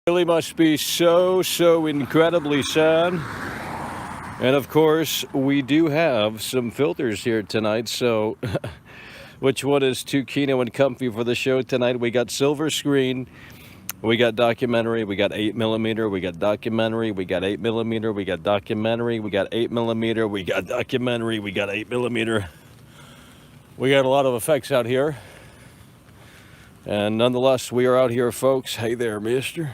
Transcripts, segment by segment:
Really must be so incredibly sad. And of course, we do have some filters here tonight. So, which one is too kino and comfy for the show tonight? We got silver screen, we got documentary, we got 8mm, we got documentary, we got 8mm, we got documentary, we got 8mm, we got documentary, we got 8mm. We got a lot of effects out here. And nonetheless, we are out here, folks. Hey there, mister.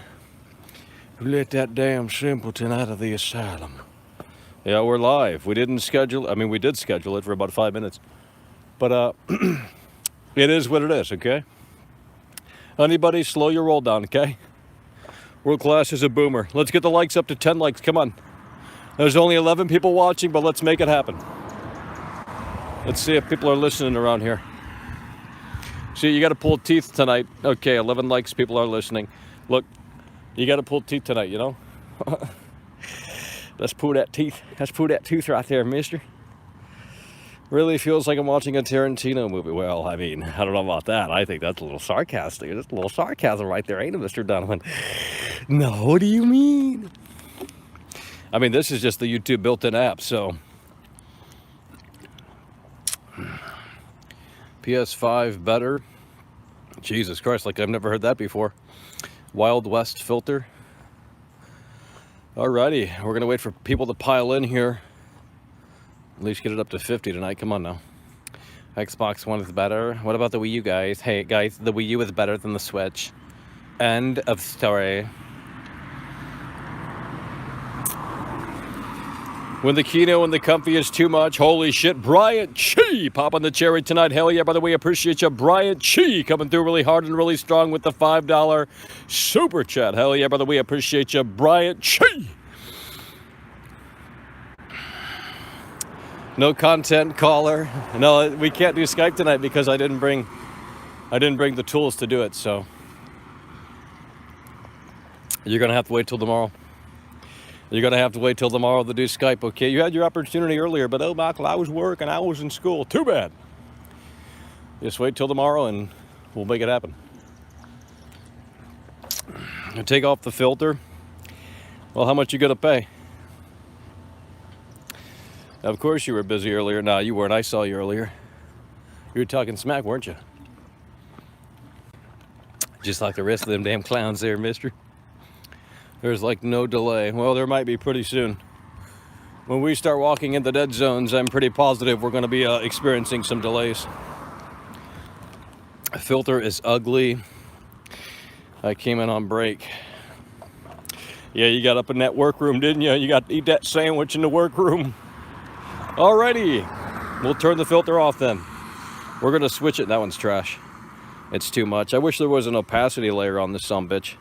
Who let that damn simpleton out of the asylum? Yeah, we're live. We didn't schedule, I mean, we did schedule it for about 5 minutes. But it is what it is, okay? Anybody, slow your roll down, okay? World class is a boomer. Let's get the likes up to 10 likes, come on. There's only 11 people watching, but let's make it happen. Let's see if people are listening around here. See, you got to pull teeth tonight. Okay, 11 likes, people are listening. Look, you got to pull teeth tonight, you know? Let's pull that teeth. Let's pull that tooth right there, mister. Really feels like I'm watching a Tarantino movie. Well, I mean, I don't know about that. I think that's a little sarcastic. There's a little sarcasm right there, ain't it, Mr. Donovan? No, what do you mean? I mean, this is just the YouTube built-in app, so... PS5 better. Jesus Christ, like I've never heard that before. Wild West filter. Alrighty, we're gonna wait for people to pile in here. At least get it up to 50 tonight. Come on now. Xbox One is better. What about the Wii U, guys? Hey guys, the Wii U is better than the Switch. End of story. When the kino and the comfy is too much, holy shit, Bryant Chi popping the cherry tonight. Hell yeah, by the way, appreciate you. Bryant Chi coming through really hard and really strong with the $5 super chat. Hell yeah, by the way, appreciate you. Bryant Chi. No content caller. No, we can't do Skype tonight because I didn't bring the tools to do it, so you're gonna have to wait till tomorrow. You're going to have to wait till tomorrow to do Skype, okay? You had your opportunity earlier, but oh, Michael, I was working, I was in school. Too bad. Just wait till tomorrow and we'll make it happen. And take off the filter. Well, how much you going to pay? Of course you were busy earlier. No, you weren't. I saw you earlier. You were talking smack, weren't you? Just like the rest of them damn clowns there, mister. There's like no delay. Well, there might be pretty soon. When we start walking in the dead zones, I'm pretty positive we're going to be experiencing some delays. The filter is ugly. I came in on break. Yeah, you got up in that workroom, didn't you? You got to eat that sandwich in the workroom. Alrighty. We'll turn the filter off then. We're going to switch it. That one's trash. It's too much. I wish there was an opacity layer on this sumbitch.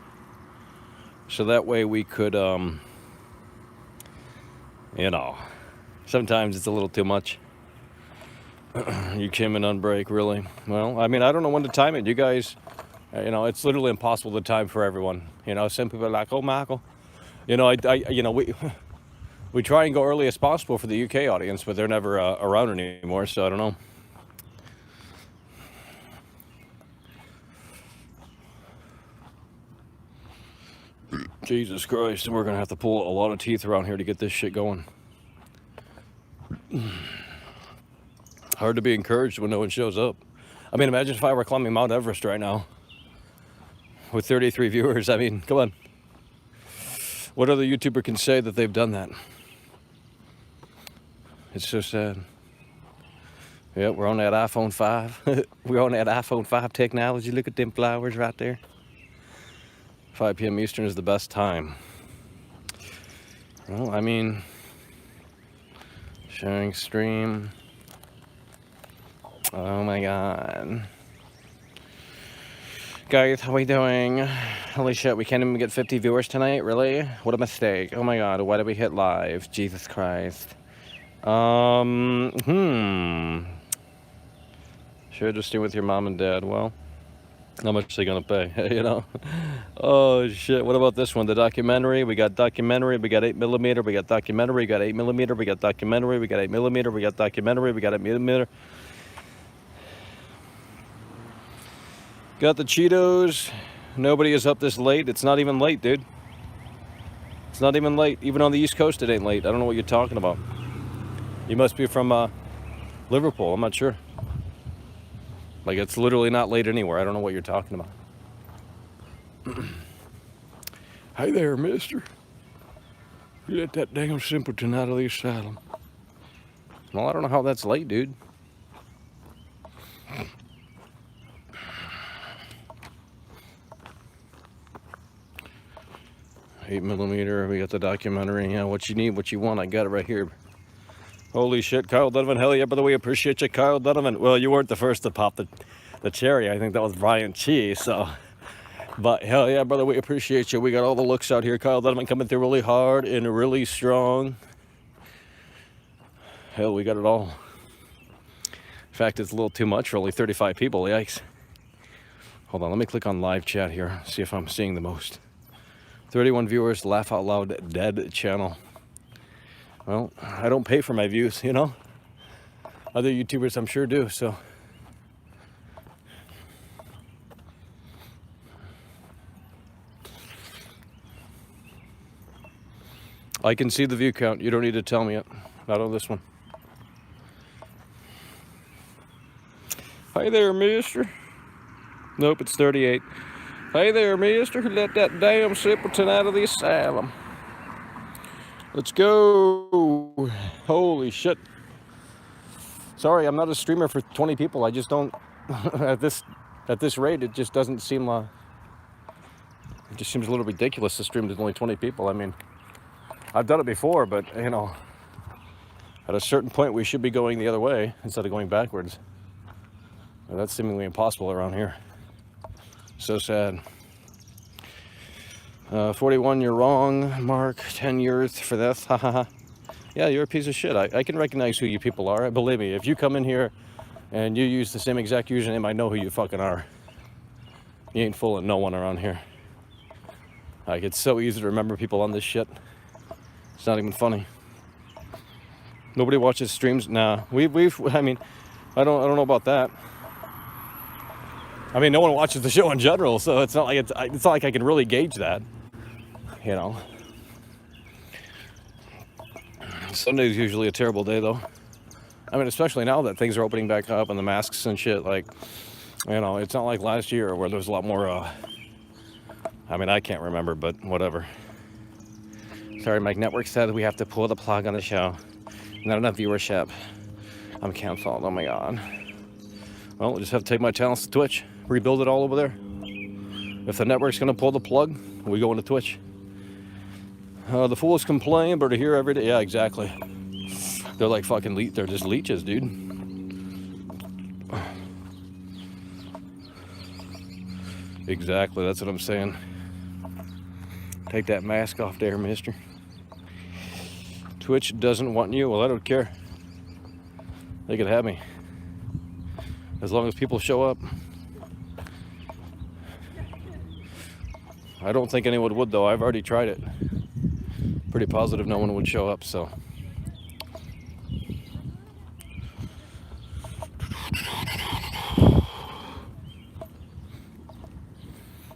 So that way we could, you know, sometimes it's a little too much. You came in on break, really? Well, I mean, I don't know when to time it. You guys, you know, it's literally impossible to time for everyone. You know, some people are like, oh, Michael. You know, you know, we try and go early as possible for the UK audience, but they're never around anymore, so I don't know. Jesus Christ, we're gonna have to pull a lot of teeth around here to get this shit going. Hard to be encouraged when no one shows up. I mean, imagine if I were climbing Mount Everest right now with 33 viewers. I mean, come on. What other YouTuber can say that they've done that? It's so sad. Yeah, we're on that iPhone 5. We're on that iPhone 5 technology. Look at them flowers right there. 5 p.m. Eastern is the best time. Well, I mean, sharing stream. Oh my God. Guys, how we doing? Holy shit, we can't even get 50 viewers tonight? Really? What a mistake. Oh my God, why did we hit live? Jesus Christ. Should I just stay with your mom and dad? Well, how much are they gonna pay? You know? Oh shit, what about this one? The documentary. We got documentary, we got 8mm, we got documentary, we got 8mm, we got documentary, we got 8mm, we got documentary, we got 8mm. Got the Cheetos, Nobody is up this late. It's not even late, dude. It's not even late. Even on the East Coast, it ain't late. I don't know what you're talking about. You must be from Liverpool. I'm not sure. Like, it's literally not late anywhere. I don't know what you're talking about. Hey there, mister. You let that damn simpleton out of the asylum. Well, I don't know how that's late, dude. 8mm. We got the documentary. Yeah, what you need, what you want. I got it right here. Holy shit, Kyle Donovan. Hell yeah, brother. We appreciate you, Kyle Donovan. Well, you weren't the first to pop the cherry. I think that was Brian Chi. So, but hell yeah, brother. We appreciate you. We got all the looks out here. Kyle Donovan coming through really hard and really strong. Hell, we got it all. In fact, it's a little too much for only 35 people. Yikes. Hold on, let me click on live chat here. See if I'm seeing the most. 31 viewers, Laugh Out Loud Dead channel. Well, I don't pay for my views, you know? Other YouTubers I'm sure do, so. I can see the view count. You don't need to tell me it. Not on this one. Hi there, mister. Nope, it's 38. Hey there, mister. Let that damn simpleton out of the asylum. Let's go. Holy shit. Sorry, I'm not a streamer for 20 people. I just don't, at this rate, it just doesn't seem, it just seems a little ridiculous to stream to only 20 people. I mean, I've done it before, but, you know, at a certain point, we should be going the other way instead of going backwards. And that's seemingly impossible around here. So sad. 41, you're wrong, Mark. 10 years for this. Yeah, you're a piece of shit. I can recognize who you people are. Believe me, if you come in here and you use the same exact username, I know who you fucking are. You ain't fooling no one around here. Like, it's so easy to remember people on this shit. It's not even funny. Nobody watches streams. Nah, I mean, I don't know about that. I mean, no one watches the show in general, so it's not like I can really gauge that. You know. Sunday's usually a terrible day, though. I mean, especially now that things are opening back up and the masks and shit. Like, you know, it's not like last year where there was a lot more. I mean, I can't remember, but whatever. Sorry, Mike. Network said we have to pull the plug on the show. Not enough viewership. I'm canceled. Oh my god. Well, we'll just have to take my talents to Twitch. Rebuild it all over there. If the network's gonna pull the plug, we go into Twitch. The fools complain, but are here every day. Yeah, exactly. They're like fucking they're just leeches, dude. Exactly, that's what I'm saying. Take that mask off there, mister. Twitch doesn't want you. Well, I don't care. They could have me. As long as people show up. I don't think anyone would, though. I've already tried it. Pretty positive no one would show up, so.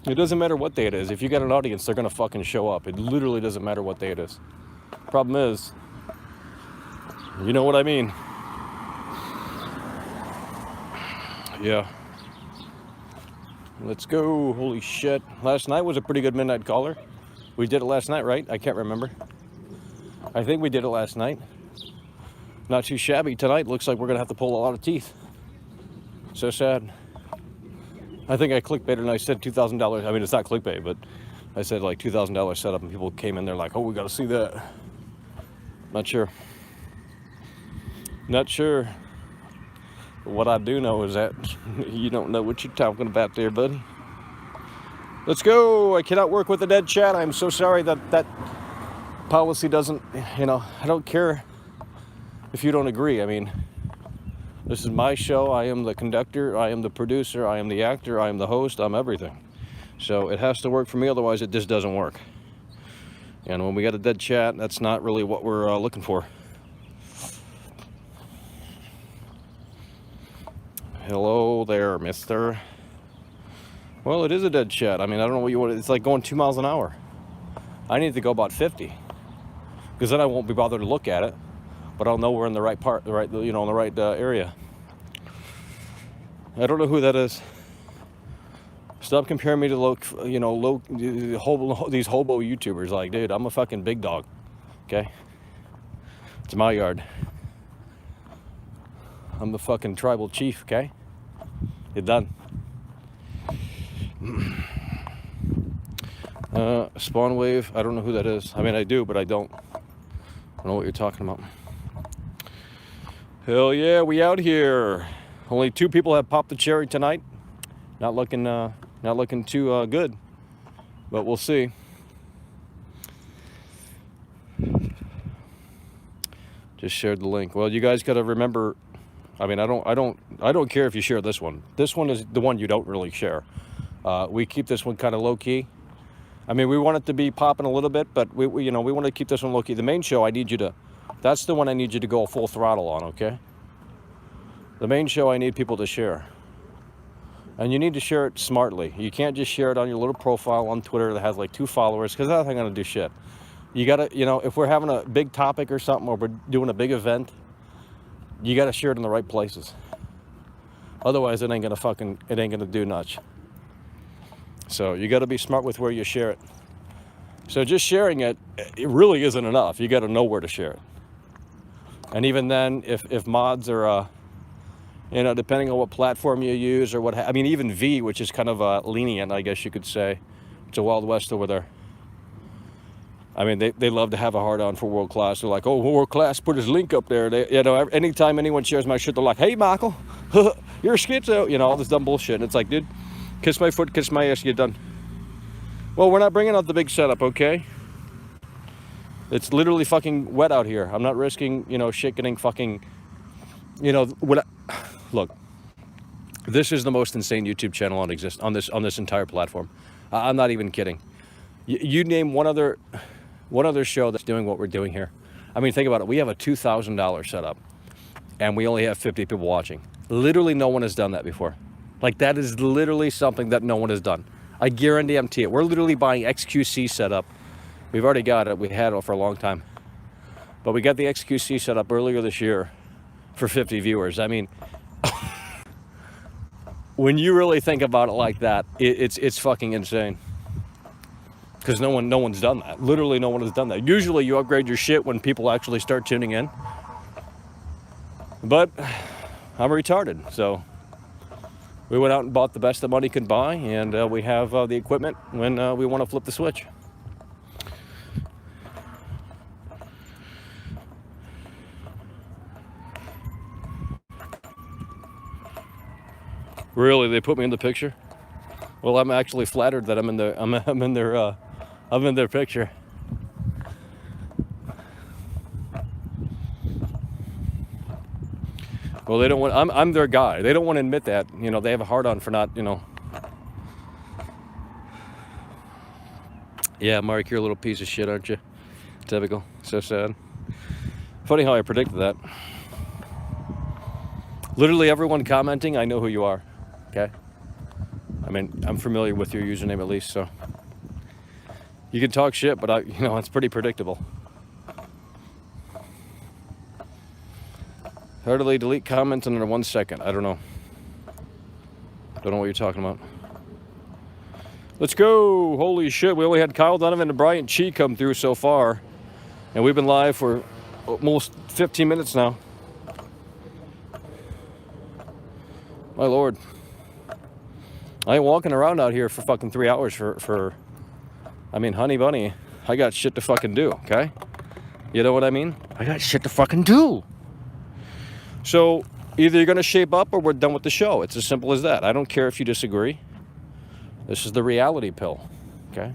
It doesn't matter what day it is. If you got an audience, they're gonna fucking show up. It literally doesn't matter what day it is. Problem is, you know what I mean. Yeah. Let's go. Holy shit. Last night was a pretty good midnight caller. We did it last night, right? I can't remember. I think we did it last night. Not too shabby. Tonight looks like we're gonna have to pull a lot of teeth. So sad. I think I clickbaited and I said $2,000. I mean, it's not clickbait, but I said like $2,000 setup, and people came in there like, oh, we gotta see that. Not sure. Not sure. But what I do know is that you don't know what you're talking about there, buddy. Let's go. I cannot work with a dead chat. I'm so sorry that policy doesn't, you know, I don't care if you don't agree. I mean, this is my show. I am the conductor. I am the producer. I am the actor. I am the host. I'm everything. So it has to work for me. Otherwise, it just doesn't work. And when we got a dead chat, that's not really what we're looking for. Hello there, mister. Well, it is a dead shot. I mean, I don't know what you want. It's like going 2 miles an hour. I need to go about 50, because then I won't be bothered to look at it, but I'll know we're in the right part, in the right area. I don't know who that is. Stop comparing me to these hobo YouTubers. Like, dude, I'm a fucking big dog. Okay, it's my yard. I'm the fucking tribal chief. Okay, you're done. Spawn wave. I don't know who that is. I mean, I do, but I don't. I don't know what you're talking about. Hell yeah, we out here. Only 2 people have popped the cherry tonight. Not looking too good, but we'll see. Just shared the link. Well, you guys got to remember. I mean, I don't care if you share this one. This one is the one you don't really share. We keep this one kind of low key. I mean, we want it to be popping a little bit, but we want to keep this one low key. The main show, that's the one I need you to go full throttle on, okay? The main show, I need people to share. And you need to share it smartly. You can't just share it on your little profile on Twitter that has like 2 followers, because that ain't gonna do shit. You gotta, if we're having a big topic or something, or we're doing a big event, you gotta share it in the right places. Otherwise, it ain't gonna do much. So you gotta be smart with where you share it. So just sharing it really isn't enough. You gotta know where to share it. And even then, if mods are, depending on what platform you use or what, I mean, even V, which is kind of lenient, I guess you could say. It's a Wild West over there. I mean, they love to have a hard on for World Class. They're like, oh, World Class put his link up there. Anytime anyone shares my shit, they're like, hey, Michael, you're a schizo. All this dumb bullshit. And it's like, dude, kiss my foot, kiss my ass, get done. Well, we're not bringing out the big setup, okay? It's literally fucking wet out here. I'm not risking, shit getting fucking, look, this is the most insane YouTube channel on this entire platform. I'm not even kidding. You name one other show that's doing what we're doing here. I mean, think about it. We have a $2,000 setup, and we only have 50 people watching. Literally, no one has done that before. Like, that is literally something that no one has done. I guarantee it. We're literally buying XQC setup. We've already got it. We had it for a long time, but we got the XQC set up earlier this year for 50 viewers. I mean, when you really think about it like that, it's fucking insane. Because no one's done that. Literally, no one has done that. Usually, you upgrade your shit when people actually start tuning in. But I'm retarded, so we went out and bought the best that money could buy, and we have the equipment when we want to flip the switch. Really, they put me in the picture? Well, I'm actually flattered that I'm in their picture. Well, they don't want. I'm their guy. They don't want to admit that. They have a hard on for not. Yeah, Mark, you're a little piece of shit, aren't you? Typical. So sad. Funny how I predicted that. Literally everyone commenting, I know who you are. Okay. I mean, I'm familiar with your username at least, so you can talk shit, but it's pretty predictable. Heartily delete comments under 1 second. I don't know. Don't know what you're talking about. Let's go. Holy shit. We only had Kyle Donovan and Brian Chi come through so far, and we've been live for almost 15 minutes now. My lord. I ain't walking around out here for fucking 3 hours honey bunny, I got shit to fucking do, okay? You know what I mean? I got shit to fucking do. So either you're going to shape up or we're done with the show. It's as simple as that. I don't care if you disagree. This is the reality pill, okay?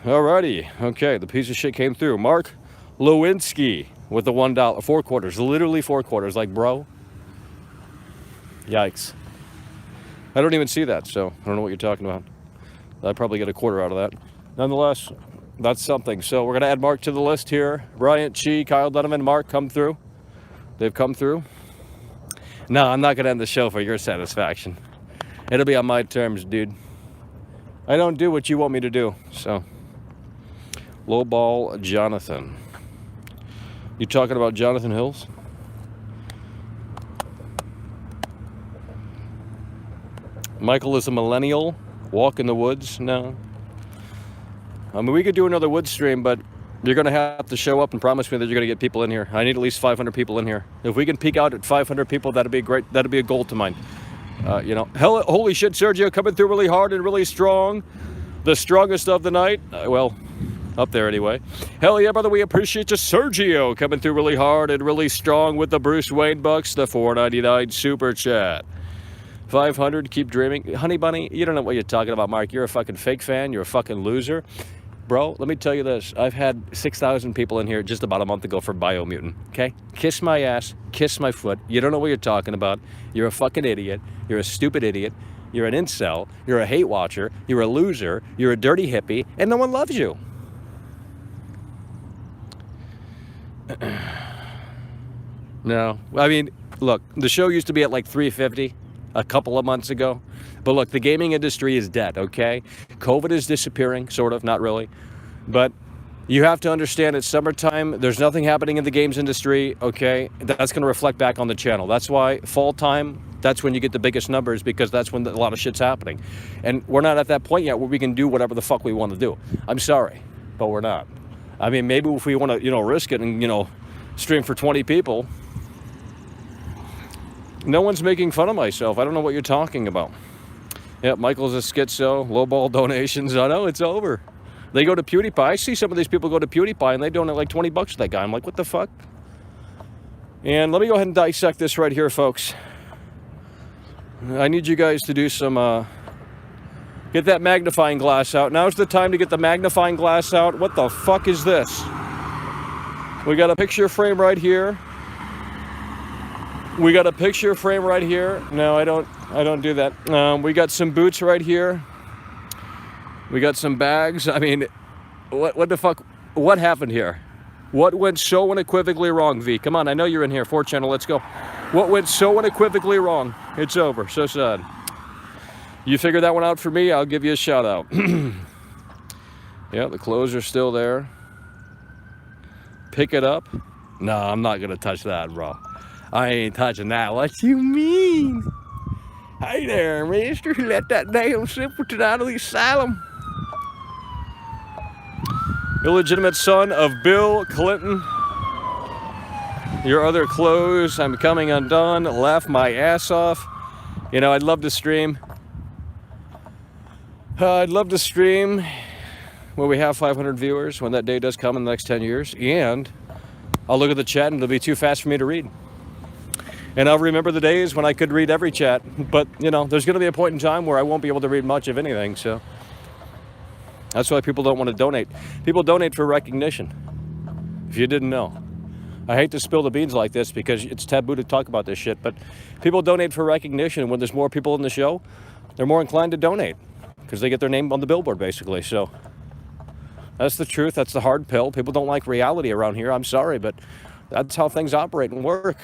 Alrighty, okay, the piece of shit came through. Mark Lewinsky with the $1, 4 quarters, literally 4 quarters, like, bro. Yikes. I don't even see that, so I don't know what you're talking about. I'd probably get a quarter out of that. Nonetheless, that's something. So we're going to add Mark to the list here. Bryant, Chi, Kyle Donovan, Mark come through. They've come through. No, I'm not going to end the show for your satisfaction. It'll be on my terms, dude. I don't do what you want me to do, so. Lowball Jonathan. You talking about Jonathan Hills? Michael is a millennial. Walk in the woods? No. I mean, we could do another wood stream, but you're going to have to show up and promise me that you're going to get people in here. I need at least 500 people in here. If we can peak out at 500 people, that'd be great. That'd be a goal to mine. You know, hell, holy shit, Sergio, coming through really hard and really strong. The strongest of the night. Well, up there anyway. Hell yeah, brother, we appreciate you, Sergio, coming through really hard and really strong with the Bruce Wayne bucks, the $4.99 super chat. 500, keep dreaming. Honey Bunny, you don't know what you're talking about, Mark. You're a fucking fake fan. You're a fucking loser. Bro, let me tell you this. I've had 6,000 people in here just about a month ago for Biomutant, okay? Kiss my ass, kiss my foot. You don't know what you're talking about. You're a fucking idiot. You're a stupid idiot. You're an incel. You're a hate watcher. You're a loser. You're a dirty hippie, and no one loves you. No, I mean, look, the show used to be at like 350 a couple of months ago. But look, the gaming industry is dead, okay? COVID is disappearing, sort of, not really. But you have to understand it's summertime. There's nothing happening in the games industry, okay? That's going to reflect back on the channel. That's why fall time, that's when you get the biggest numbers, because that's when a lot of shit's happening. And we're not at that point yet where we can do whatever the fuck we want to do. I'm sorry, but we're not. I mean, maybe if we want to, you know, risk it and, you know, stream for 20 people. No one's making fun of myself. I don't know what you're talking about. Yeah, Michael's a schizo. Lowball donations. I know, it's over. They go to PewDiePie. I see some of these people go to PewDiePie and they donate like 20 bucks to that guy. I'm like, what the fuck? And let me go ahead and dissect this right here, folks. I need you guys to do some, get that magnifying glass out. Now's the time to get the magnifying glass out. What the fuck is this? We got a picture frame right here. We got a picture frame right here. No, I don't do that. We got some boots right here. We got some bags. I mean, what the fuck? What happened here? What went so unequivocally wrong, V? Come on, I know you're in here. 4Channel, let's go. What went so unequivocally wrong? It's over. So sad. You figure that one out for me, I'll give you a shout out. Yeah, the clothes are still there. Pick it up. No, I'm not gonna touch that, bro. I ain't touching that. What you mean? Hey there, mister. Let that damn simpleton out of the asylum. Illegitimate son of Bill Clinton. Your other clothes, I'm coming undone. Laugh my ass off. You know, I'd love to stream. I'd love to stream when we have 500 viewers, when that day does come in the next 10 years. And I'll look at the chat and it'll be too fast for me to read. And I'll remember the days when I could read every chat. But, you know, there's going to be a point in time where I won't be able to read much of anything. So that's why people don't want to donate. People donate for recognition, if you didn't know. I hate to spill the beans like this because it's taboo to talk about this shit. But people donate for recognition. When there's more people in the show, they're more inclined to donate because they get their name on the billboard, basically. So that's the truth. That's the hard pill. People don't like reality around here. I'm sorry, but that's how things operate and work.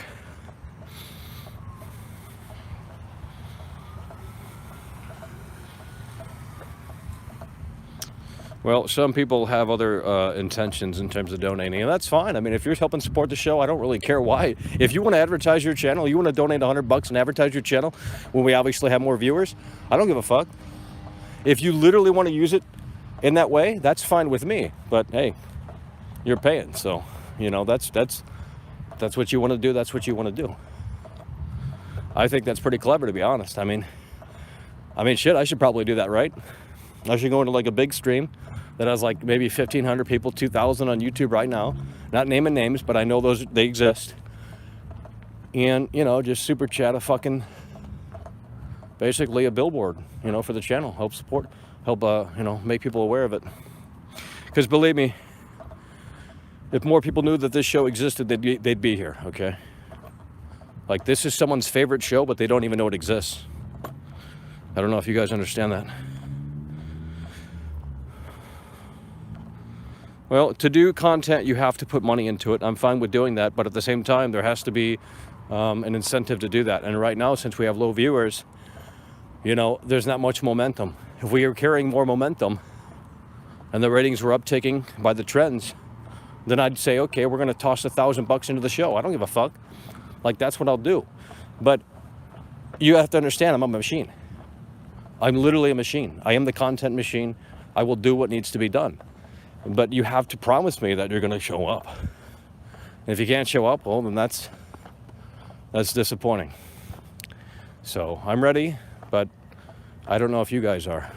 Well, some people have other intentions in terms of donating, and that's fine. I mean, if you're helping support the show, I don't really care why. If you want to advertise your channel, you want to donate $100 and advertise your channel when we obviously have more viewers, I don't give a fuck. If you literally want to use it in that way, that's fine with me. But hey, you're paying, so you know that's what you want to do. That's what you want to do. I think that's pretty clever, to be honest. I mean, shit, I should probably do that, right? I should go into like a big stream that has like maybe 1,500 people, 2,000 on YouTube right now. Not naming names, but I know they exist. And, you know, just super chat a fucking, basically a billboard, you know, for the channel. Help support, help, you know, make people aware of it. Because believe me, if more people knew that this show existed, they'd be here, okay? Like, this is someone's favorite show, but they don't even know it exists. I don't know if you guys understand that. Well, to do content, you have to put money into it. I'm fine with doing that, but at the same time, there has to be an incentive to do that. And right now, since we have low viewers, you know, there's not much momentum. If we are carrying more momentum and the ratings were upticking by the trends, then I'd say, okay, we're going to toss $1,000 into the show. I don't give a fuck. Like, that's what I'll do. But you have to understand, I'm a machine. I'm literally a machine. I am the content machine. I will do what needs to be done. But you have to promise me that you're going to show up. And if you can't show up, well, then that's disappointing. So I'm ready, but I don't know if you guys are.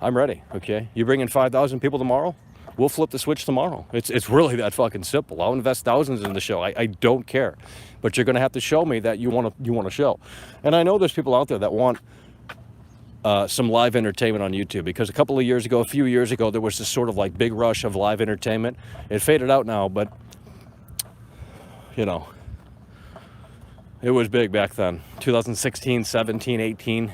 I'm ready, okay? You bring in 5,000 people tomorrow, we'll flip the switch tomorrow. It's really that fucking simple. I'll invest thousands in the show. I don't care. But you're going to have to show me that you want to show. And I know there's people out there that want some live entertainment on YouTube, because a few years ago, there was this sort of like big rush of live entertainment. It faded out now, but you know, it was big back then. 2016, 17, 18.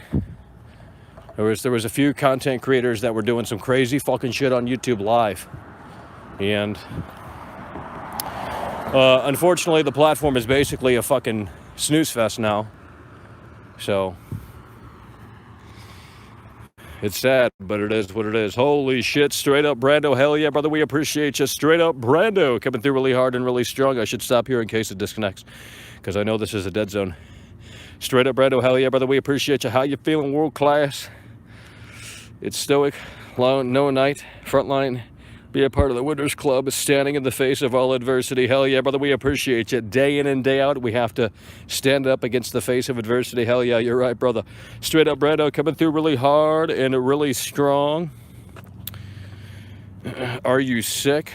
There was a few content creators that were doing some crazy fucking shit on YouTube live. And unfortunately, the platform is basically a fucking snooze fest now. So it's sad, but it is what it is. Holy shit, straight up Brando. Hell yeah, brother, we appreciate you. Straight up Brando, coming through really hard and really strong. I should stop here in case it disconnects, because I know this is a dead zone. Straight up Brando. Hell yeah, brother, we appreciate you. How you feeling? World class. It's stoic, long, no night, frontline. Be a part of the Winners Club, standing in the face of all adversity. Hell yeah, brother, we appreciate you. Day in and day out, we have to stand up against the face of adversity. Hell yeah, you're right, brother. Straight up Brando, coming through really hard and really strong. Are you sick?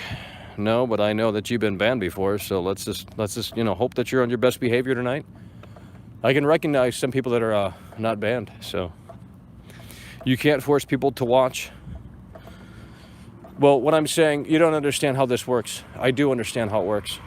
No, but I know that you've been banned before, so let's just hope that you're on your best behavior tonight. I can recognize some people that are not banned, so you can't force people to watch. Well, what I'm saying, you don't understand how this works. I do understand how it works.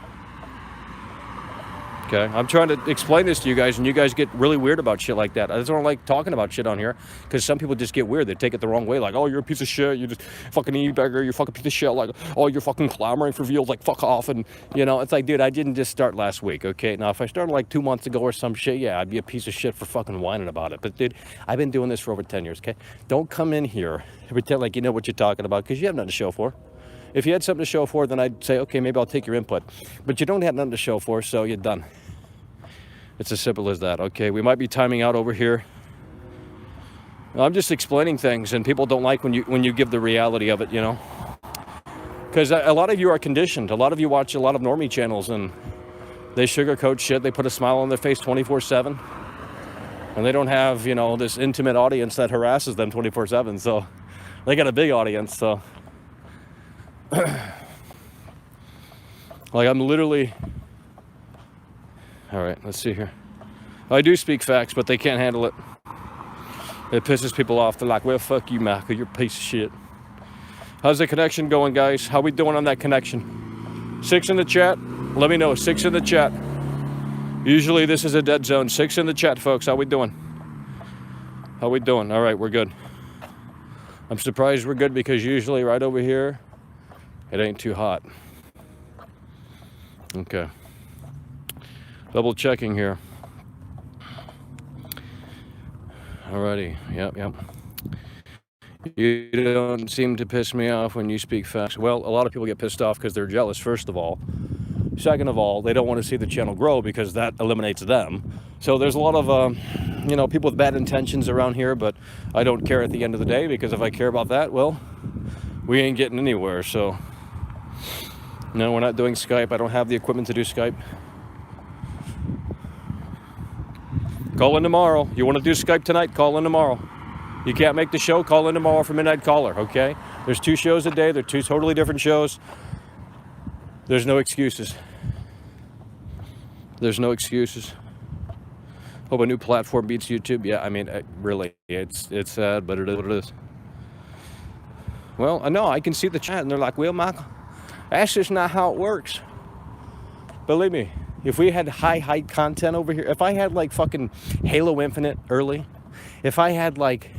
Okay? I'm trying to explain this to you guys, and you guys get really weird about shit like that. I just don't like talking about shit on here, because some people just get weird. They take it the wrong way. Like, oh, you're a piece of shit. You just fucking e-beggar. You're fucking piece of shit. Like, oh, you're fucking clamoring for views. Like, fuck off. And, you know, it's like, dude, I didn't just start last week, okay? Now, if I started like 2 months ago or some shit, yeah, I'd be a piece of shit for fucking whining about it. But, dude, I've been doing this for over 10 years, okay? Don't come in here and pretend like you know what you're talking about, because you have nothing to show for. If you had something to show for, then I'd say, okay, maybe I'll take your input. But you don't have nothing to show for, so you're done. It's as simple as that, okay? We might be timing out over here. I'm just explaining things, and people don't like when you give the reality of it, you know? Because a lot of you are conditioned. A lot of you watch a lot of normie channels, and they sugarcoat shit. They put a smile on their face 24/7. And they don't have, you know, this intimate audience that harasses them 24/7. So they got a big audience, so. Like, I'm literally... All right, let's see here. I do speak facts, but they can't handle it. It pisses people off. They're like, well, fuck you, Michael. You're a piece of shit. How's the connection going, guys? How we doing on that connection? 6 in the chat? Let me know. 6 in the chat. Usually this is a dead zone. 6 in the chat, folks. How we doing? How we doing? All right, we're good. I'm surprised we're good, because usually right over here, it ain't too hot. Okay. Double checking here. Alrighty. Yep. You don't seem to piss me off when you speak facts. Well, a lot of people get pissed off because they're jealous, first of all. Second of all, they don't want to see the channel grow, because that eliminates them. So there's a lot of, people with bad intentions around here, but I don't care at the end of the day, because if I care about that, well, we ain't getting anywhere. So, no, we're not doing Skype. I don't have the equipment to do Skype. Call in tomorrow. You want to do Skype tonight? Call in tomorrow. You can't make the show? Call in tomorrow for Midnight Caller, okay? There's 2 shows a day. They're 2 totally different shows. There's no excuses. There's no excuses. Hope a new platform beats YouTube. Yeah, I mean, really, it's sad, but it is what it is. Well, I know, I can see the chat, and they're like, well, Michael, that's just not how it works. Believe me. If we had high height content over here, if I had like fucking Halo Infinite early, if I had like,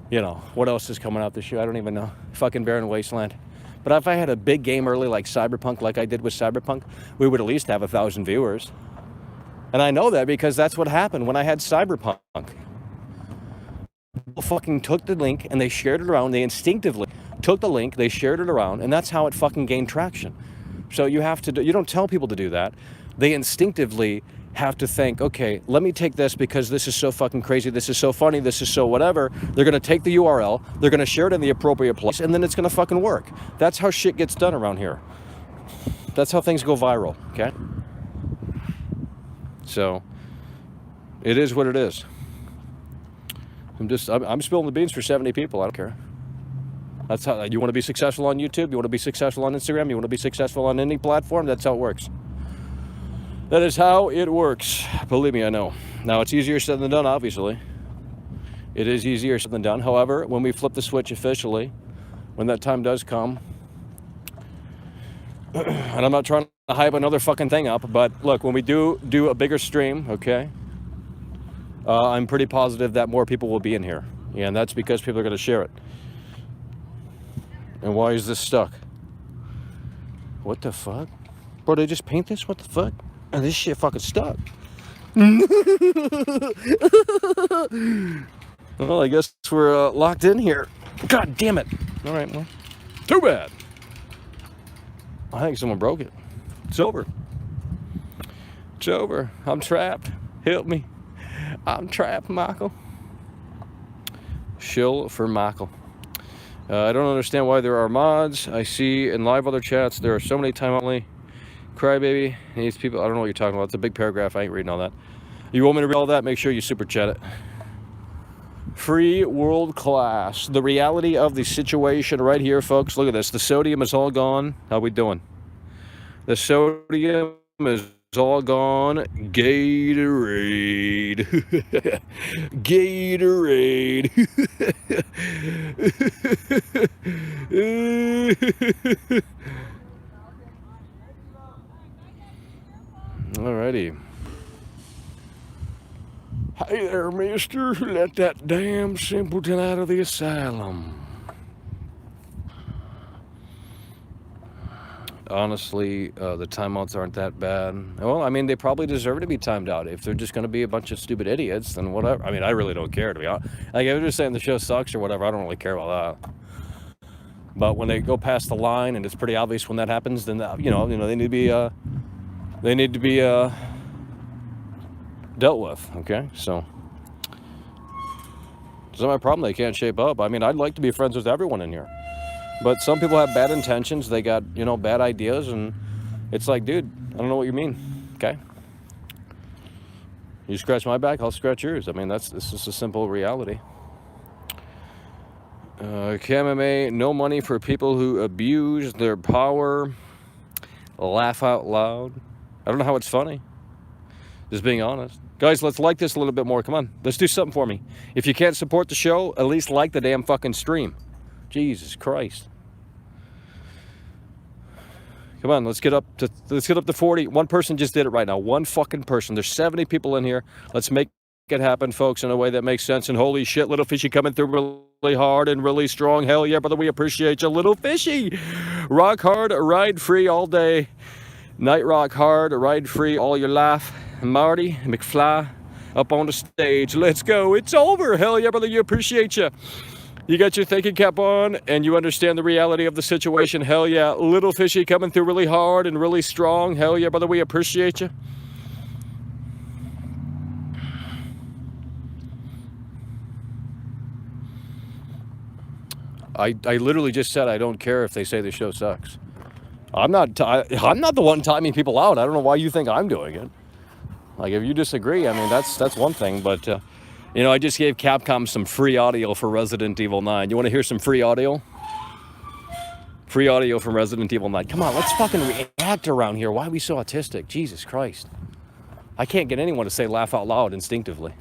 what else is coming out this year? I don't even know. Fucking Barren Wasteland. But if I had a big game early like Cyberpunk, like I did with Cyberpunk, we would at least have 1,000 viewers. And I know that because that's what happened when I had Cyberpunk. People fucking took the link and they shared it around. They instinctively took the link, they shared it around, and that's how it fucking gained traction. So you have to you don't tell people to do that. They instinctively have to think, okay, let me take this because this is so fucking crazy, this is so funny, this is so whatever. They're gonna take the URL, they're gonna share it in the appropriate place, and then it's gonna fucking work. That's how shit gets done around here. That's how things go viral, okay? So, it is what it is. I'm spilling the beans for 70 people, I don't care. That's how, you want to be successful on YouTube, you want to be successful on Instagram, you want to be successful on any platform, that's how it works. That is how it works. Believe me, I know. Now, it's easier said than done, obviously. It is easier said than done. However, when we flip the switch officially, when that time does come, and I'm not trying to hype another fucking thing up, but look, when we do a bigger stream, okay, I'm pretty positive that more people will be in here. Yeah, and that's because people are going to share it. And why is this stuck? What the fuck? Bro, they just paint this? What the fuck? And this shit fucking stuck. Well, I guess we're locked in here. God damn it. All right, well, too bad. I think someone broke it. It's over. It's over. I'm trapped. Help me. I'm trapped, Michael. Shill for Michael. I don't understand why there are mods. I see in live other chats there are so many time only. Crybaby needs people. I don't know what you're talking about. It's a big paragraph. I ain't reading all that. You want me to read all that? Make sure you super chat it. Free world class. The reality of the situation right here, folks. Look at this. The sodium is all gone. How we doing? The sodium is all gone. Gatorade. Gatorade. Alrighty. Hey there, mister. Let that damn simpleton out of the asylum. Honestly, the timeouts aren't that bad. Well, I mean, they probably deserve to be timed out. If they're just going to be a bunch of stupid idiots, then whatever. I mean, I really don't care, to be honest. Like, if they're just saying the show sucks or whatever, I don't really care about that. But when they go past the line, and it's pretty obvious when that happens, then, you know, they need to be dealt with, okay? So, it's not my problem they can't shape up. I mean, I'd like to be friends with everyone in here. But some people have bad intentions. They got, bad ideas. And it's like, dude, I don't know what you mean. Okay? You scratch my back, I'll scratch yours. I mean, this is a simple reality. KMMA, no money for people who abuse their power. Laugh out loud. I don't know how it's funny. Just being honest. Guys, let's like this a little bit more. Come on. Let's do something for me. If you can't support the show, at least like the damn fucking stream. Jesus Christ. Come on, let's get up to 40. One person just did it right now. One fucking person. There's 70 people in here. Let's make it happen, folks, in a way that makes sense. And holy shit, Little Fishy coming through really hard and really strong. Hell yeah, brother, we appreciate you, Little Fishy. Rock hard, ride free all day. Night rock hard, ride free all your life. Marty McFly up on the stage. Let's go. It's over. Hell yeah, brother, you appreciate you. You got your thinking cap on and you understand the reality of the situation. Hell yeah. Little Fishy coming through really hard and really strong. Hell yeah, brother. We appreciate you. I literally just said I don't care if they say the show sucks. I'm not the one timing people out. I don't know why you think I'm doing it. Like, if you disagree, I mean, that's one thing. But, I just gave Capcom some free audio for Resident Evil 9. You want to hear some free audio? Free audio from Resident Evil 9. Come on, let's fucking react around here. Why are we so autistic? Jesus Christ. I can't get anyone to say laugh out loud instinctively.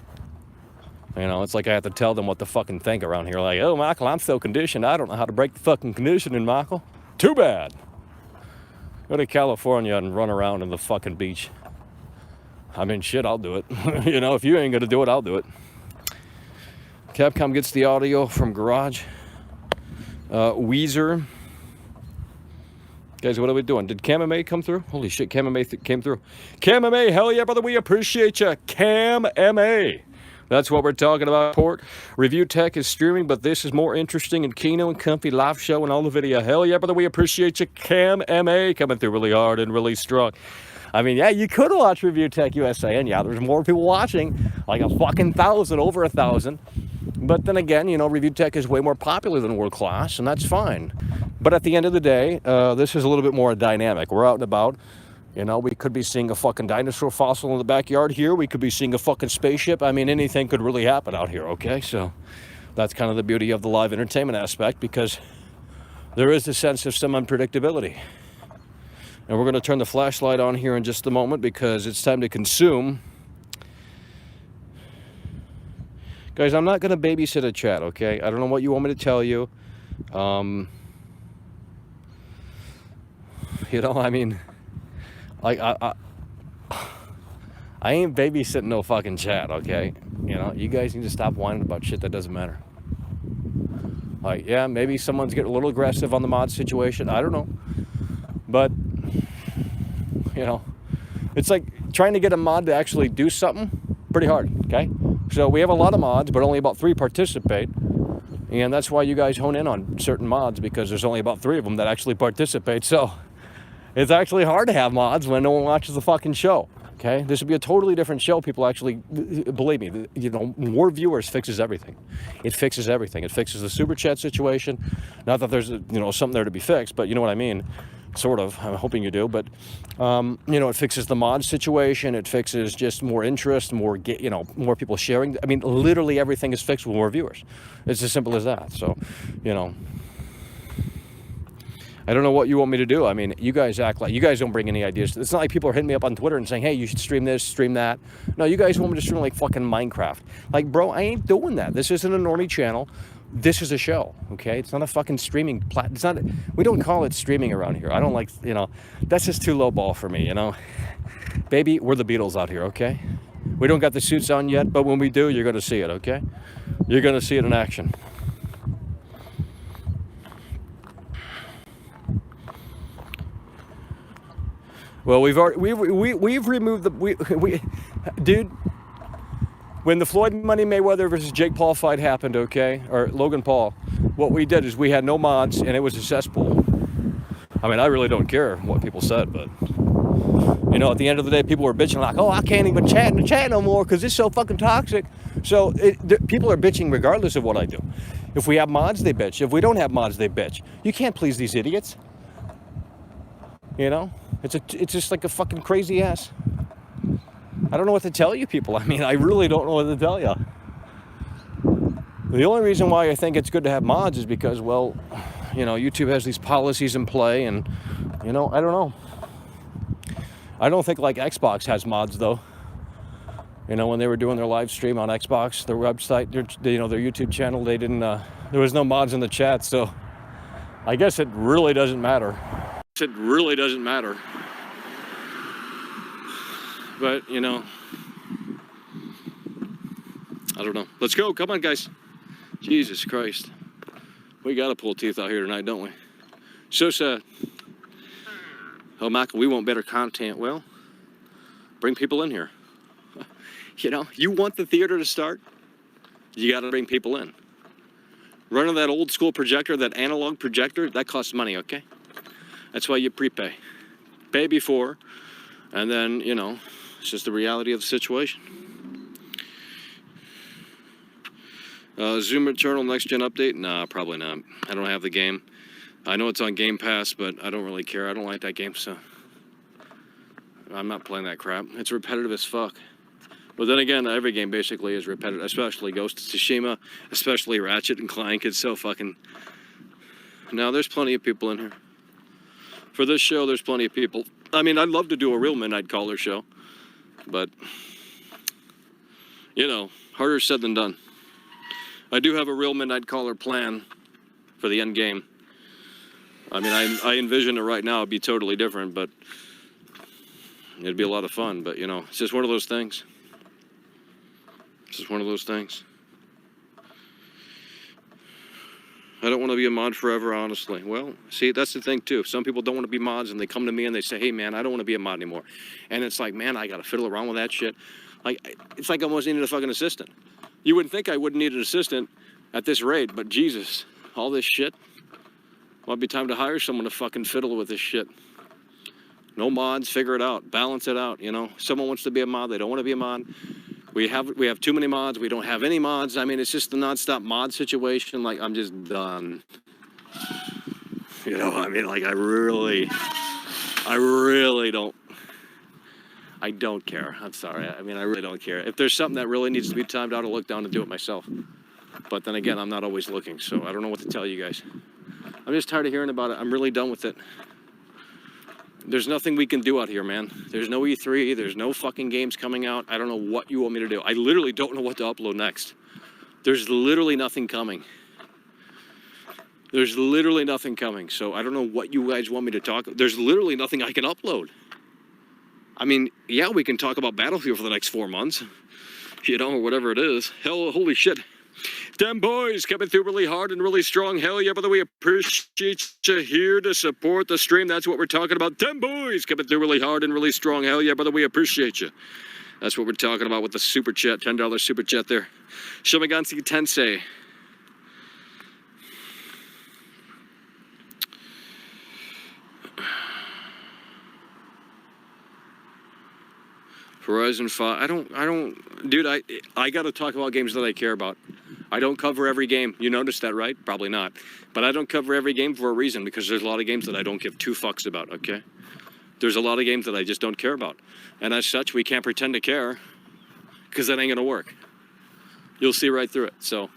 It's like I have to tell them what to fucking think around here. Like, oh, Michael, I'm so conditioned. I don't know how to break the fucking conditioning, Michael. Too bad. Go to California and run around in the fucking beach. I mean, shit, I'll do it. If you ain't gonna do it, I'll do it. Capcom gets the audio from Garage. Weezer Guys, what are we doing? Did CamMA come through? Holy shit, CamMA came through. CamMA, hell yeah, brother, we appreciate you. CamMA. That's what we're talking about. Port Review Tech is streaming, but this is more interesting in Kino and Comfy live show and all the video. Hell yeah, brother, we appreciate you. CamMA coming through really hard and really strong. I mean, yeah, you could watch Review Tech USA, and yeah, there's more people watching, like a fucking 1,000, over 1,000. But then again, you know, Review Tech is way more popular than World Class, and that's fine. But at the end of the day, this is a little bit more dynamic. We're out and about. You know, we could be seeing a fucking dinosaur fossil in the backyard here. We could be seeing a fucking spaceship. I mean, anything could really happen out here, okay? So that's kind of the beauty of the live entertainment aspect, because there is a sense of some unpredictability. And we're going to turn the flashlight on here in just a moment, because it's time to consume. Guys, I'm not going to babysit a chat, okay? I don't know what you want me to tell you. You know, I mean, like, I ain't babysitting no fucking chat, okay? You know, you guys need to stop whining about shit that doesn't matter. Like, yeah, maybe someone's getting a little aggressive on the mod situation. I don't know. But, you know, it's like trying to get a mod to actually do something, pretty hard, okay? So we have a lot of mods, but only about 3 participate. And that's why you guys hone in on certain mods, because there's only about 3 of them that actually participate. So it's actually hard to have mods when no one watches the fucking show, okay? This would be a totally different show. People actually, believe me, you know, more viewers fixes everything. It fixes everything. It fixes the super chat situation. Not that there's, you know, something there to be fixed, but you know what I mean. Sort of. I'm hoping you do. But, you know, it fixes the mod situation. It fixes just more interest, more, you know, more people sharing. I mean, literally everything is fixed with more viewers. It's as simple as that. So, you know, I don't know what you want me to do. I mean, you guys act like, you guys don't bring any ideas. It's not like people are hitting me up on Twitter and saying, hey, you should stream this, stream that. No, you guys want me to stream like fucking Minecraft. Like, bro, I ain't doing that. This isn't a normie channel. This is a show, okay? It's not a fucking streaming it's not, we don't call it streaming around here. I don't like, you know, that's just too low ball for me, you know? Baby, we're the Beatles out here, okay? We don't got the suits on yet, but when we do, you're gonna see it, okay? You're gonna see it in action. Well, we've removed the, dude, when the Floyd Money Mayweather versus Jake Paul fight happened, okay, or Logan Paul, what we did is we had no mods, and it was a cesspool. I mean, I really don't care what people said, but, you know, at the end of the day, people were bitching like, oh, I can't even chat in the chat no more because it's so fucking toxic. So people are bitching regardless of what I do. If we have mods, they bitch. If we don't have mods, they bitch. You can't please these idiots. You know? It's just like a fucking crazy ass. I don't know what to tell you people. I mean, I really don't know what to tell you. The only reason why I think it's good to have mods is because, well, you know, YouTube has these policies in play, and, you know, I don't know. I don't think like Xbox has mods though. You know, when they were doing their live stream on Xbox, their website, you know, their YouTube channel, they didn't, there was no mods in the chat, so I guess it really doesn't matter. It really doesn't matter. But, you know, I don't know. Let's go. Come on, guys. Jesus Christ. We got to pull teeth out here tonight, don't we? So sad. Oh, Michael, we want better content. Well, bring people in here. You know, you want the theater to start, you got to bring people in. Running that old school projector, that analog projector, that costs money, okay? That's why you prepay. Pay before, and then, you know, it's just the reality of the situation. Zoom Eternal Next Gen update? Nah, probably not. I don't have the game. I know it's on Game Pass, but I don't really care. I don't like that game, so I'm not playing that crap. It's repetitive as fuck. But then again, every game basically is repetitive, especially Ghost of Tsushima, especially Ratchet and Clank. It's so fucking... Now, there's plenty of people in here. For this show, there's plenty of people. I mean, I'd love to do a real Midnight Caller show, but, you know, harder said than done. I do have a real Midnight Caller plan for the end game. I mean, I envision it right now. It'd be totally different, but it'd be a lot of fun. But, you know, it's just one of those things. It's just one of those things. I don't want to be a mod forever, honestly. Well, see, that's the thing, too. Some people don't want to be mods, and they come to me and they say, hey, man, I don't want to be a mod anymore. And it's like, man, I got to fiddle around with that shit. Like, it's like I almost needed a fucking assistant. You wouldn't think I wouldn't need an assistant at this rate, but Jesus, all this shit. Might be time to hire someone to fucking fiddle with this shit. No mods, figure it out, balance it out, you know. Someone wants to be a mod, they don't want to be a mod. We have too many mods, we don't have any mods. I mean, it's just the nonstop mod situation. Like, I'm just done. You know, I mean, like, I really don't care. I'm sorry. I mean, I really don't care. If there's something that really needs to be timed out, I'll look down and do it myself. But then again, I'm not always looking, so I don't know what to tell you guys. I'm just tired of hearing about it. I'm really done with it. There's nothing we can do out here, man. There's no E3. There's no fucking games coming out. I don't know what you want me to do. I literally don't know what to upload next. There's literally nothing coming. There's literally nothing coming. So I don't know what you guys want me to talk. There's literally nothing I can upload. I mean, yeah, we can talk about Battlefield for the next 4 months, you know, or whatever it is. Hell, holy shit. Them boys coming through really hard and really strong. Hell yeah, brother, we appreciate you here to support the stream. That's what we're talking about. Them boys coming through really hard and really strong. Hell yeah, brother, we appreciate you. That's what we're talking about with the super chat, $10 super chat there. Shomigansi Tensei. Horizon 5. I don't, dude, I got to talk about games that I care about. I don't cover every game. You noticed that, right? Probably not. But I don't cover every game for a reason, because there's a lot of games that I don't give two fucks about, okay? There's a lot of games that I just don't care about. And as such, we can't pretend to care, because that ain't going to work. You'll see right through it. So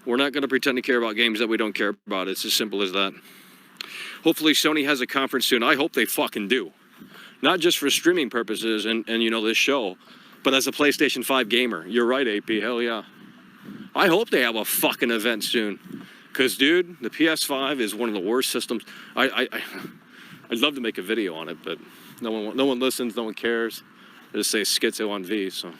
we're not going to pretend to care about games that we don't care about. It's as simple as that. Hopefully Sony has a conference soon. I hope they fucking do. Not just for streaming purposes and you know, this show, but as a PlayStation 5 gamer. You're right, AP, hell yeah. I hope they have a fucking event soon. Because, dude, the PS5 is one of the worst systems. I'd love to make a video on it, but no one listens, no one cares. I just say schizo on V, so.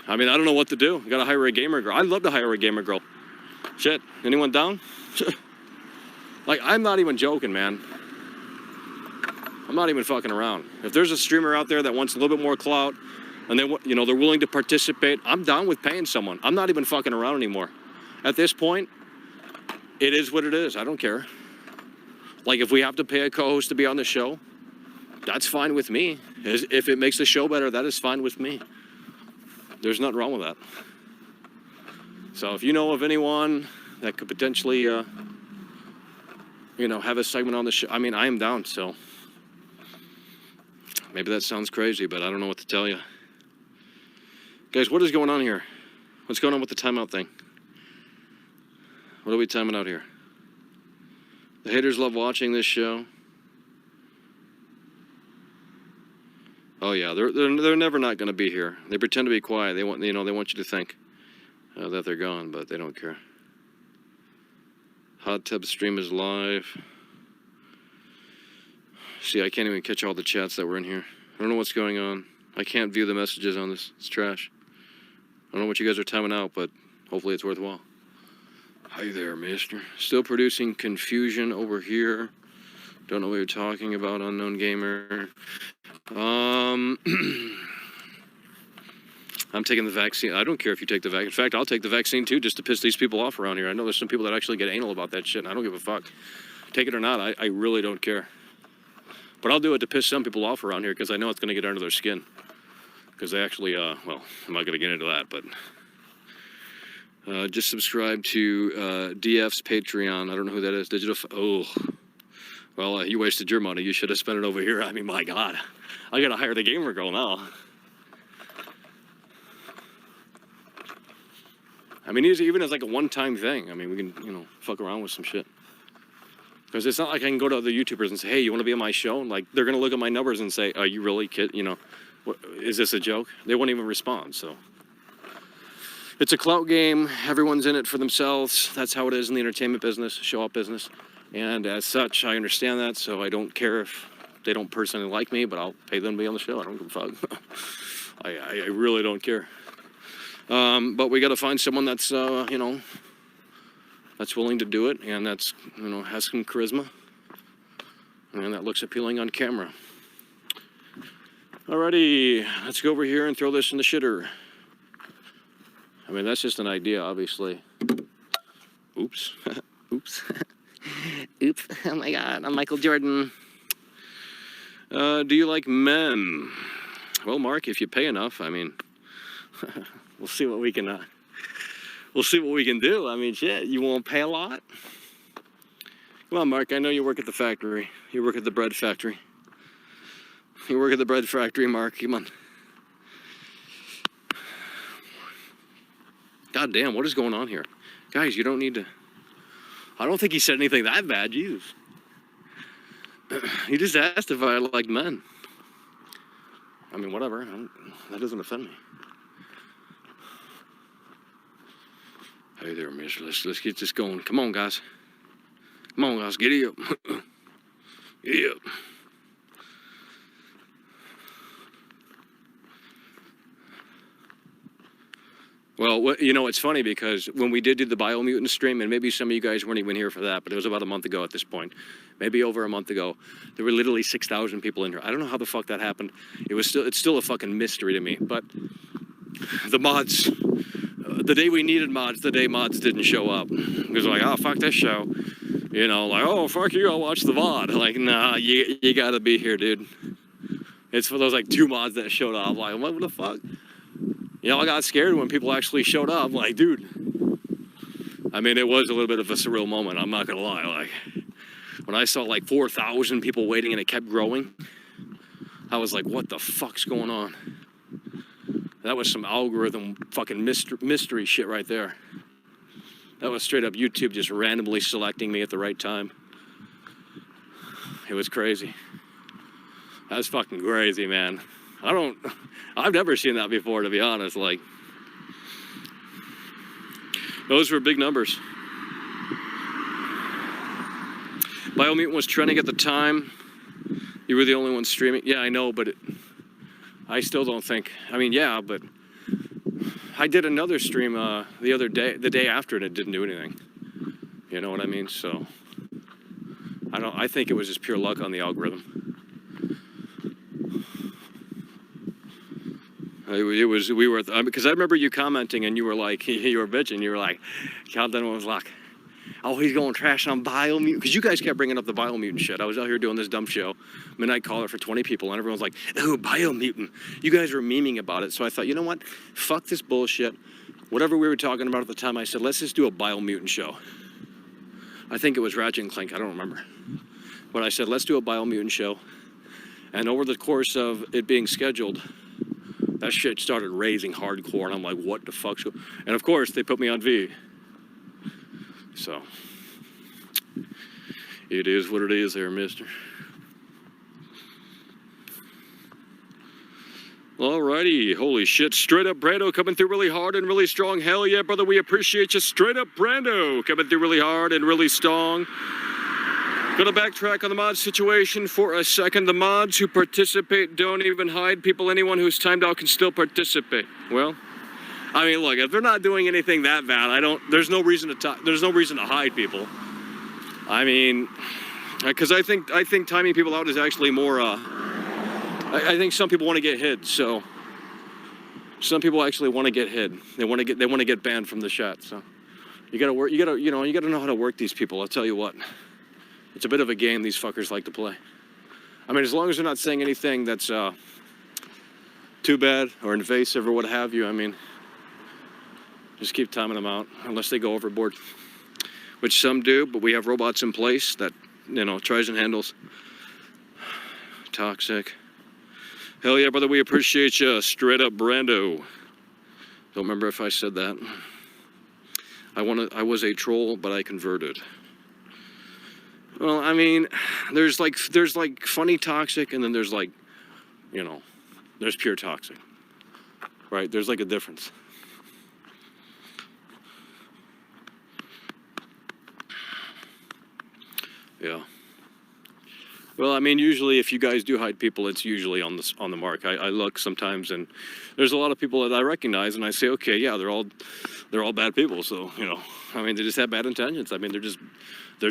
I mean, I don't know what to do. You gotta hire a gamer girl. I'd love to hire a gamer girl. Shit, anyone down? Like, I'm not even joking, man. I'm not even fucking around. If there's a streamer out there that wants a little bit more clout and you know, they're willing to participate, I'm down with paying someone. I'm not even fucking around anymore. At this point, it is what it is. I don't care. Like, if we have to pay a co-host to be on the show, that's fine with me. If it makes the show better, that is fine with me. There's nothing wrong with that. So if you know of anyone that could potentially, you know, have a segment on the show, I mean, I am down, so. Maybe that sounds crazy, but I don't know what to tell you. Guys, what is going on here? What's going on with the timeout thing? What are we timing out here? The haters love watching this show. Oh yeah, they're never not going to be here. They pretend to be quiet. They want, you know, they want you to think that they're gone, but they don't care. Hot Tub stream is live. See, I can't even catch all the chats that were in here. I don't know what's going on. I can't view the messages on this. It's trash. I don't know what you guys are timing out, but hopefully it's worthwhile. Hi there, mister. Still producing confusion over here. Don't know what you're talking about, unknown gamer. I'm taking the vaccine. I don't care if you take the vaccine. In fact, I'll take the vaccine too, just to piss these people off around here. I know there's some people that actually get anal about that shit, and I don't give a fuck. Take it or not, I really don't care. But I'll do it to piss some people off around here, because I know it's going to get under their skin. Because they actually, well, I'm not going to get into that, but just subscribe to DF's Patreon. I don't know who that is. Oh, well, you wasted your money. You should have spent it over here. I mean, my God, I got to hire the gamer girl now. I mean, even as like a one-time thing. I mean, we can, you know, fuck around with some shit. Because it's not like I can go to other YouTubers and say, hey, you want to be on my show? And like, they're going to look at my numbers and say, are you really kid? You know, is this a joke? They won't even respond, so. It's a clout game. Everyone's in it for themselves. That's how it is in the entertainment business, show-up business. And as such, I understand that, so I don't care if they don't personally like me, but I'll pay them to be on the show. I don't give a fuck. I really don't care. But we got to find someone that's, you know, that's willing to do it, and that's, you know, has some charisma, and that looks appealing on camera. Alrighty, let's go over here and throw this in the shitter. I mean, that's just an idea, obviously. Oops. Oops. Oops. Oh my God, I'm Michael Jordan. Do you like men? Well, Mark, if you pay enough, I mean, we'll see what we can do. I mean, shit, you won't pay a lot? Come on, Mark, I know you work at the factory. You work at the bread factory. You work at the bread factory, Mark. Come on. God damn, what is going on here? Guys, you don't need to... I don't think he said anything that bad, Jesus. He just asked if I like men. I mean, whatever. That doesn't offend me. Hey there, miss. Let's get this going. Come on, guys. Come on, guys. Get it up. Get it up. Well, you know, it's funny because when we did do the Biomutant stream, and maybe some of you guys weren't even here for that, but it was about a month ago at this point, maybe over a month ago, there were literally 6,000 people in here. I don't know how the fuck that happened. It's still a fucking mystery to me, but the mods, the day we needed mods, the day mods didn't show up. It was like, oh, fuck this show. You know, like, oh, fuck you, I'll watch the VOD. Like, nah, you gotta be here, dude. It's for those, like, 2 mods that showed up. Like, what the fuck? You know, I got scared when people actually showed up. Like, dude. I mean, it was a little bit of a surreal moment, I'm not gonna lie. Like, when I saw, like, 4,000 people waiting and it kept growing, I was like, what the fuck's going on? That was some algorithm fucking mystery shit right there. That was straight up YouTube just randomly selecting me at the right time. It was crazy. That was fucking crazy, man. I've never seen that before, to be honest. Like, those were big numbers. Biomutant was trending at the time. You were the only one streaming. Yeah, I know, but I still don't think. I mean, yeah, but I did another stream the other day, the day after, and it didn't do anything. You know what I mean? So I think it was just pure luck on the algorithm. Because I remember you commenting and you were like, you were bitching. You were like, Calvin was like, oh, he's going trash on Biomutant. Because you guys kept bringing up the Biomutant shit. I was out here doing this dumb show, Midnight Caller for 20 people, and everyone's like, oh, Biomutant. You guys were memeing about it. So I thought, you know what? Fuck this bullshit. Whatever we were talking about at the time, I said, let's just do a Biomutant show. I think it was Ratchet and Clank. I don't remember. But I said, let's do a Biomutant show. And over the course of it being scheduled, that shit started raising hardcore, and I'm like, what the fuck's going on? And of course, they put me on V. So, it is what it is there, mister. Alrighty, holy shit, straight up Brando coming through really hard and really strong. Hell yeah, brother, we appreciate you. Straight up Brando coming through really hard and really strong. Gonna backtrack on the mod situation for a second. The mods who participate don't even hide people. Anyone who's timed out can still participate. Well, I mean, look, if they're not doing anything that bad, there's no reason to hide people. I mean, because I think timing people out is actually more, I think some people want to get hid, so some people actually want to get hid. They want to get banned from the chat, so you gotta know how to work these people, I'll tell you what. It's a bit of a game these fuckers like to play. I mean, as long as they're not saying anything that's too bad or invasive or what have you, I mean, just keep timing them out unless they go overboard, which some do, but we have robots in place that, you know, tries and handles. Toxic. Hell yeah, brother, we appreciate you. Straight up Brando. Don't remember if I said that. I was a troll, but I converted. Well, I mean, there's like funny toxic, and then there's like, you know, there's pure toxic, right? There's like a difference. Yeah. Well, I mean, usually if you guys do hide people, it's usually on the mark. I look sometimes, and there's a lot of people that I recognize, and I say, okay, yeah, they're all bad people. So I mean, they just have bad intentions. I mean, they're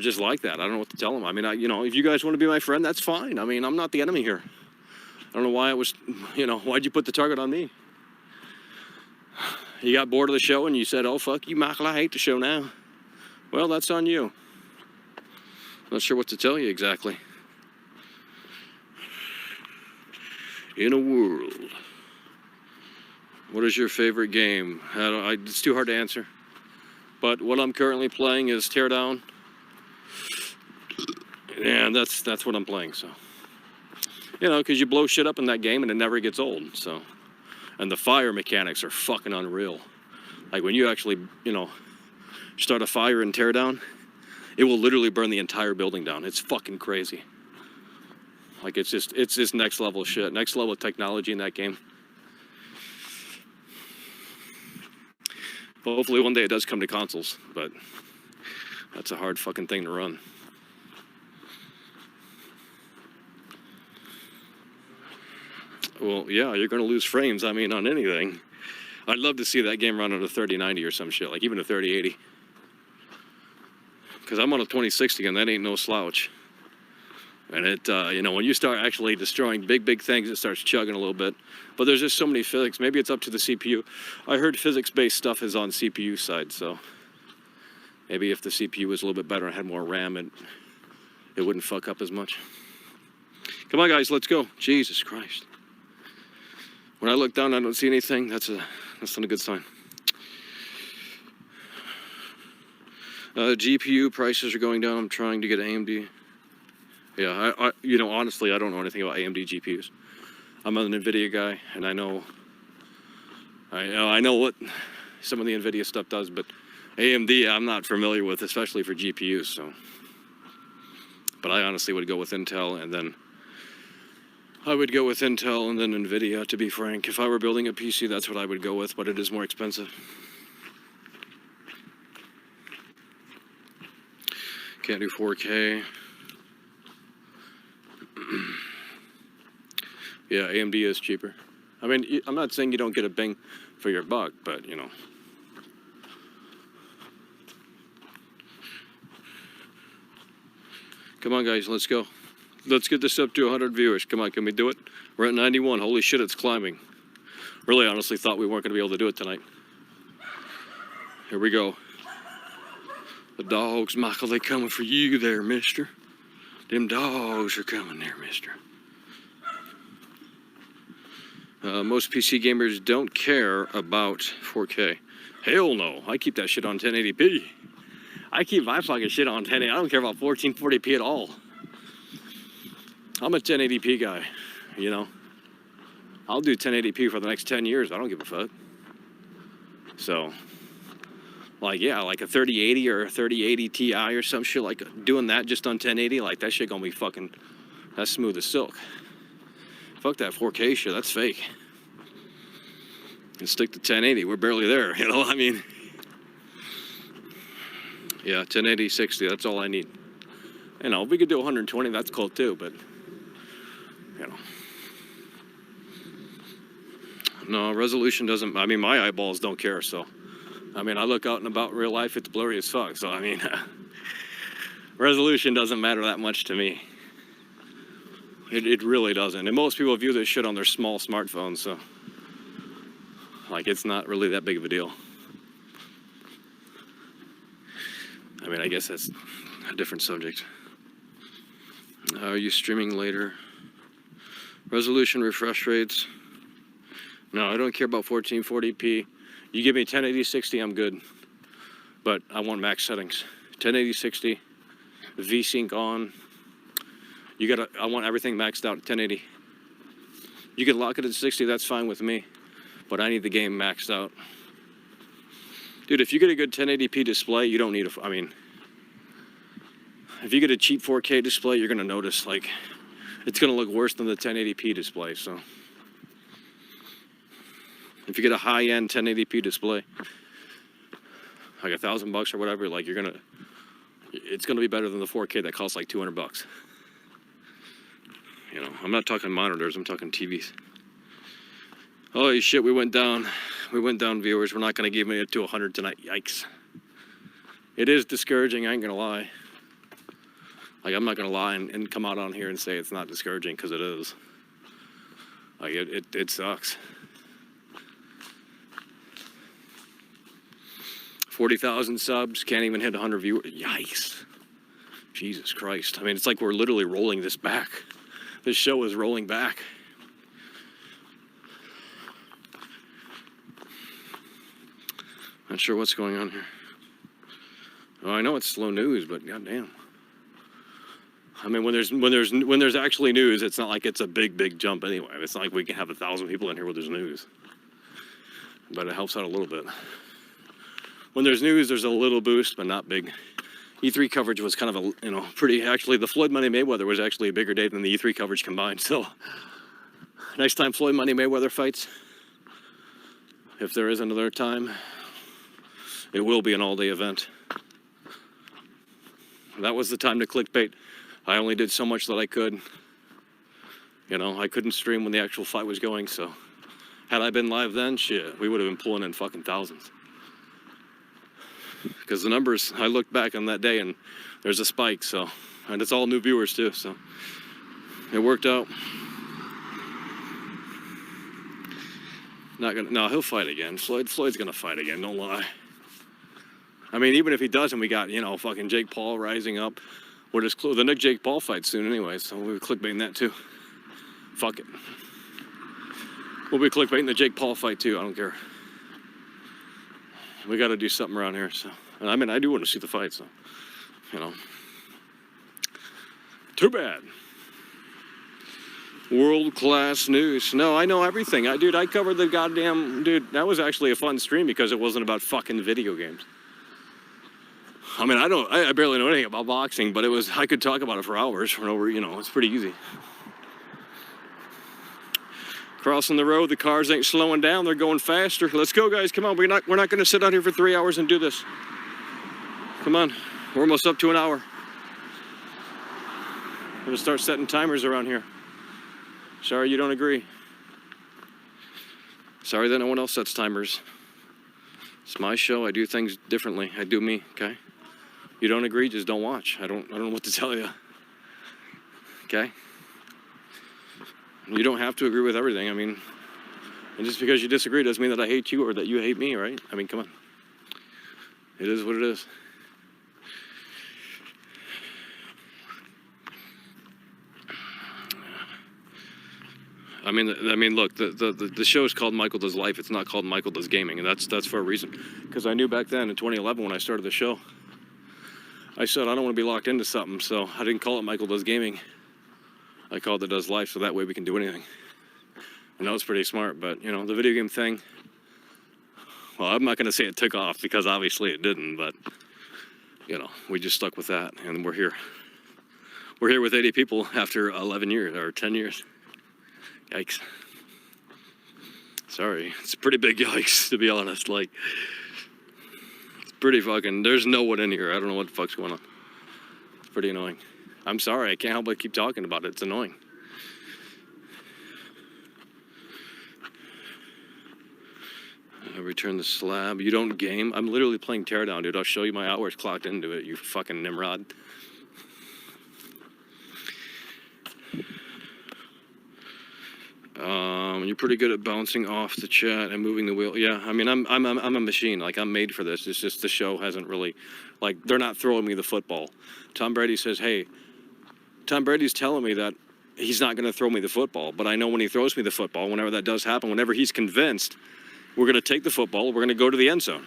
just like that. I don't know what to tell them. I mean, if you guys want to be my friend, that's fine. I mean, I'm not the enemy here. I don't know why why'd you put the target on me? You got bored of the show and you said, oh, fuck you, Michael, I hate the show now. Well, that's on you. Not sure what to tell you exactly. In a world. What is your favorite game? It's too hard to answer. But what I'm currently playing is Teardown. And that's what I'm playing, so. Because you blow shit up in that game and it never gets old, so. And the fire mechanics are fucking unreal. Like when you actually, start a fire in Teardown, it will literally burn the entire building down. It's fucking crazy. Like it's just next level shit, next level technology in that game. Hopefully one day it does come to consoles, but that's a hard fucking thing to run. Well, yeah, you're going to lose frames, I mean, on anything. I'd love to see that game run on a 3090 or some shit, like even a 3080. Because I'm on a 2060 and that ain't no slouch. And it, when you start actually destroying big things, it starts chugging a little bit. But there's just so many physics. Maybe it's up to the CPU. I heard physics-based stuff is on CPU side, so maybe if the CPU was a little bit better and had more RAM, it wouldn't fuck up as much. Come on, guys, let's go. Jesus Christ. When I look down, I don't see anything. That's not a good sign. GPU prices are going down. I'm trying to get AMD. Yeah, honestly, I don't know anything about AMD GPUs. I'm an NVIDIA guy, and I know what some of the NVIDIA stuff does, but AMD I'm not familiar with, especially for GPUs. So, but I honestly would go with Intel, and then I would go with Intel and then NVIDIA, to be frank. If I were building a PC, that's what I would go with, but it is more expensive. Can't do 4K. Yeah, AMD is cheaper. I mean, I'm not saying you don't get a bang for your buck, but Come on, guys, let's go. Let's get this up to 100 viewers. Come on, can we do it? We're at 91. Holy shit, it's climbing. Really, honestly thought we weren't going to be able to do it tonight. Here we go. The dogs, Michael, they coming for you there, mister. Them dogs are coming there, mister. Most PC gamers don't care about 4K. Hell no. I keep that shit on 1080p. I keep my fucking shit on 1080p. I don't care about 1440p at all. I'm a 1080p guy, I'll do 1080p for the next 10 years. I don't give a fuck. So, like, yeah, like a 3080 or a 3080 Ti or some shit, like doing that just on 1080, like that shit gonna be fucking, that's smooth as silk. Fuck that 4K shit, that's fake. And stick to 1080, we're barely there, I mean. Yeah, 1080, 60, that's all I need. If we could do 120, that's cool too, but, No, resolution doesn't, I mean, my eyeballs don't care, so. I mean, I look out and about in real life, it's blurry as fuck, so I mean, resolution doesn't matter that much to me. It really doesn't. And most people view this shit on their small smartphones, so like it's not really that big of a deal. I mean, I guess that's a different subject. Are you streaming later? Resolution, refresh rates. No, I don't care about 1440p. You give me 1080 60, I'm good. But I want max settings. 1080 60, VSync on. I want everything maxed out at 1080. You can lock it at 60, that's fine with me. But I need the game maxed out. Dude, if you get a good 1080p display, you don't need I mean, if you get a cheap 4K display, you're gonna notice, like, it's gonna look worse than the 1080p display, so. If you get a high-end 1080p display, like $1,000 or whatever, like it's gonna be better than the 4K that costs like $200. You know, I'm not talking monitors, I'm talking TVs. Holy shit, we went down, viewers. We're not going to give it to 100 tonight. Yikes. It is discouraging, I ain't going to lie. Like, I'm not going to lie and come out on here and say it's not discouraging, because it is. Like, it sucks. 40,000 subs, can't even hit 100 viewers. Yikes. Jesus Christ. I mean, it's like we're literally rolling this back. This show is rolling back. Not sure what's going on here. Oh, I know it's slow news, but goddamn. I mean, when there's actually news, it's not like it's a big jump anyway. It's not like we can have 1,000 people in here where there's news. But it helps out a little bit. When there's news, there's a little boost, but not big. E3 coverage was kind of a, you know, pretty, actually, the Floyd Money Mayweather was actually a bigger day than the E3 coverage combined. So, next time Floyd Money Mayweather fights, if there is another time, it will be an all-day event. That was the time to clickbait. I only did so much that I could. You know, I couldn't stream when the actual fight was going, so had I been live then, shit, we would have been pulling in fucking thousands. Because the numbers, I looked back on that day and there's a spike, so, and it's all new viewers too, so it worked out. Not gonna, no, he'll fight again. Floyd's gonna fight again, don't lie. I mean, even if he doesn't, we got, you know, fucking Jake Paul rising up. We're just the next Jake Paul fight soon anyway, so we'll be clickbaiting that too. Fuck it. We'll be clickbaiting the Jake Paul fight too, I don't care. We got to do something around here, so. And I mean, I do want to see the fight, so, you know. Too bad. World-class news. No, I know everything. Dude, I covered the goddamn, dude, that was actually a fun stream because it wasn't about fucking video games. I mean, I barely know anything about boxing, but it was, I could talk about it for hours for no, you know, it's pretty easy. Crossing the road, the cars ain't slowing down, they're going faster. Let's go, guys, come on, we're not gonna sit out here for 3 hours and do this. Come on, we're almost up to an hour. I'm gonna start setting timers around here. Sorry you don't agree. Sorry that no one else sets timers. It's my show, I do things differently. I do me, okay? You don't agree, just don't watch. I don't know what to tell you. Okay? You don't have to agree with everything. I mean, and just because you disagree doesn't mean that I hate you or that you hate me, right? I mean, come on. It is what it is. I mean, look, the show is called Michael Does Life. It's not called Michael Does Gaming, and that's for a reason. Because I knew back then in 2011 when I started the show, I said I don't want to be locked into something, so I didn't call it Michael Does Gaming. I called it Does Life, so that way we can do anything. And that was pretty smart, but, you know, the video game thing, well, I'm not going to say it took off, because obviously it didn't, but, you know, we just stuck with that, and we're here. We're here with 80 people after 11 years, or 10 years. Yikes. Sorry, it's a pretty big yikes, to be honest, like, it's pretty fucking, there's no one in here, I don't know what the fuck's going on. It's pretty annoying. I'm sorry, I can't help but keep talking about it. It's annoying. I return the slab. You don't game? I'm literally playing Teardown, dude. I'll show you my hours clocked into it, you fucking Nimrod. You're pretty good at bouncing off the chat and moving the wheel. Yeah, I mean, I'm a machine. Like, I'm made for this. It's just the show hasn't really, like, they're not throwing me the football. Tom Brady says, hey, Tom Brady's telling me that he's not going to throw me the football, but I know when he throws me the football, whenever that does happen, whenever he's convinced, we're going to take the football, we're going to go to the end zone.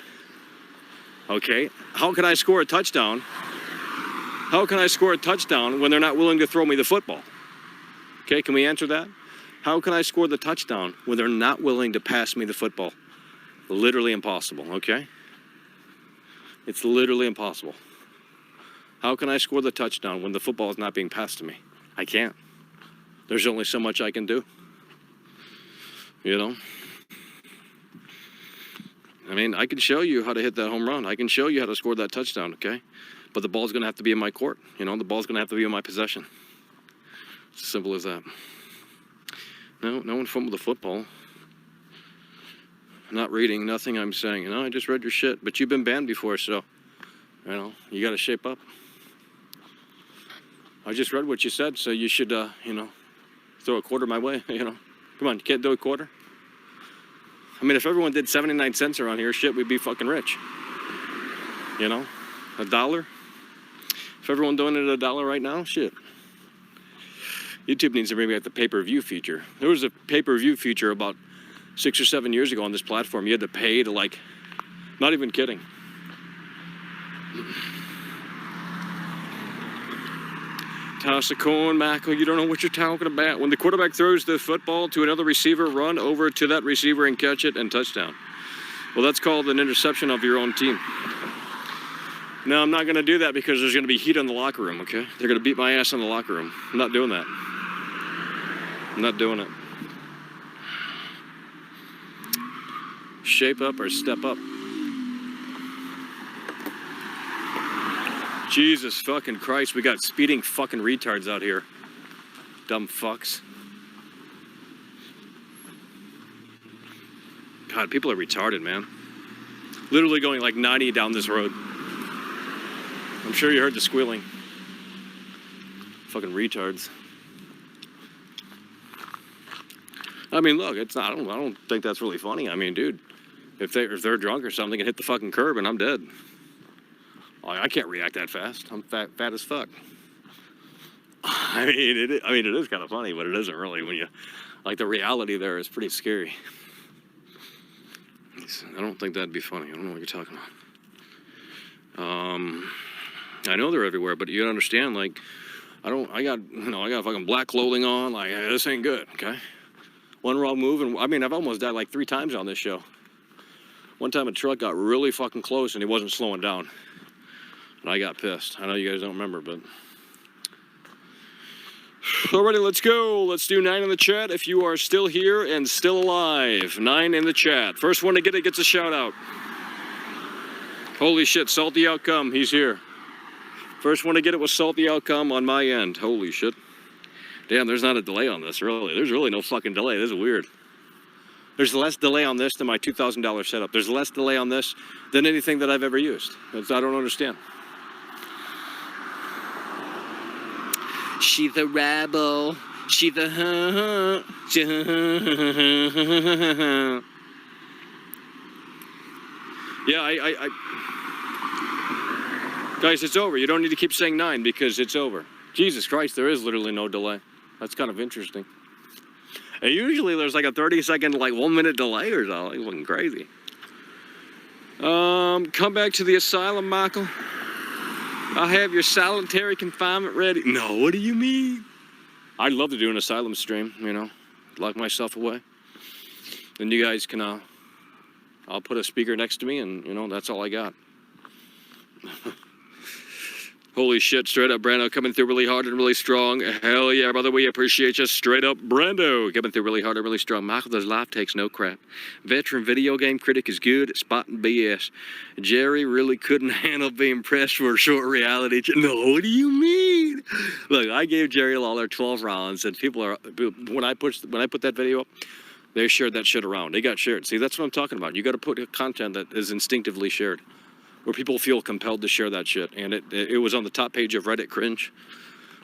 Okay? How can I score a touchdown? How can I score a touchdown when they're not willing to throw me the football? Okay, can we answer that? How can I score the touchdown when they're not willing to pass me the football? Literally impossible, okay? It's literally impossible. How can I score the touchdown when the football is not being passed to me? I can't. There's only so much I can do. You know? I mean, I can show you how to hit that home run. I can show you how to score that touchdown, okay? But the ball's going to have to be in my court. You know, the ball's going to have to be in my possession. It's as simple as that. No one fumbled the football. Not reading, nothing I'm saying. I just read your shit. But you've been banned before, so, you got to shape up. I just read what you said, so you should, throw a quarter my way, Come on, you can't do a quarter? I mean, if everyone did 79 cents around here, shit, we'd be fucking rich. $1? If everyone doing it at $1 right now, shit. YouTube needs to bring back the pay-per-view feature. There was a pay-per-view feature about 6 or 7 years ago on this platform. You had to pay to, not even kidding. Toss a coin, Michael. You don't know what you're talking about. When the quarterback throws the football to another receiver, run over to that receiver and catch it and touchdown. Well, that's called an interception of your own team. No, I'm not going to do that because there's going to be heat in the locker room, okay? They're going to beat my ass in the locker room. I'm not doing that. I'm not doing it. Shape up or step up. Jesus fucking Christ, we got speeding fucking retards out here. Dumb fucks. God, people are retarded, man. Literally going 90 down this road. I'm sure you heard the squealing. Fucking retards. I mean, look, it's not. I don't think that's really funny. I mean, dude, if they're drunk or something and hit the fucking curb and I'm dead. I can't react that fast. I'm fat as fuck. I mean, it is kind of funny, but it isn't really when you, the reality there is pretty scary. I don't think that'd be funny. I don't know what you're talking about. I know they're everywhere, but you understand, I got fucking black clothing on. This ain't good, okay? One wrong move, and I've almost died 3 times on this show. One time a truck got really fucking close and he wasn't slowing down. And I got pissed. I know you guys don't remember, but... Alrighty, let's go. Let's do 9 in the chat if you are still here and still alive. 9 in the chat. First one to get it gets a shout out. Holy shit, Salty Outcome. He's here. First one to get it was Salty Outcome on my end. Holy shit. Damn, there's not a delay on this, really. There's really no fucking delay. This is weird. There's less delay on this than my $2,000 setup. There's less delay on this than anything that I've ever used. I don't understand. She the rebel. She the Yeah, Guys, it's over. You don't need to keep saying 9 because it's over. Jesus Christ, there is literally no delay. That's kind of interesting. And usually there's a 30-second, 1 minute delay or something. It's looking crazy. Come back to the asylum, Michael. I'll have your solitary confinement ready. No, what do you mean? I'd love to do an asylum stream, lock myself away. Then you guys can, I'll put a speaker next to me and, that's all I got. Holy shit, straight up Brando coming through really hard and really strong. Hell yeah, brother, we appreciate you. Straight up Brando coming through really hard and really strong. Michael, this life takes no crap. Veteran video game critic is good at spotting BS. Jerry really couldn't handle being pressed for a short reality. No, what do you mean? Look, I gave Jerry Lawler 12 rounds, and people are, when I put that video up, they shared that shit around. They got shared. See, that's what I'm talking about. You got to put content that is instinctively shared, where people feel compelled to share that shit. And it was on the top page of Reddit Cringe.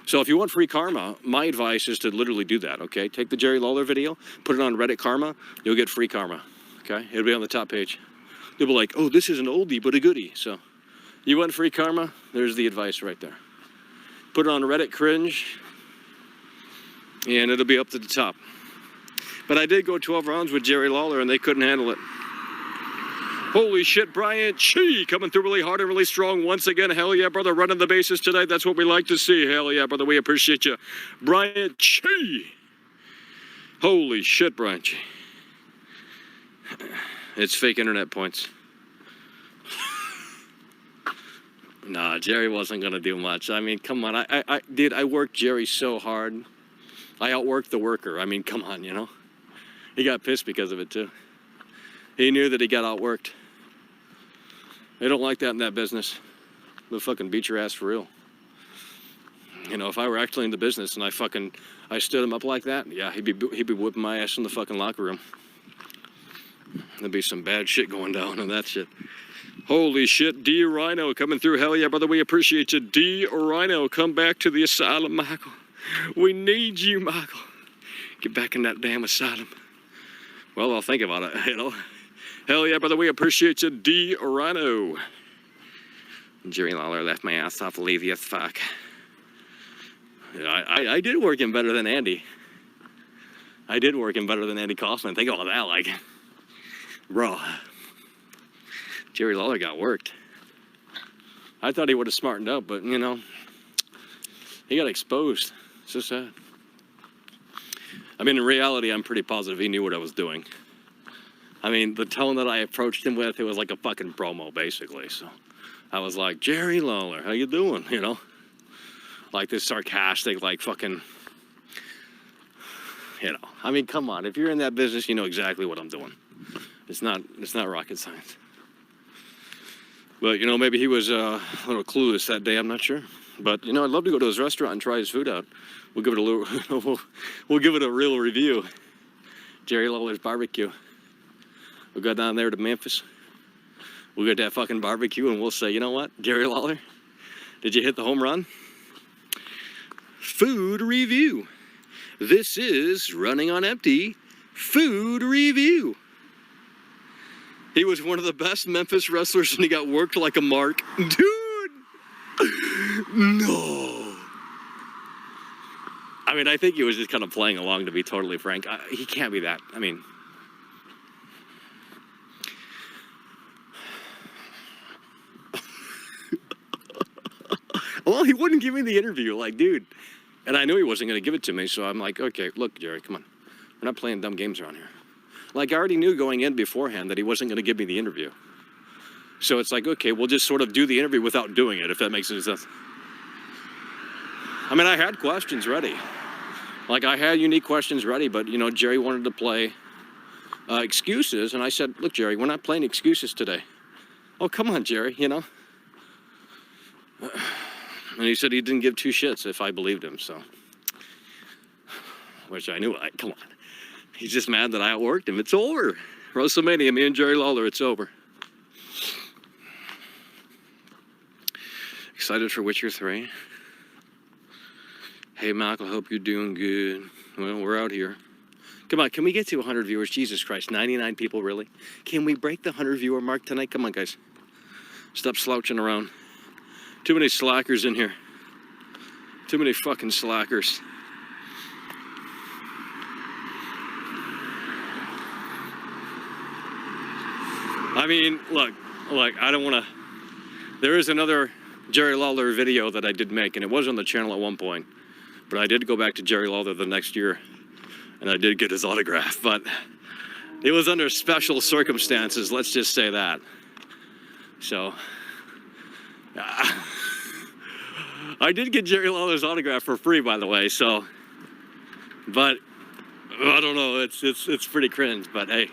So if you want free karma, my advice is to literally do that, okay? Take the Jerry Lawler video, put it on Reddit Karma, you'll get free karma, okay? It'll be on the top page. They'll be like, oh, this is an oldie but a goodie. So you want free karma? There's the advice right there. Put it on Reddit Cringe, and it'll be up to the top. But I did go 12 rounds with Jerry Lawler, and they couldn't handle it. Holy shit, Brian Chi coming through really hard and really strong once again. Hell yeah, brother, running the bases today. That's what we like to see. Hell yeah, brother, we appreciate you. Brian Chi. Holy shit, Brian Chi. It's fake internet points. Nah, Jerry wasn't going to do much. I mean, come on. I worked Jerry so hard. I outworked the worker. I mean, come on, He got pissed because of it, too. He knew that he got outworked. They don't like that in that business. They'll fucking beat your ass for real. You know, if I were actually in the business and I stood him up like that, yeah, he'd be whipping my ass in the fucking locker room. There'd be some bad shit going down on that shit. Holy shit, D Rhino coming through. Hell yeah, brother, we appreciate you. D Rhino, come back to the asylum, Michael. We need you, Michael. Get back in that damn asylum. Well, I'll think about it, you know. Hell yeah, brother, we appreciate you. D Rhino. Jerry Lawler left my ass off lazy as fuck. Yeah, I did work him better than Andy. I did work him better than Andy Kaufman. Think about that, like, bro. Jerry Lawler got worked. I thought he would have smartened up, but, you know, he got exposed. So sad. I mean, in reality, I'm pretty positive he knew what I was doing. I mean, the tone that I approached him with, it was like a fucking promo, basically. So I was like, Jerry Lawler, how you doing, you know? Like this sarcastic, like fucking, you know. I mean, come on. If you're in that business, you know exactly what I'm doing. It's not rocket science. But, you know, maybe he was a little clueless that day. I'm not sure. But, you know, I'd love to go to his restaurant and try his food out. We'll give it a little, we'll give it a real review. Jerry Lawler's barbecue. We'll go down there to Memphis. We'll get that fucking barbecue and we'll say, you know what, Jerry Lawler, did you hit the home run? Food review. This is Running on Empty Food Review. He was one of the best Memphis wrestlers and he got worked like a mark. Dude! No. I mean, I think he was just kind of playing along, to be totally frank. He can't be that. I mean, well, he wouldn't give me the interview, like, dude. And I knew he wasn't going to give it to me, so I'm like, okay, look, Jerry, come on. We're not playing dumb games around here. Like, I already knew going in beforehand that he wasn't going to give me the interview. So it's like, okay, we'll just sort of do the interview without doing it, if that makes any sense. I mean, I had questions ready. Like, I had unique questions ready, but, you know, Jerry wanted to play excuses, and I said, look, Jerry, we're not playing excuses today. Oh, come on, Jerry, you know? And he said he didn't give two shits if I believed him, so. Which I knew, come on. He's just mad that I outworked him. It's over. WrestleMania, me and Jerry Lawler, it's over. Excited for Witcher 3? Hey, Michael, hope you're doing good. Well, we're out here. Come on, can we get to 100 viewers? Jesus Christ, 99 people, really? Can we break the 100 viewer mark tonight? Come on, guys. Stop slouching around. Too many slackers in here. Too many fucking slackers. I mean, look, I don't want to... There is another Jerry Lawler video that I did make, and it was on the channel at one point. But I did go back to Jerry Lawler the next year, and I did get his autograph. But it was under special circumstances, let's just say that. So... I did get Jerry Lawler's autograph for free, by the way, so... But, I don't know, it's pretty cringe, but hey...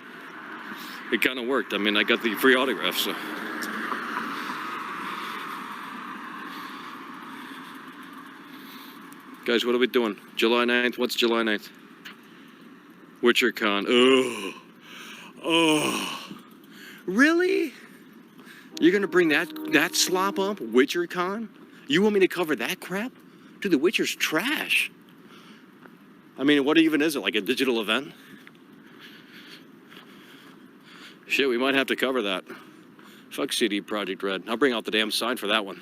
It kind of worked. I mean, I got the free autograph, so. Guys, what are we doing? July 9th? What's July 9th? WitcherCon. Oh. Really? You're going to bring that slop up? WitcherCon? You want me to cover that crap? Dude, The Witcher's trash. I mean, what even is it? Like a digital event? Shit, we might have to cover that. Fuck CD Projekt Red. I'll bring out the damn sign for that one.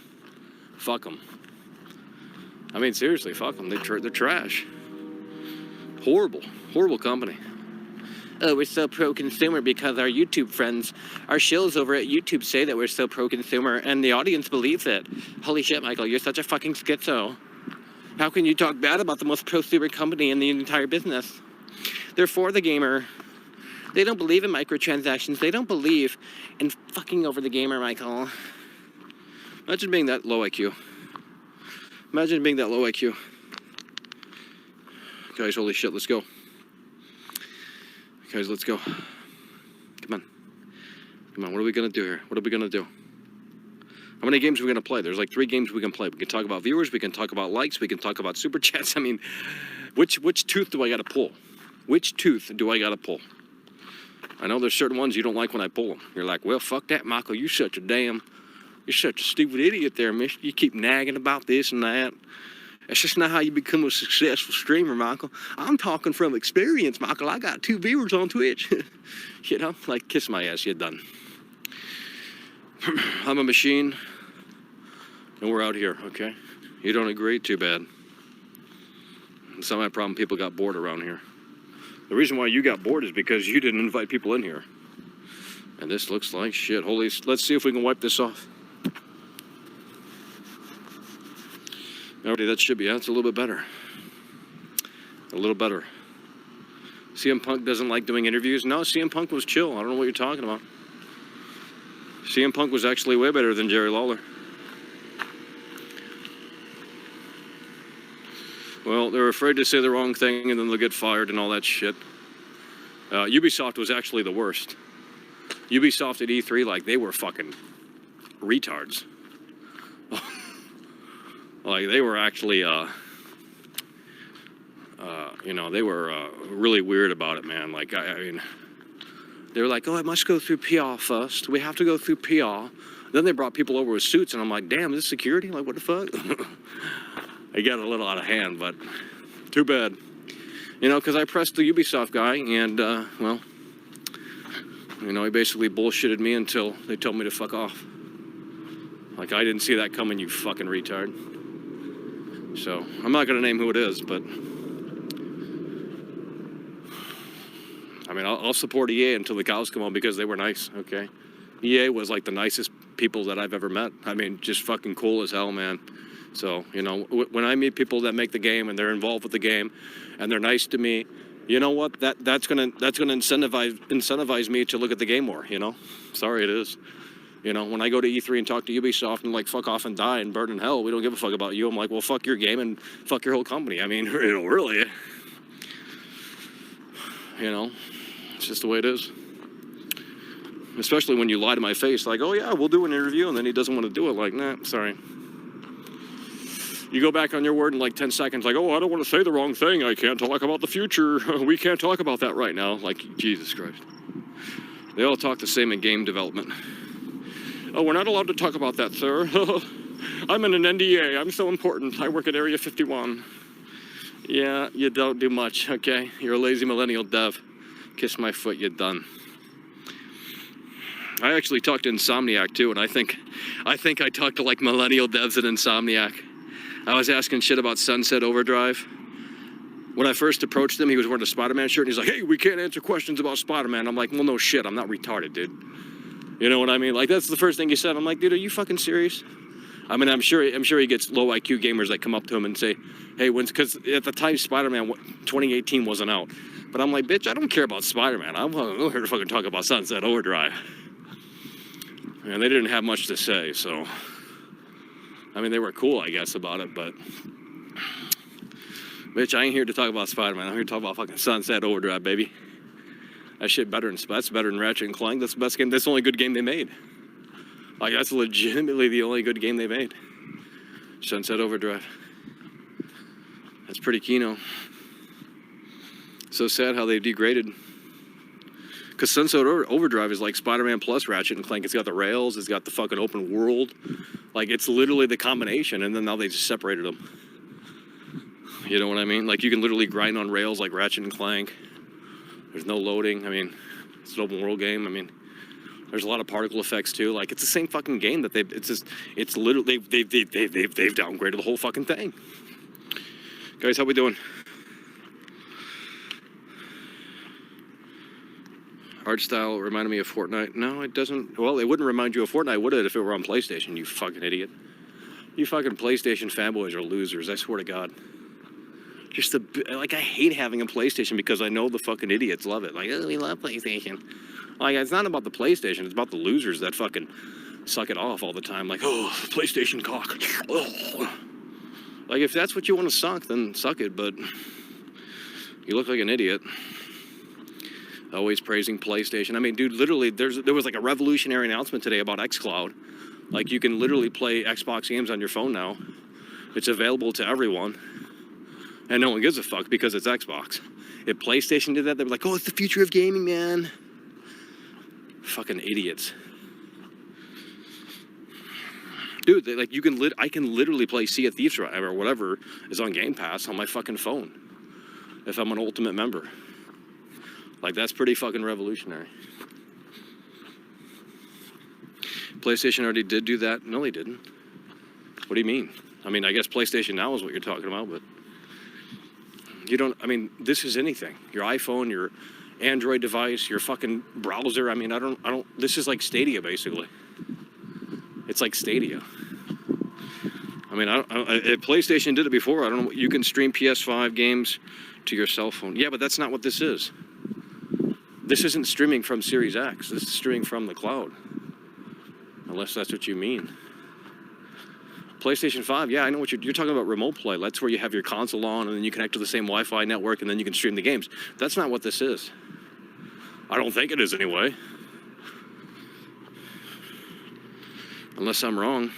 Fuck them. I mean, seriously, fuck them. They're trash. Horrible. Horrible company. Oh, we're so pro-consumer because our YouTube friends, our shills over at YouTube say that we're so pro-consumer, and the audience believes it. Holy shit, Michael, you're such a fucking schizo. How can you talk bad about the most pro-consumer company in the entire business? They're for the gamer. They don't believe in microtransactions. They don't believe in fucking over the gamer, Michael. Imagine being that low IQ. Imagine being that low IQ. Guys, holy shit, let's go. Guys, let's go. Come on. Come on, what are we gonna do here? What are we gonna do? How many games are we going to play? There's like 3 games we can play. We can talk about viewers. We can talk about likes. We can talk about super chats. I mean, which tooth do I got to pull? Which tooth do I got to pull? I know there's certain ones you don't like when I pull them. You're like, well, fuck that, Michael. You're such a stupid idiot there, miss. You keep nagging about this and that. That's just not how you become a successful streamer, Michael. I'm talking from experience, Michael. I got 2 viewers on Twitch. You know, like, kiss my ass, you're done. I'm a machine, and we're out here, okay? You don't agree? Too bad. It's not my problem. People got bored around here. The reason why you got bored is because you didn't invite people in here. And this looks like shit. Let's see if we can wipe this off. Alrighty, that should be, that's a little bit better. A little better. CM Punk doesn't like doing interviews? No, CM Punk was chill. I don't know what you're talking about. CM Punk was actually way better than Jerry Lawler. Well, they're afraid to say the wrong thing and then they'll get fired and all that shit. Ubisoft was actually the worst. Ubisoft at E3, like, they were fucking retards. Like, they were actually, you know, they were really weird about it, man. Like, I mean, they were like, oh, it must go through PR first. We have to go through PR. Then they brought people over with suits, and I'm like, damn, is this security? Like, what the fuck? I got a little out of hand, but too bad. You know, because I pressed the Ubisoft guy, and, well, you know, he basically bullshitted me until they told me to fuck off. Like, I didn't see that coming, you fucking retard. So, I'm not going to name who it is, but I mean, I'll support EA until the cows come home because they were nice, okay? EA was like the nicest people that I've ever met. I mean, just fucking cool as hell, man. So, you know, when I meet people that make the game and they're involved with the game and they're nice to me, you know what? That's gonna incentivize me to look at the game more, you know? Sorry, it is. You know, when I go to E3 and talk to Ubisoft and like fuck off and die and burn in hell, we don't give a fuck about you. I'm like, well, fuck your game and fuck your whole company. I mean, you know, really. You know, it's just the way it is. Especially when you lie to my face, like, oh yeah, we'll do an interview, and then he doesn't want to do it. Like, nah, sorry. You go back on your word in like 10 seconds, like, oh, I don't want to say the wrong thing. I can't talk about the future. We can't talk about that right now. Like, Jesus Christ. They all talk the same in game development. Oh, we're not allowed to talk about that, sir. I'm in an NDA. I'm so important. I work at Area 51. Yeah, you don't do much, okay? You're a lazy millennial dev. Kiss my foot, you're done. I actually talked to Insomniac, too, and I think I talked to, like, millennial devs at Insomniac. I was asking shit about Sunset Overdrive. When I first approached him, he was wearing a Spider-Man shirt, and he's like, hey, we can't answer questions about Spider-Man. I'm like, well, no shit, I'm not retarded, dude. You know what I mean? Like, that's the first thing he said. I'm like, dude, are you fucking serious? I mean, I'm sure he gets low IQ gamers that come up to him and say, hey, because at the time Spider-Man 2018 wasn't out. But I'm like, bitch, I don't care about Spider-Man. I'm here to fucking talk about Sunset Overdrive. And they didn't have much to say, so. I mean, they were cool, I guess, about it, but. Bitch, I ain't here to talk about Spider-Man. I'm here to talk about fucking Sunset Overdrive, baby. That shit that's better than Ratchet and Clank. That's the best game. That's the only good game they made. Like, that's legitimately the only good game they made. Sunset Overdrive. That's pretty kino. So sad how they degraded. Because Sunset Overdrive is like Spider-Man plus Ratchet and Clank. It's got the rails. It's got the fucking open world. Like, it's literally the combination. And then now they just separated them. You know what I mean? Like, you can literally grind on rails like Ratchet and Clank. There's no loading. I mean, it's an open world game. I mean, there's a lot of particle effects too. Like, it's the same fucking game that it's literally, they've downgraded the whole fucking thing. Guys, how we doing? Art style reminded me of Fortnite. No, it doesn't. Well, it wouldn't remind you of Fortnite, would it, if it were on PlayStation, you fucking idiot. You fucking PlayStation fanboys are losers, I swear to God. Just like, I hate having a PlayStation because I know the fucking idiots love it. Like, oh, we love PlayStation. Like, it's not about the PlayStation. It's about the losers that fucking suck it off all the time. Like, oh, PlayStation cock. Oh. Like, if that's what you want to suck, then suck it. But you look like an idiot. Always praising PlayStation. I mean, dude, literally, there was like a revolutionary announcement today about xCloud. Like, you can literally play Xbox games on your phone now. It's available to everyone. And no one gives a fuck because it's Xbox. If PlayStation did that, they'd be like, oh, it's the future of gaming, man. Fucking idiots. Dude, like, I can literally play Sea of Thieves or whatever is on Game Pass on my fucking phone if I'm an Ultimate member. Like, that's pretty fucking revolutionary. PlayStation already did do that. No, they didn't. What do you mean? I mean, I guess PlayStation Now is what you're talking about, but you don't, I mean, this is anything. Your iPhone, your Android device, your fucking browser. I mean, this is like Stadia, basically. It's like Stadia. I mean, if PlayStation did it before, I don't know. You can stream PS5 games to your cell phone. Yeah, but that's not what this is. This isn't streaming from Series X. This is streaming from the cloud. Unless that's what you mean. PlayStation 5, yeah, I know what you're talking about. Remote play. That's where you have your console on and then you connect to the same Wi-Fi network and then you can stream the games. That's not what this is. I don't think it is anyway. Unless I'm wrong.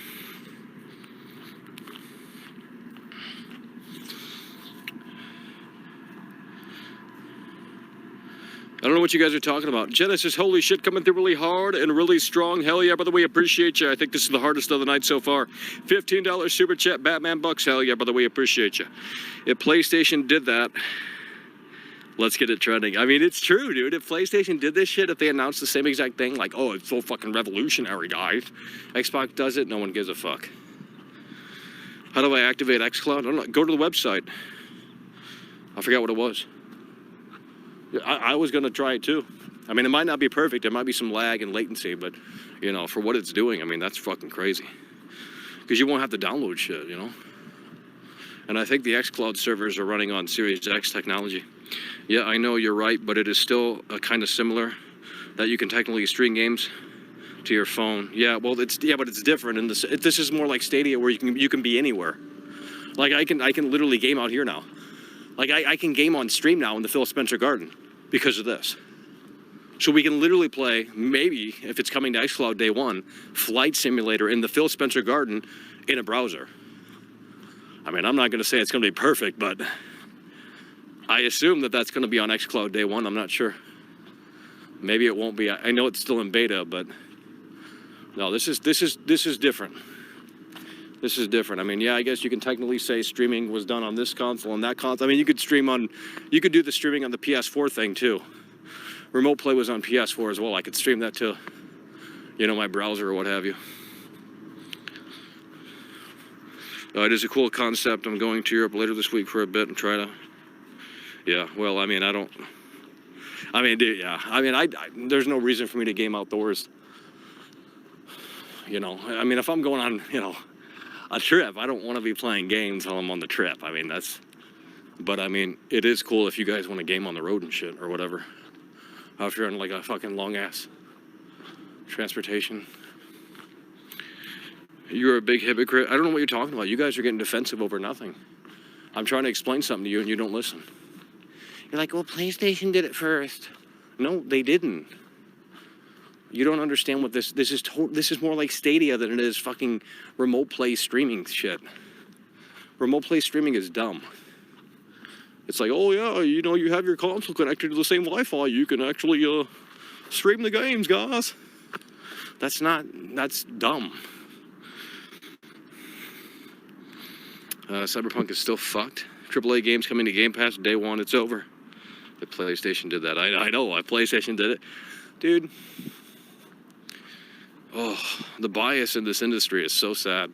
I don't know what you guys are talking about. Genesis, holy shit, coming through really hard and really strong. Hell yeah, by the way, appreciate you. I think this is the hardest of the night so far. $15 super chat, Batman Bucks. Hell yeah, by the way, appreciate you. If PlayStation did that, let's get it trending. I mean, it's true, dude. If PlayStation did this shit, if they announced the same exact thing, like, oh, it's so fucking revolutionary, guys. Xbox does it, no one gives a fuck. How do I activate xCloud? I don't know. Go to the website. I forgot what it was. I was going to try it too. I mean, it might not be perfect. There might be some lag and latency, but, you know, for what it's doing, I mean, that's fucking crazy. Because you won't have to download shit, you know? And I think the xCloud servers are running on Series X technology. Yeah, I know you're right, but it is still kind of similar that you can technically stream games to your phone. Yeah, well, but it's different. And this is more like Stadia where you can be anywhere. Like, I can literally game out here now. Like, I can game on stream now in the Phil Spencer Garden because of this. So we can literally play, maybe, if it's coming to xCloud day one, Flight Simulator in the Phil Spencer Garden in a browser. I mean, I'm not going to say it's going to be perfect, but I assume that that's going to be on xCloud day one. I'm not sure. Maybe it won't be. I know it's still in beta, but no, this is different. This is different. I mean, yeah, I guess you can technically say streaming was done on this console and that console. I mean, you could do the streaming on the PS4 thing too. Remote play was on PS4 as well. I could stream that to, you know, my browser or what have you. It is a cool concept. I'm going to Europe later this week for a bit and try to. Yeah, well, I mean, there's no reason for me to game outdoors. You know, I mean, if I'm going on, you know, a trip, I don't want to be playing games while I'm on the trip. I mean, but I mean, it is cool if you guys want to game on the road and shit or whatever. If you're on like a fucking long ass transportation. You're a big hypocrite. I don't know what you're talking about. You guys are getting defensive over nothing. I'm trying to explain something to you and you don't listen. You're like, well, PlayStation did it first. No, they didn't. You don't understand what this is more like Stadia than it is fucking remote play streaming shit. Remote play streaming is dumb. It's like, oh yeah, you know, you have your console connected to the same Wi-Fi, you can actually stream the games, guys. That's dumb. Cyberpunk is still fucked. AAA games coming to Game Pass day one, it's over. The PlayStation did that. I know, PlayStation did it. Dude. Oh, the bias in this industry is so sad.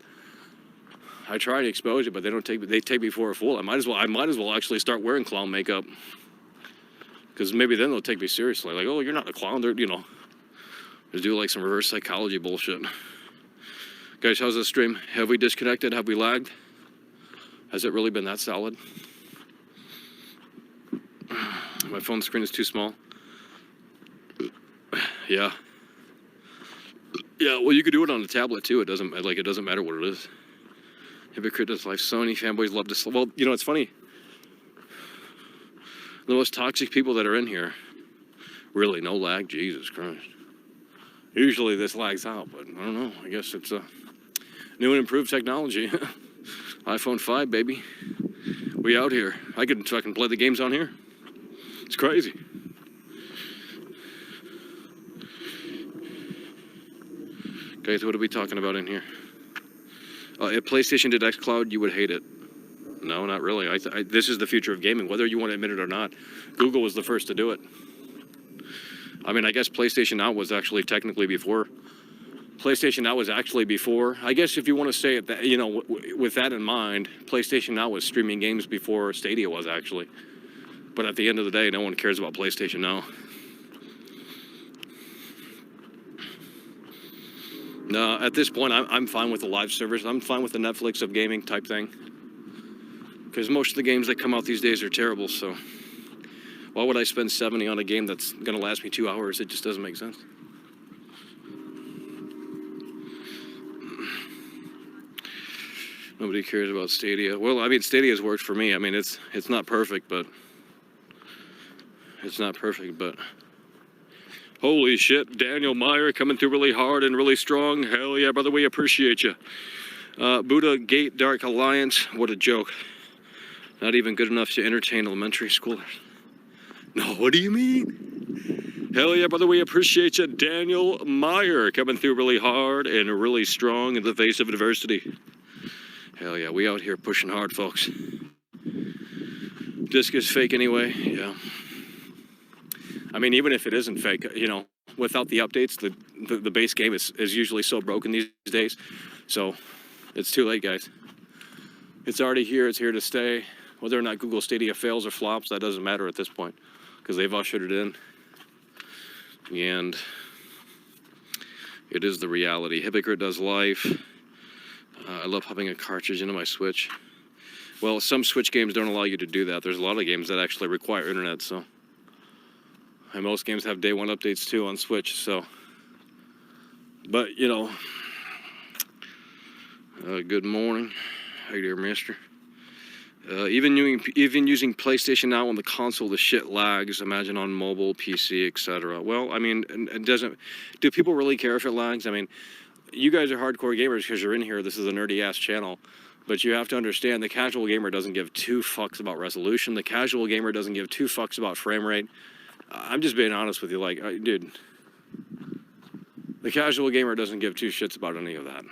I try to expose it, but they take me for a fool. I might as well actually start wearing clown makeup. Because maybe then they'll take me seriously. Like, oh, you're not a clown. They're, you know, just do like some reverse psychology bullshit. Guys, how's this stream? Have we disconnected? Have we lagged? Has it really been that solid? My phone screen is too small. Yeah. Yeah, well, you could do it on a tablet too. It doesn't matter what it is. Hypocrite does life. Sony fanboys love to. Well, you know, it's funny. The most toxic people that are in here, really, no lag. Jesus Christ. Usually this lags out, but I don't know. I guess it's a new and improved technology. iPhone 5, baby. We out here. I could fucking play the games on here. It's crazy. Guys, what are we talking about in here? If PlayStation did xCloud, you would hate it. No, not really. This is the future of gaming, whether you want to admit it or not. Google was the first to do it. I mean, I guess PlayStation Now was actually technically before. PlayStation Now was actually before. I guess if you want to say it, that, you know, with that in mind, PlayStation Now was streaming games before Stadia was actually. But at the end of the day, no one cares about PlayStation Now. No, at this point, I'm fine with the live service. I'm fine with the Netflix of gaming type thing. Because most of the games that come out these days are terrible, so why would I spend 70 on a game that's going to last me 2 hours? It just doesn't make sense. Nobody cares about Stadia. Well, I mean, Stadia's worked for me. I mean, it's not perfect, but holy shit, Daniel Meyer coming through really hard and really strong. Hell yeah, brother, we appreciate you. Buddha Gate Dark Alliance, what a joke. Not even good enough to entertain elementary schoolers. No, what do you mean? Hell yeah, brother, we appreciate you. Daniel Meyer coming through really hard and really strong in the face of adversity. Hell yeah, we out here pushing hard, folks. Disc is fake anyway, yeah. I mean, even if it isn't fake, you know, without the updates, the base game is usually so broken these days. So it's too late, guys. It's already here, it's here to stay. Whether or not Google Stadia fails or flops, that doesn't matter at this point, because they've ushered it in. And it is the reality. Hypocrite does life. I love popping a cartridge into my Switch. Well, some Switch games don't allow you to do that. There's a lot of games that actually require internet, so. And most games have day one updates too on Switch, so. But, you know, good morning. Hey there, mister. Even using PlayStation Now on the console, the shit lags. Imagine on mobile, PC, etc. Well, I mean, it doesn't. Do people really care if it lags? I mean, you guys are hardcore gamers because you're in here. This is a nerdy ass channel, but you have to understand the casual gamer doesn't give two fucks about resolution. The casual gamer doesn't give two fucks about frame rate. I'm just being honest with you, like, dude. The casual gamer doesn't give two shits about any of that.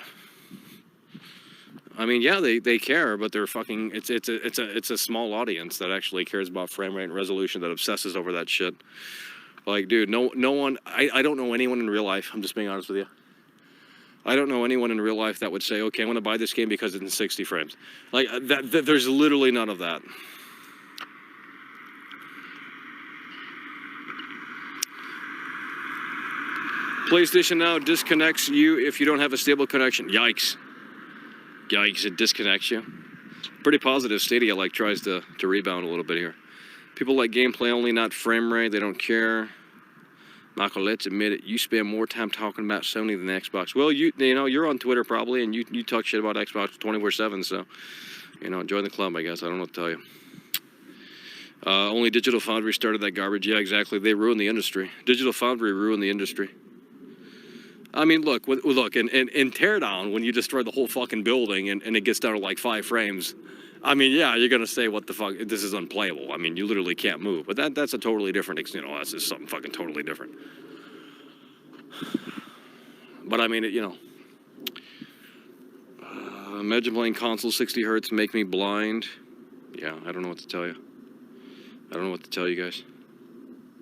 I mean, yeah, they care, but they're fucking. It's a small audience that actually cares about frame rate and resolution, that obsesses over that shit. Like, dude, no one. I don't know anyone in real life. I'm just being honest with you. I don't know anyone in real life that would say, okay, I want to buy this game because it's in 60 frames. Like that there's literally none of that. PlayStation Now disconnects you if you don't have a stable connection. Yikes. Yikes, it disconnects you. Pretty positive. Stadia like tries to rebound a little bit here. People like gameplay only, not frame rate. They don't care. Michael, let's admit it. You spend more time talking about Sony than Xbox. Well, you know, you're on Twitter probably, and you talk shit about Xbox 24/7. So, you know, join the club, I guess. I don't know what to tell you. Only Digital Foundry started that garbage. Yeah, exactly. They ruined the industry. Digital Foundry ruined the industry. I mean, look, in Teardown, when you destroy the whole fucking building and it gets down to like 5 frames, I mean, yeah, you're going to say, what the fuck, this is unplayable. I mean, you literally can't move. But that's a totally different, you know, that's just something fucking totally different. But I mean, you know, imagine playing console 60 hertz, make me blind. Yeah, I don't know what to tell you. I don't know what to tell you guys.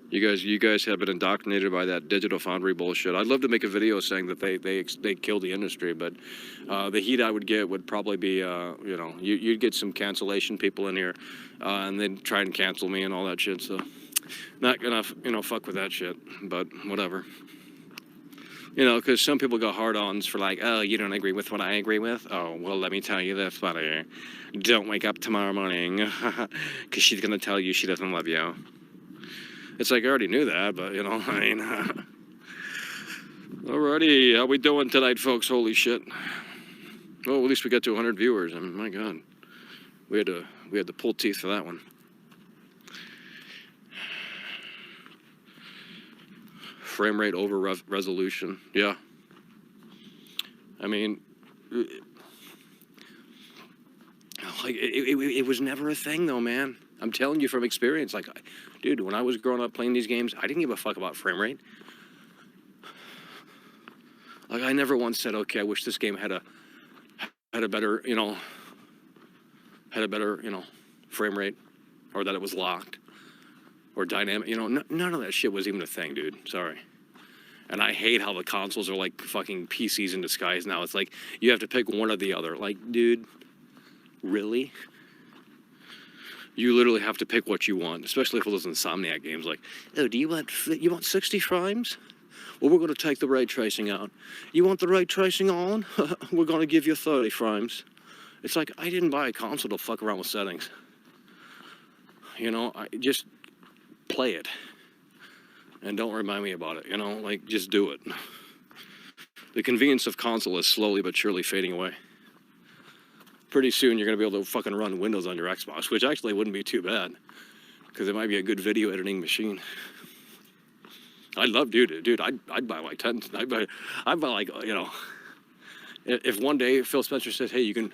You guys have been indoctrinated by that Digital Foundry bullshit. I'd love to make a video saying that they killed the industry, but the heat I would get would probably be, you know, you'd get some cancellation people in here, and they'd try and cancel me and all that shit. So, not gonna, you know, fuck with that shit. But whatever. You know, because some people go hard-ons for like, oh, you don't agree with what I agree with? Oh, well, let me tell you this, buddy. Don't wake up tomorrow morning, because she's gonna tell you she doesn't love you. It's like, I already knew that, but, you know, I mean. Alrighty, how we doing tonight, folks? Holy shit. Well, at least we got to 100 viewers. I mean, my God. We had to pull teeth for that one. frame rate over resolution. Yeah. I mean, like it was never a thing though, man. I'm telling you from experience. Like, dude, when I was growing up playing these games, I didn't give a fuck about frame rate. Like, I never once said, okay, I wish this game had a better, frame rate, or that it was locked, or dynamic. None of that shit was even a thing, dude. Sorry. And I hate how the consoles are like fucking PCs in disguise now. It's like you have to pick one or the other. Like, dude, really? You literally have to pick what you want, especially for those Insomniac games. Like, oh, do you want 60 frames? Well, we're going to take the ray tracing out. You want the ray tracing on? We're going to give you 30 frames. It's like, I didn't buy a console to fuck around with settings. I just play it. And don't remind me about it, like, just do it. The convenience of console is slowly but surely fading away. Pretty soon you're going to be able to fucking run Windows on your Xbox, which actually wouldn't be too bad, because it might be a good video editing machine. I'd love, dude, I'd buy like 10, I'd buy like, if one day Phil Spencer says, hey, you can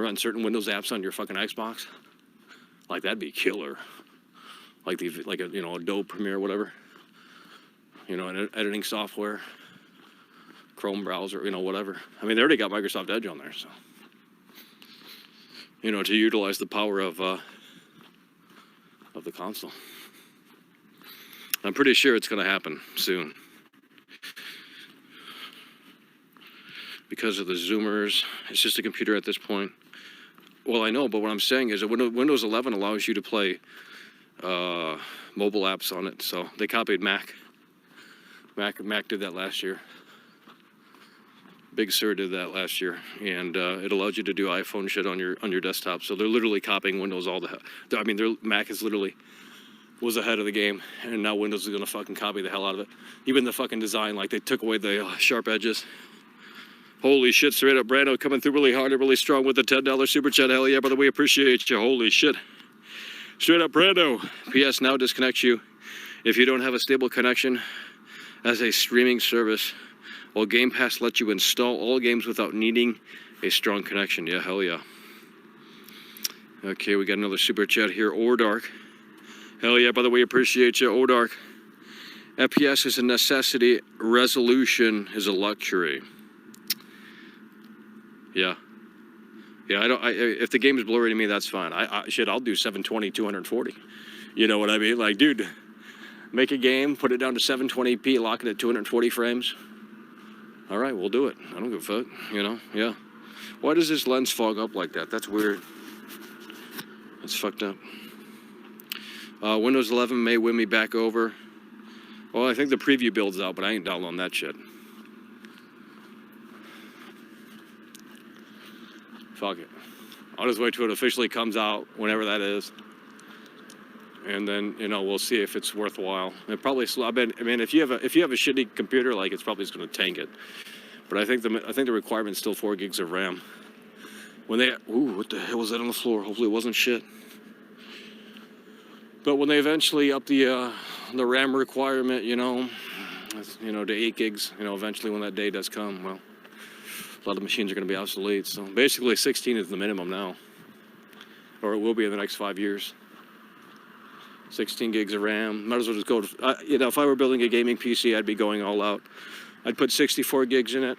run certain Windows apps on your fucking Xbox, like, that'd be killer. Like Adobe Premiere, whatever, an editing software, Chrome browser, whatever. I mean, they already got Microsoft Edge on there, so, to utilize the power of the console. I'm pretty sure it's going to happen soon. Because of the Zoomers, it's just a computer at this point. Well, I know, but what I'm saying is that Windows 11 allows you to play mobile apps on it, so they copied Mac. Mac did that last year. Big Sur did that last year, and it allows you to do iPhone shit on your desktop. So they're literally copying Windows their Mac is literally was ahead of the game, and now Windows is gonna fucking copy the hell out of it. Even the fucking design, like, they took away the sharp edges. Holy shit! Straight up, Brando coming through really hard and really strong with the $10 super chat. Hell yeah, brother, we appreciate you. Holy shit! Straight up, Brando. PS now disconnects you if you don't have a stable connection as a streaming service, while Game Pass lets you install all games without needing a strong connection. Yeah, hell yeah. Okay, we got another super chat here. Ordark. Hell yeah, brother, we appreciate you. Ordark. FPS is a necessity. Resolution is a luxury. Yeah. Yeah, if the game is blurry to me, that's fine. I'll do 720, 240. You know what I mean? Like, dude, make a game, put it down to 720p, lock it at 240 frames. All right, we'll do it. I don't give a fuck, yeah. Why does this lens fog up like that? That's weird. That's fucked up. Windows 11 may win me back over. Well, I think the preview build's out, but I ain't downloading that shit. Fuck it. I'll just wait till it officially comes out, whenever that is. And then, we'll see if it's worthwhile. It probably, if you have a shitty computer, like, it's probably just going to tank it. But I think the requirement's still 4 gigs of RAM. When they, what the hell was that on the floor? Hopefully it wasn't shit. But when they eventually up the RAM requirement, to 8 gigs, eventually when that day does come, well, a lot of machines are going to be obsolete. So basically 16 is the minimum now, or it will be in the next 5 years. 16 gigs of RAM. Might as well just go to, if I were building a gaming PC, I'd be going all out. I'd put 64 gigs in it.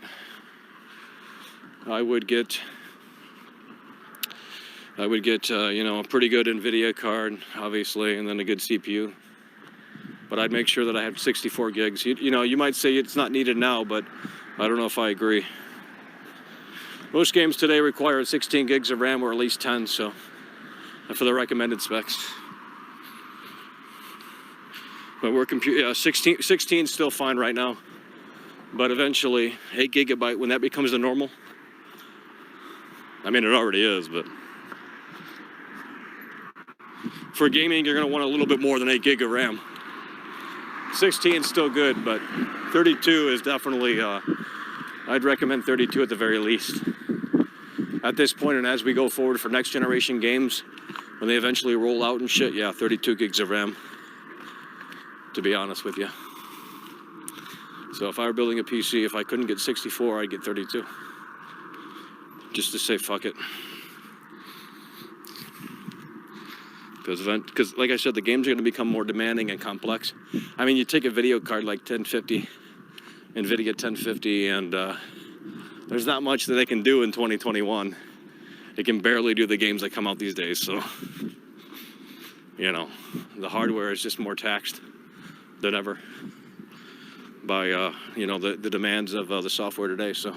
I would get a pretty good NVIDIA card, obviously, and then a good CPU. But I'd make sure that I have 64 gigs. You might say it's not needed now, but I don't know if I agree. Most games today require 16 gigs of RAM or at least 10, so for the recommended specs. But 16 is still fine right now. But eventually, 8 gigabyte, when that becomes the normal, I mean, it already is, but for gaming, you're going to want a little bit more than 8 gig of RAM. 16 is still good, but 32 is definitely, I'd recommend 32 at the very least. At this point, and as we go forward for next generation games, when they eventually roll out and shit, yeah, 32 gigs of RAM, to be honest with you. So if I were building a PC, if I couldn't get 64, I'd get 32. Just to say fuck it. Because like I said, the games are going to become more demanding and complex. I mean, you take a video card like 1050, NVIDIA 1050, and there's not much that they can do in 2021. It can barely do the games that come out these days, so, you know, the hardware is just more taxed than ever by, you know, the demands of the software today, so.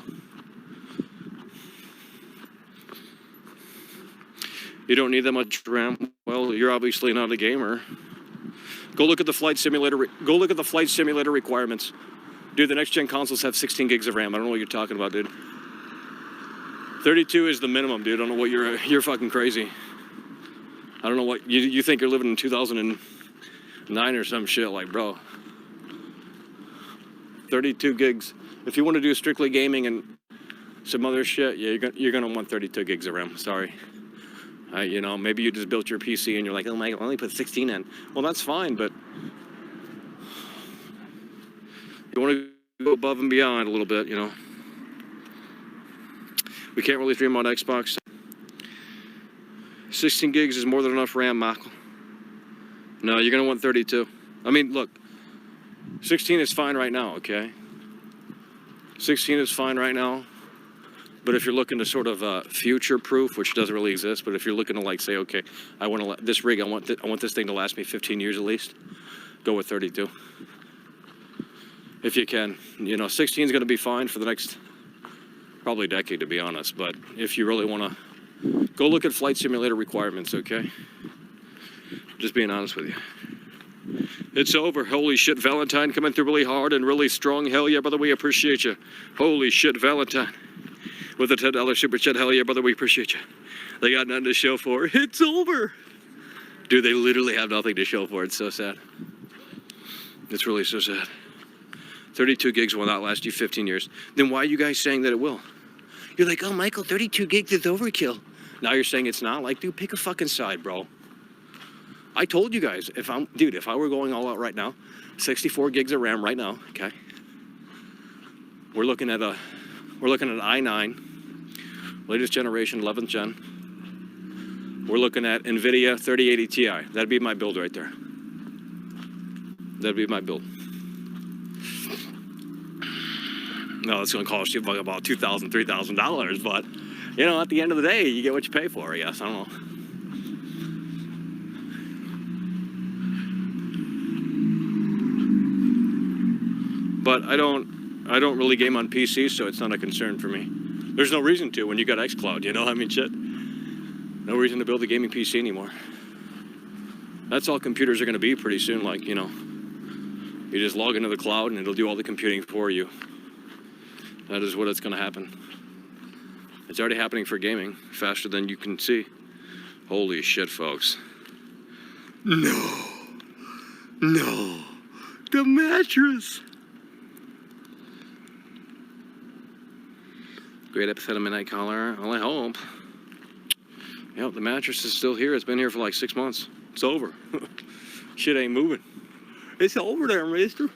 You don't need that much RAM. Well, you're obviously not a gamer. Go look at the flight simulator. Go look at the flight simulator requirements. Dude, the next gen consoles have 16 gigs of RAM. I don't know what you're talking about, dude. 32 is the minimum, dude. I don't know what you're fucking crazy. I don't know what you think you're living in 2009 or some shit, like, bro. 32 gigs. If you want to do strictly gaming and some other shit, yeah, you're gonna want 32 gigs of RAM. Sorry. You know, maybe you just built your PC and you're like, oh my, I only put 16 in. Well, that's fine, but you want to go above and beyond a little bit, you know. We can't really stream on Xbox. 16 gigs is more than enough RAM, Michael. No, you're going to want 32. I mean, look, 16 is fine right now, okay? 16 is fine right now. But if you're looking to sort of future-proof, which doesn't really exist, but if you're looking to like say, okay, I want to this rig, I want this thing to last me 15 years at least, go with 32. If you can, you know, 16 is going to be fine for the next probably decade, to be honest. But if you really want to, go look at flight simulator requirements, okay? Just being honest with you. It's over. Holy shit, Valentine coming through really hard and really strong. Hell yeah, brother, we appreciate you. Holy shit, Valentine. With a $10 super chat, hell yeah, brother, we appreciate you. They got nothing to show for. It's over. Dude, they literally have nothing to show for. It's so sad. It's really so sad. 32 gigs will not last you 15 years. Then why are you guys saying that it will? You're like, oh, Michael, 32 gigs is overkill. Now you're saying it's not? Like, dude, pick a fucking side, bro. I told you guys, if I were going all out right now, 64 gigs of RAM right now, okay? We're looking at i9, latest generation, 11th gen. We're looking at NVIDIA 3080 Ti. That'd be my build right there. That'd be my build. No, it's going to cost you about $2,000, $3,000, but, you know, at the end of the day, you get what you pay for, I guess. I don't know. But I don't really game on PC, so it's not a concern for me. There's no reason to when you got xCloud, you know? I mean, shit. No reason to build a gaming PC anymore. That's all computers are going to be pretty soon, like, you know. You just log into the cloud and it'll do all the computing for you. That is what it's going to happen. It's already happening for gaming, faster than you can see. Holy shit, folks. No. No. The mattress. Great episode of Midnight Caller. Well, I hope. Yep, the mattress is still here. It's been here for like 6 months. It's over. Shit ain't moving. It's over there, mister.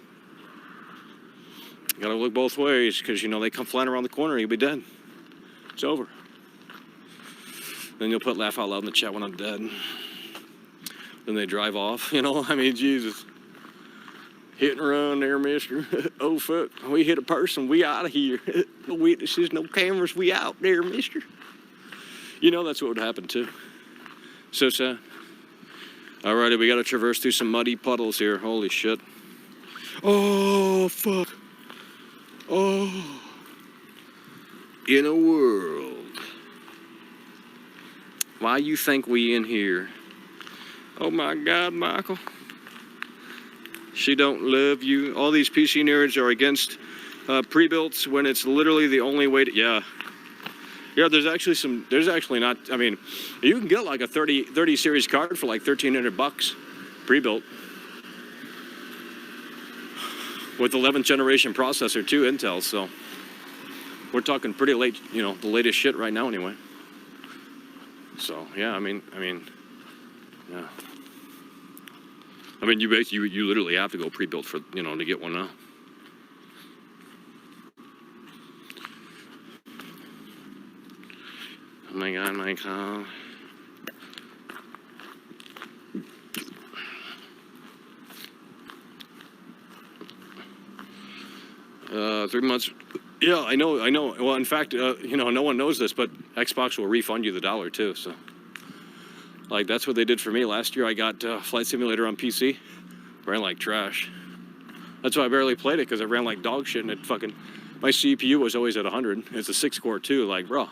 You gotta look both ways, because, you know, they come flying around the corner, you'll be dead. It's over. Then you'll put laugh out loud in the chat when I'm dead. Then they drive off, you know? I mean, Jesus. Hit and run there, mister. Oh, fuck. We hit a person. We out of here. No witnesses, no cameras. We out there, mister. You know that's what would happen, too. So sad. All righty, we got to traverse through some muddy puddles here. Holy shit. Oh, fuck. Oh. In a world. Why you think we in here? Oh, my God, Michael. She don't love you. All these PC nerds are against pre-builts when it's literally the only way to, yeah. Yeah, there's actually not, I mean, you can get like a 30 series card for like $1,300 pre-built. With 11th generation processor too, Intel, so. We're talking pretty late, you know, the latest shit right now anyway. So, yeah, I mean, yeah. I mean, you literally have to go pre-built for, you know, to get one now. my God, my God. 3 months. Yeah, I know. Well, in fact, you know, no one knows this, but Xbox will refund you the $1 too. So, like, that's what they did for me last year. I got Flight Simulator on PC, ran like trash. That's why I barely played it, because it ran like dog shit, and it fucking, my CPU was always at 100. It's a 6-core too. Like, bro,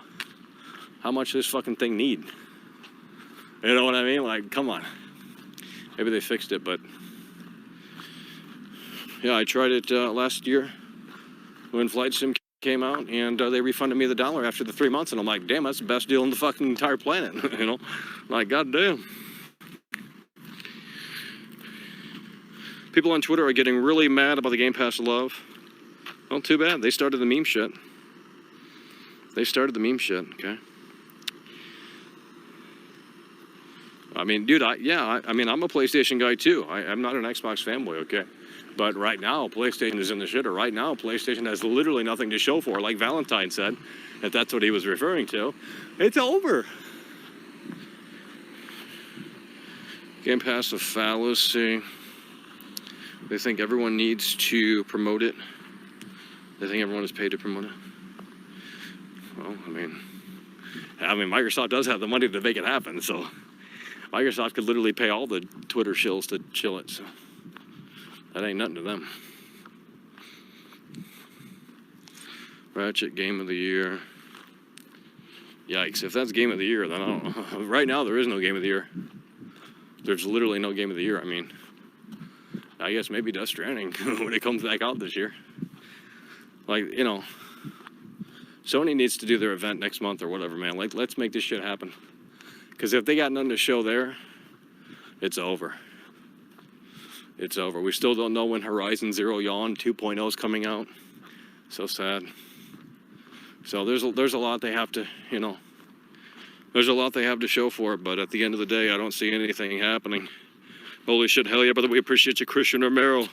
how much does this fucking thing need? You know what I mean? Like, come on. Maybe they fixed it, but yeah, I tried it last year when Flight Sim came out, and they refunded me the $1 after the 3 months, and I'm like, damn, that's the best deal on the fucking entire planet. You know, like, goddamn. People on Twitter are getting really mad about the Game Pass love. Well, too bad. They started the meme shit. They started the meme shit, okay? I mean, dude, I mean, I'm a PlayStation guy too. I'm not an Xbox fanboy, okay? But right now, PlayStation is in the shitter. Right now, PlayStation has literally nothing to show for. Like Valentine said, if that's what he was referring to, it's over. Game Pass a fallacy. They think everyone needs to promote it. They think everyone is paid to promote it. Well, I mean, Microsoft does have the money to make it happen, so Microsoft could literally pay all the Twitter shills to chill it, so that ain't nothing to them. Ratchet Game of the Year. Yikes, if that's Game of the Year, then I don't know. Right now, there is no Game of the Year. There's literally no Game of the Year. I mean, I guess maybe Death Stranding when it comes back out this year. Like, you know, Sony needs to do their event next month or whatever, man. Like, let's make this shit happen. Because if they got nothing to show there, it's over. It's over. We still don't know when Horizon Zero Dawn 2.0 is coming out. So sad. So there's a lot they have to, you know, there's a lot they have to show for it, but at the end of the day, I don't see anything happening. Holy shit, hell yeah, brother, we appreciate you, Christian Romero.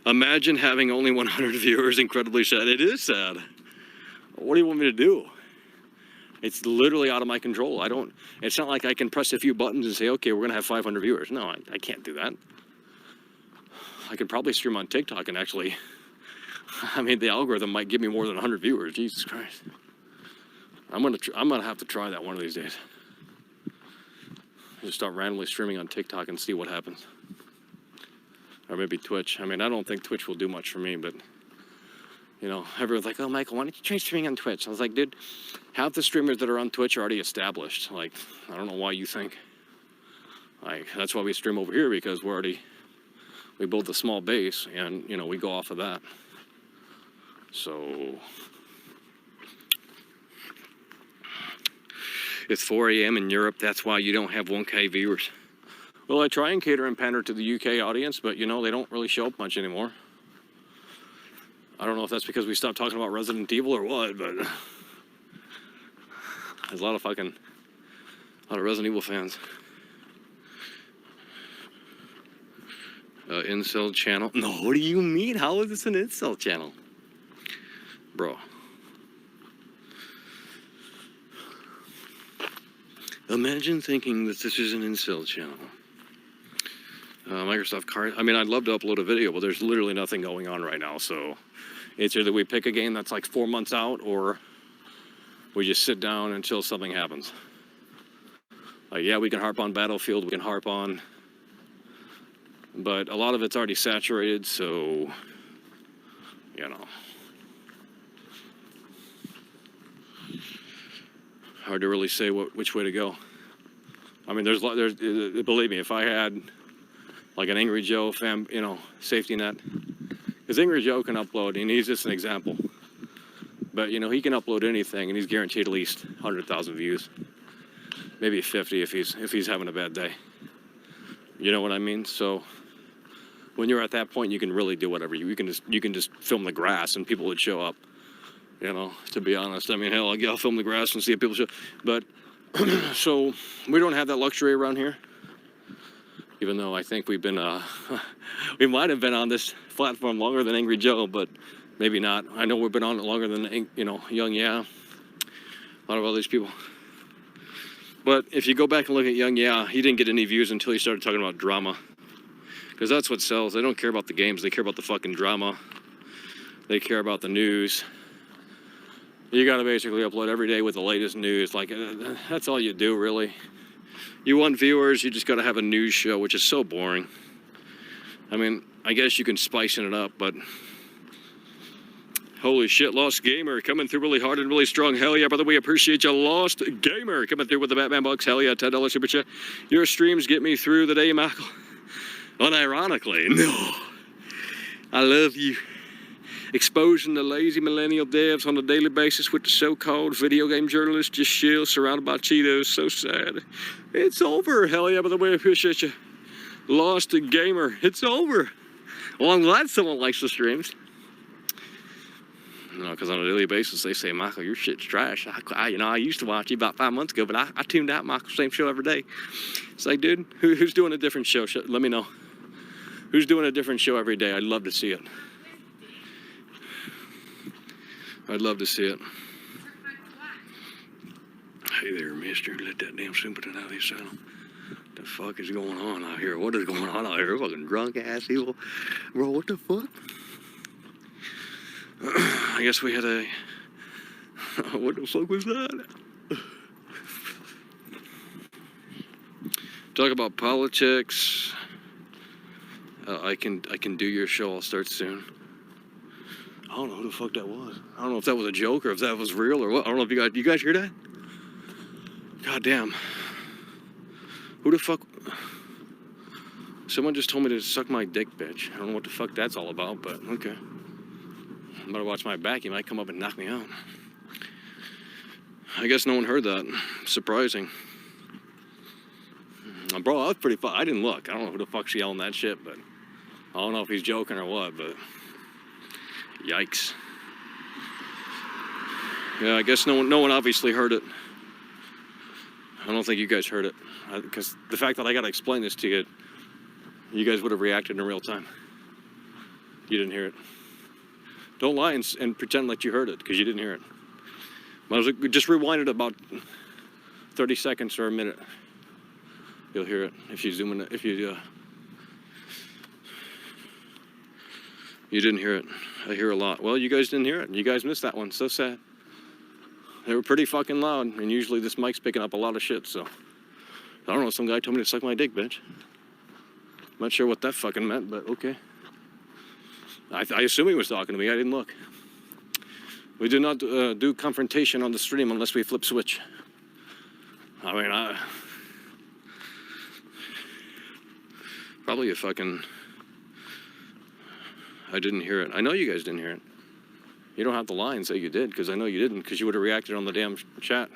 Imagine having only 100 viewers, incredibly sad. It is sad. What do you want me to do? It's literally out of my control. It's not like I can press a few buttons and say, okay, we're gonna have 500 viewers. No, I can't do that. I could probably stream on TikTok and actually, I mean, the algorithm might give me more than 100 viewers. Jesus Christ. I'm gonna have to try that one of these days. Just start randomly streaming on TikTok and see what happens. Or maybe Twitch. I mean, I don't think Twitch will do much for me, but you know, everyone's like, oh, Michael, why don't you try streaming on Twitch? I was like, dude, half the streamers that are on Twitch are already established. Like, I don't know why you think. Like, that's why we stream over here, because we build a small base, and, you know, we go off of that. So it's 4 a.m. in Europe. That's why you don't have 1K viewers. Well, I try and cater and pander to the UK audience, but, you know, they don't really show up much anymore. I don't know if that's because we stopped talking about Resident Evil or what, but there's a lot of Resident Evil fans. Incel channel. No, what do you mean? How is this an incel channel? Bro. Imagine thinking that this is an incel channel. Microsoft Card. I mean, I'd love to upload a video, but there's literally nothing going on right now, so it's either we pick a game that's like 4 months out, or we just sit down until something happens. Like, yeah, we can harp on Battlefield, we can harp on, but a lot of it's already saturated, so, you know. Hard to really say which way to go. I mean, there's believe me, if I had like an Angry Joe fan, you know, safety net, because Angry Joe can upload, and he's just an example, but you know, he can upload anything, and he's guaranteed at least 100,000 views, maybe 50 if he's having a bad day. You know what I mean? So when you're at that point, you can really do whatever you can just film the grass, and people would show up. You know, to be honest, I mean, hell, I'll film the grass and see if people show. But so we don't have that luxury around here. Even though I think we've been, we might have been on this platform longer than Angry Joe, but maybe not. I know we've been on it longer than, you know, Young Yeah, a lot of all these people. But if you go back and look at Young, yeah, he didn't get any views until he started talking about drama. Because that's what sells. They don't care about the games. They care about the fucking drama. They care about the news. You got to basically upload every day with the latest news. Like, that's all you do, really. You want viewers, you just got to have a news show, which is so boring. I mean, I guess you can spice it up, but... Holy shit, Lost Gamer coming through really hard and really strong. Hell yeah, brother, we appreciate you. Lost Gamer coming through with the Batman bucks. Hell yeah, $10 super chat. Your streams get me through the day, Michael. Unironically, no. I love you. Exposing the lazy millennial devs on a daily basis with the so-called video game journalists. Just chill, surrounded by Cheetos. So sad. It's over. Hell yeah, brother, we appreciate you. Lost Gamer. It's over. Well, I'm glad someone likes the streams. You know, because on a daily basis, they say, Michael, your shit's trash. I used to watch you about 5 months ago, but I tuned out, Michael, same show every day. It's like, dude, who's doing a different show? Let me know. Who's doing a different show every day? I'd love to see it. I'd love to see it. Hey there, mister. Let that damn simpleton out of his saddle. What the fuck is going on out here? What is going on out here? Fucking drunk ass evil. Bro, what the fuck? I guess we had a... What the fuck was that? Talk about politics. I can do your show. I'll start soon. I don't know who the fuck that was. I don't know if that was a joke or if that was real or what. I don't know if you guys hear that? God damn. Who the fuck? Someone just told me to suck my dick, bitch. I don't know what the fuck that's all about, but okay. I'm gonna watch my back. He might come up and knock me out. I guess no one heard that. Surprising. Bro, that was pretty fun. I didn't look. I don't know who the fuck's yelling that shit, but I don't know if he's joking or what, but yikes. Yeah, I guess no one obviously heard it. I don't think you guys heard it. Because the fact that I gotta explain this to you, you guys would have reacted in real time. You didn't hear it. Don't lie and pretend like you heard it, because you didn't hear it. Just rewind it about 30 seconds or a minute. You'll hear it if you zoom in. If you didn't hear it. I hear a lot. Well, you guys didn't hear it. You guys missed that one. So sad. They were pretty fucking loud, and usually this mic's picking up a lot of shit, so... I don't know, some guy told me to suck my dick, bitch. I'm not sure what that fucking meant, but okay. I assume he was talking to me. I didn't look. We do not do confrontation on the stream unless we flip switch. I mean, probably a fucking... I didn't hear it. I know you guys didn't hear it. You don't have to lie and say you did, because I know you didn't, because you would have reacted on the damn chat.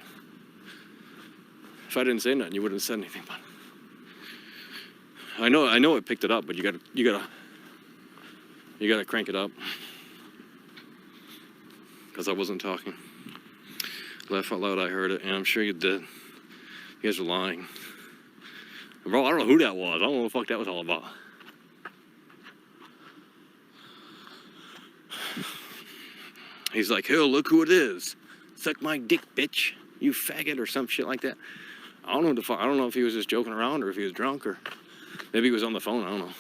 If I didn't say nothing, you wouldn't have said anything. But I know it picked it up, but you gotta crank it up, because I wasn't talking. Laugh out loud, I heard it, and I'm sure you did. You guys are lying. Bro, I don't know who that was. I don't know what the fuck that was all about. He's like, hell, look who it is. Suck my dick, bitch. You faggot, or some shit like that. I don't know what the fuck. I don't know if he was just joking around or if he was drunk or maybe he was on the phone. I don't know.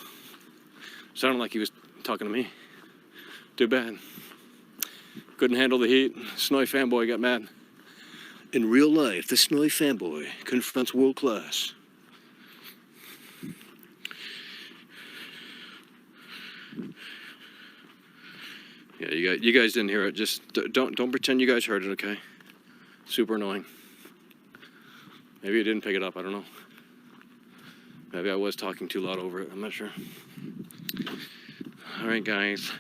Sounded like he was talking to me. Too bad. Couldn't handle the heat. Snowy fanboy got mad. In real life, the Snowy fanboy confronts world class. Yeah, you guys didn't hear it. Just don't pretend you guys heard it, okay? Super annoying. Maybe you didn't pick it up. I don't know. Maybe I was talking too loud over it. I'm not sure. All right, guys.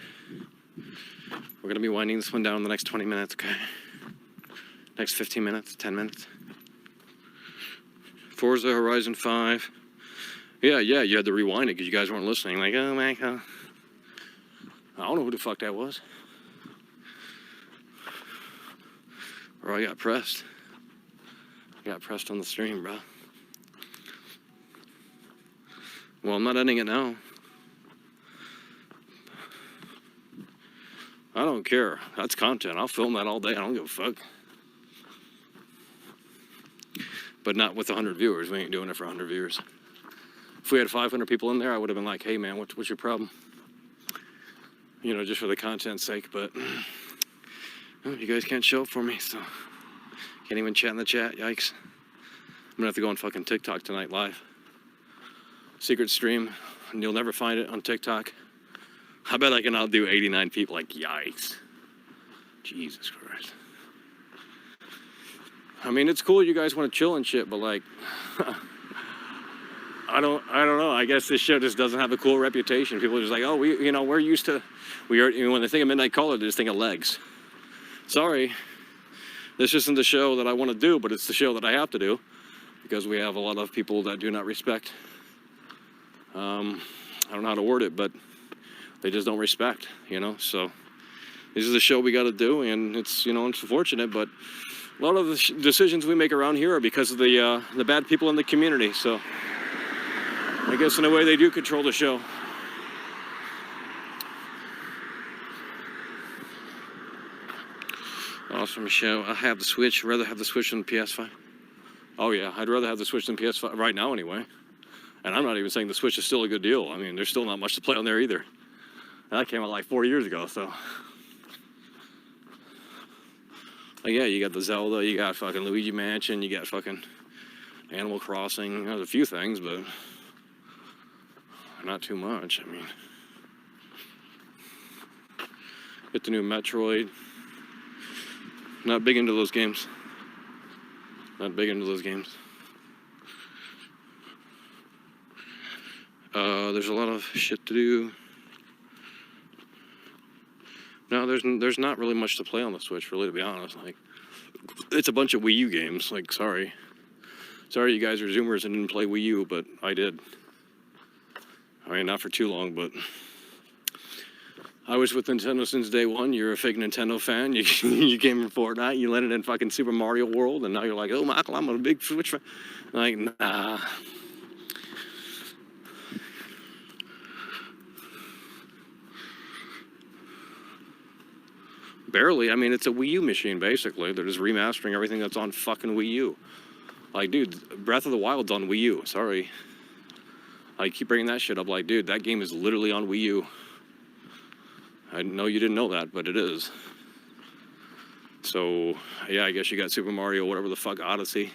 We're gonna be winding this one down in the next 20 minutes, okay? Next 15 minutes, 10 minutes. Forza Horizon 5. Yeah, you had to rewind it because you guys weren't listening. Like, oh my God. I don't know who the fuck that was. Or I got pressed. I got pressed on the stream, bro. Well, I'm not ending it now. I don't care. That's content. I'll film that all day. I don't give a fuck. but not with 100 viewers. We ain't doing it for 100 viewers. If we had 500 people in there, I would have been like, hey man, what's your problem? You know, just for the content's sake, but you guys can't show up for me, so can't even chat in the chat, yikes. I'm gonna have to go on fucking TikTok tonight live. Secret stream, and you'll never find it on TikTok. I bet I can outdo 89 people, like yikes. Jesus Christ. I mean, it's cool you guys want to chill and shit, but like, I don't know. I guess this show just doesn't have a cool reputation. People are just like, oh, we're used to, when they think of Midnight Caller, they just think of legs. Sorry, this isn't the show that I want to do, but it's the show that I have to do because we have a lot of people that do not respect. I don't know how to word it, but they just don't respect, so this is the show we got to do, and it's, it's unfortunate, but a lot of the decisions we make around here are because of the bad people in the community, so I guess in a way they do control the show. Awesome show. I have the Switch. I'd rather have the Switch than the PS5. Oh yeah, I'd rather have the Switch than PS5 right now anyway. And I'm not even saying the Switch is still a good deal. I mean, there's still not much to play on there either. And that came out like 4 years ago, so. Like, yeah, you got the Zelda, you got fucking Luigi Mansion, you got fucking Animal Crossing. There's a few things, but not too much. I mean, get the new Metroid. Not big into those games. Not big into those games. There's a lot of shit to do. No, there's not really much to play on the Switch, really, to be honest. Like, it's a bunch of Wii U games. Like, sorry you guys are Zoomers and didn't play Wii U, but I did. I mean, not for too long, but I was with Nintendo since day one. You're a fake Nintendo fan. You came from Fortnite. You landed in fucking Super Mario World, and now you're like, oh, Michael, I'm a big Switch fan. Like, nah. Barely. I mean, it's a Wii U machine, basically. They're just remastering everything that's on fucking Wii U. Like, dude, Breath of the Wild's on Wii U. Sorry. I keep bringing that shit up. Like, dude, that game is literally on Wii U. I know you didn't know that, but it is. So, yeah, I guess you got Super Mario, whatever the fuck, Odyssey.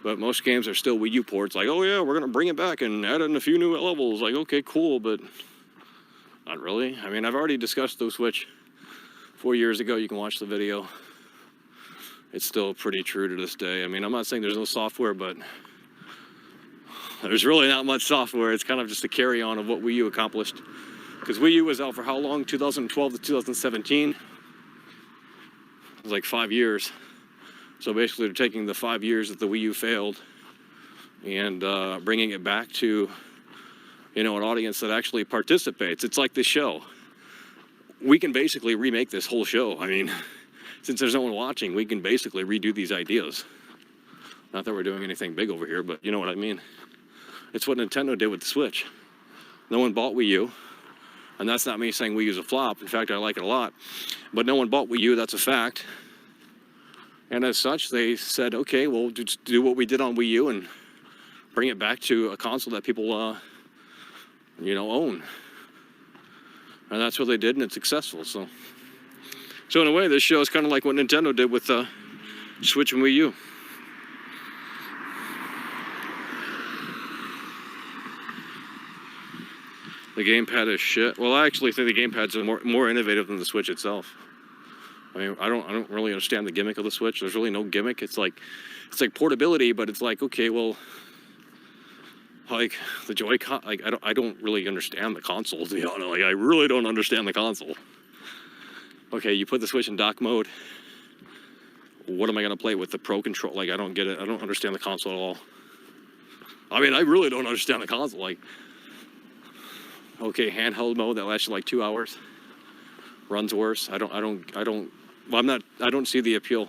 But most games are still Wii U ports. Like, oh yeah, we're going to bring it back and add in a few new levels. Like, okay, cool, but not really. I mean, I've already discussed the Switch 4 years ago. You can watch the video. It's still pretty true to this day. I mean, I'm not saying there's no software, but there's really not much software. It's kind of just a carry-on of what Wii U accomplished. Because Wii U was out for how long? 2012 to 2017? It was like 5 years. So basically they're taking the 5 years that the Wii U failed and bringing it back to, an audience that actually participates. It's like this show. We can basically remake this whole show. I mean, since there's no one watching, we can basically redo these ideas. Not that we're doing anything big over here, but you know what I mean. It's what Nintendo did with the Switch. No one bought Wii U. And that's not me saying Wii U's a flop. In fact, I like it a lot. But no one bought Wii U, that's a fact. And as such, they said, okay, we'll just do what we did on Wii U and bring it back to a console that people, own. And that's what they did, and it's successful. So in a way, this show is kind of like what Nintendo did with Switch and Wii U. The gamepad is shit. Well, I actually think the gamepad's more innovative than the Switch itself. I mean, I don't really understand the gimmick of the Switch. There's really no gimmick. It's like portability, but it's like, okay, well, like the Joy-Con, like I don't really understand the console, to be honest. Like, I really don't understand the console. Okay, you put the Switch in dock mode. What am I gonna play with the Pro Control? Like, I don't get it. I don't understand the console at all. I mean, I really don't understand the console. Like, okay, handheld mode that lasts like 2 hours. Runs worse. I don't see the appeal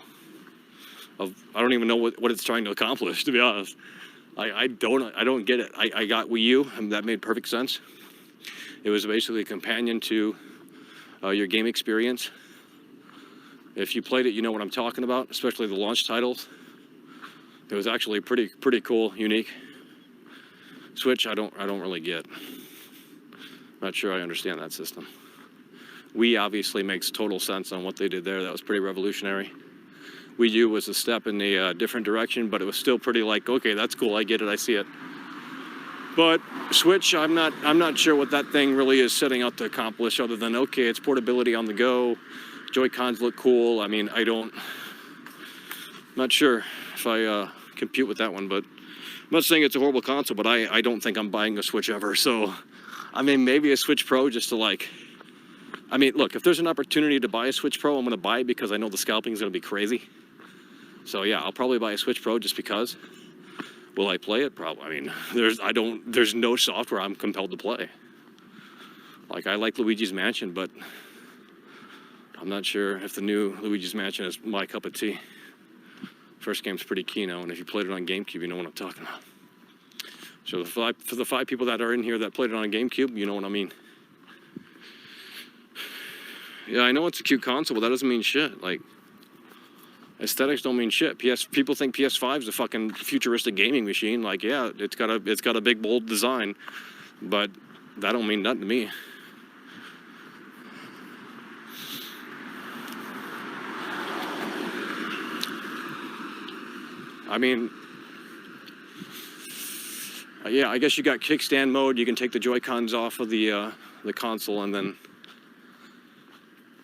of, I don't even know what it's trying to accomplish, to be honest. I don't get it. I got Wii U, and that made perfect sense. It was basically a companion to your game experience. If you played it, you know what I'm talking about, especially the launch titles. It was actually pretty cool, unique switch. I don't really get. Not sure I understand that system. Wii obviously makes total sense on what they did there. That was pretty revolutionary. Wii U was a step in a different direction, but it was still pretty like, okay, that's cool, I get it, I see it. But Switch, I'm not sure what that thing really is setting out to accomplish, other than, okay, it's portability on the go. Joy-Cons look cool. I mean, I'm not sure if I compute with that one, but I'm not saying it's a horrible console, but I don't think I'm buying a Switch ever. So, I mean, maybe a Switch Pro just to like, I mean, look, if there's an opportunity to buy a Switch Pro, I'm going to buy it because I know the scalping is going to be crazy. So yeah, I'll probably buy a Switch Pro just because. Will I play it? Probably. I mean, there's no software I'm compelled to play. Like, I like Luigi's Mansion, but I'm not sure if the new Luigi's Mansion is my cup of tea. First game's pretty Kino, and if you played it on GameCube, you know what I'm talking about. So for the 5 people that are in here that played it on a GameCube, you know what I mean. Yeah, I know it's a cute console, but that doesn't mean shit. Like, aesthetics don't mean shit. People think PS5 is a fucking futuristic gaming machine. Like, yeah, it's got a big bold design, but that don't mean nothing to me. I mean, yeah, I guess you got kickstand mode. You can take the Joy-Cons off of the console and then,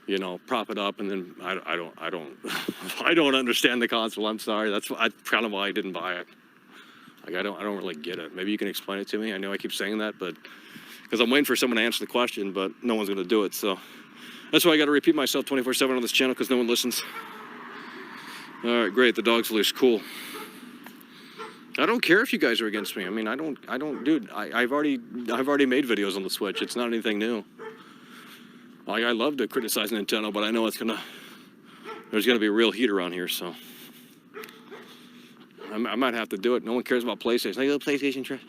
you know, prop it up, and then I don't understand the console. I'm sorry. That's kind of why I didn't buy it. Like, I don't really get it. Maybe you can explain it to me. I know I keep saying that, but because I'm waiting for someone to answer the question, but no one's going to do it. So that's why I got to repeat myself 24/7 on this channel, because no one listens. All right, great. The dog's loose. Cool. I don't care if you guys are against me. I mean, I don't, dude. I've already made videos on the Switch. It's not anything new. Like, I love to criticize Nintendo, but I know there's gonna be a real heat around here, so I might have to do it. No one cares about PlayStation. Like, the PlayStation trash.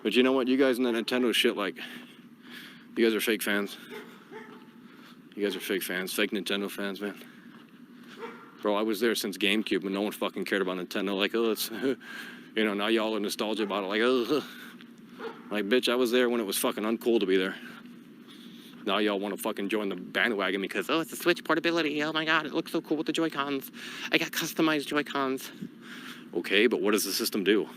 But you know what? You guys in the Nintendo shit, like, you guys are fake fans. You guys are fake fans, fake Nintendo fans, man. Bro, I was there since GameCube, and no one fucking cared about Nintendo. Like, oh, it's, you know, now y'all are nostalgia about it. Like, oh, like, bitch, I was there when it was fucking uncool to be there. Now y'all want to fucking join the bandwagon because, oh, it's a Switch portability. Oh my God, it looks so cool with the Joy-Cons. I got customized Joy-Cons. Okay, but what does the system do?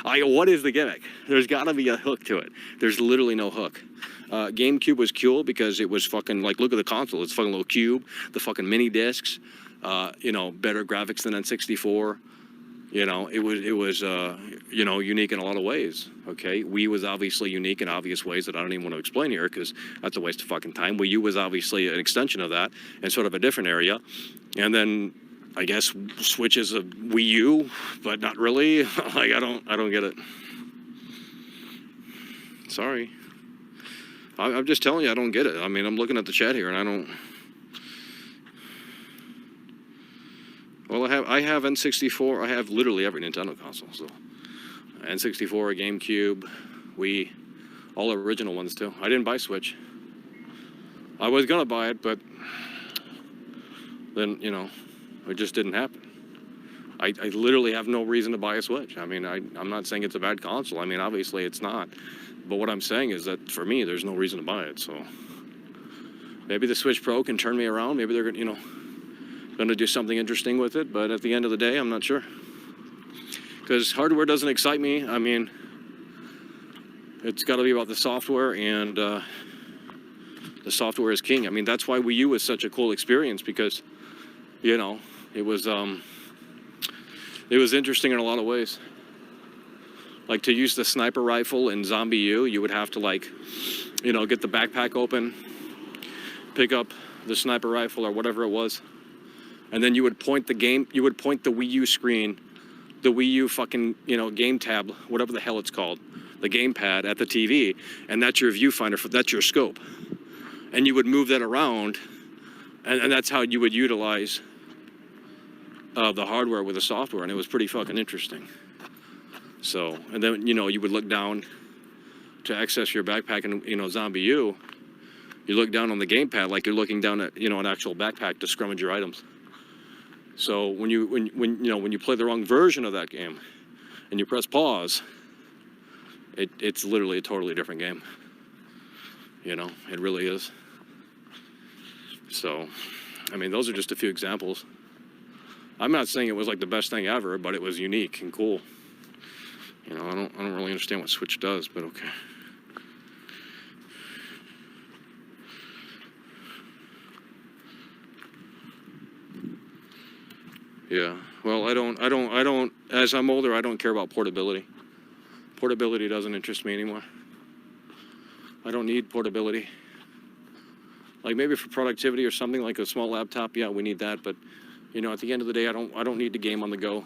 What is the gimmick? There's got to be a hook to it. There's literally no hook. GameCube was cool because it was fucking, like, look at the console. It's fucking little cube, the fucking mini discs, you know, better graphics than N64. You know, it was you know, unique in a lot of ways, okay? Wii was obviously unique in obvious ways that I don't even want to explain here because that's a waste of fucking time. Wii U was obviously an extension of that in sort of a different area. And then I guess Switch is a Wii U, but not really. Like, I don't get it. Sorry. I'm just telling you, I don't get it. I mean, I'm looking at the chat here and I don't. Well, I have N64. I have literally every Nintendo console. So N64, GameCube, Wii, all original ones too. I didn't buy Switch. I was gonna buy it, but then, you know, it just didn't happen. I literally have no reason to buy a Switch. I mean, I'm not saying it's a bad console. I mean, obviously it's not. But what I'm saying is that for me, there's no reason to buy it. So maybe the Switch Pro can turn me around. Maybe they're gonna, you know, going to do something interesting with it, but at the end of the day, I'm not sure. Because hardware doesn't excite me. I mean, it's got to be about the software, and the software is king. I mean, that's why Wii U was such a cool experience, because, you know, it was interesting in a lot of ways. Like, to use the sniper rifle in Zombie U, you would have to, like, you know, get the backpack open, pick up the sniper rifle or whatever it was, and then you would point the Wii U screen, the Wii U fucking, you know, game tab, whatever the hell it's called, the gamepad at the TV, and that's your viewfinder, that's your scope. And you would move that around, and that's how you would utilize the hardware with the software, and it was pretty fucking interesting. So, and then, you know, you would look down to access your backpack in, you know, Zombie U. You look down on the gamepad like you're looking down at, you know, an actual backpack to scrummage your items. So when you play the wrong version of that game and you press pause, it's literally a totally different game. You know, it really is. So, I mean, those are just a few examples. I'm not saying it was like the best thing ever, but it was unique and cool. You know, I don't really understand what Switch does, but okay. Yeah. Well, I don't. As I'm older, I don't care about portability. Portability doesn't interest me anymore. I don't need portability. Like maybe for productivity or something like a small laptop, yeah, we need that. But you know, at the end of the day, I don't need to game on the go.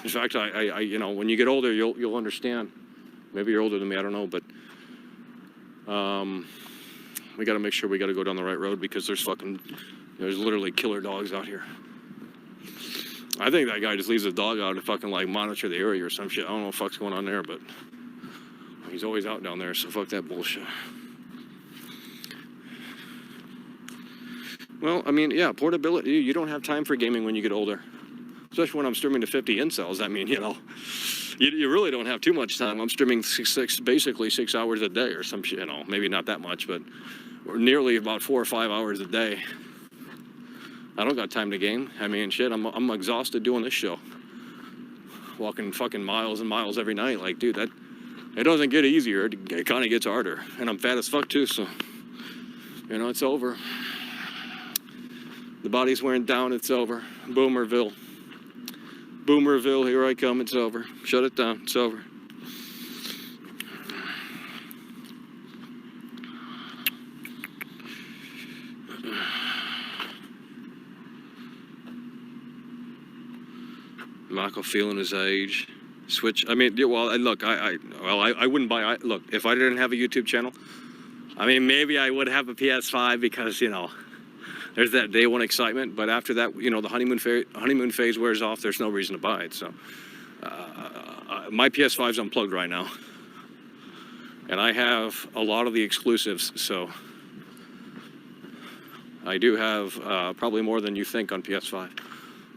In fact, I you know, when you get older, you'll understand. Maybe you're older than me, I don't know, but we got to make sure we got to go down the right road because there's literally killer dogs out here. I think that guy just leaves his dog out to fucking like monitor the area or some shit. I don't know what the fuck's going on there, but he's always out down there, so fuck that bullshit. Well, I mean, yeah, portability. You don't have time for gaming when you get older. Especially when I'm streaming to 50 incels. I mean, you know, you really don't have too much time. I'm streaming basically 6 hours a day or some shit, you know, maybe not that much, but nearly about 4 or 5 hours a day. I don't got time to game. I mean, shit, I'm exhausted doing this show. Walking fucking miles and miles every night. Like, dude, it doesn't get easier. It kind of gets harder. And I'm fat as fuck too, so, you know, it's over. The body's wearing down, it's over. Boomerville. Boomerville, here I come, it's over. Shut it down, it's over. Michael feeling his age. Switch, I mean, well, look, I wouldn't buy, look, if I didn't have a YouTube channel, I mean, maybe I would have a PS5 because, you know, there's that day one excitement, but after that, you know, the honeymoon phase wears off, there's no reason to buy it, so. My PS5's unplugged right now. And I have a lot of the exclusives, so. I do have probably more than you think on PS5.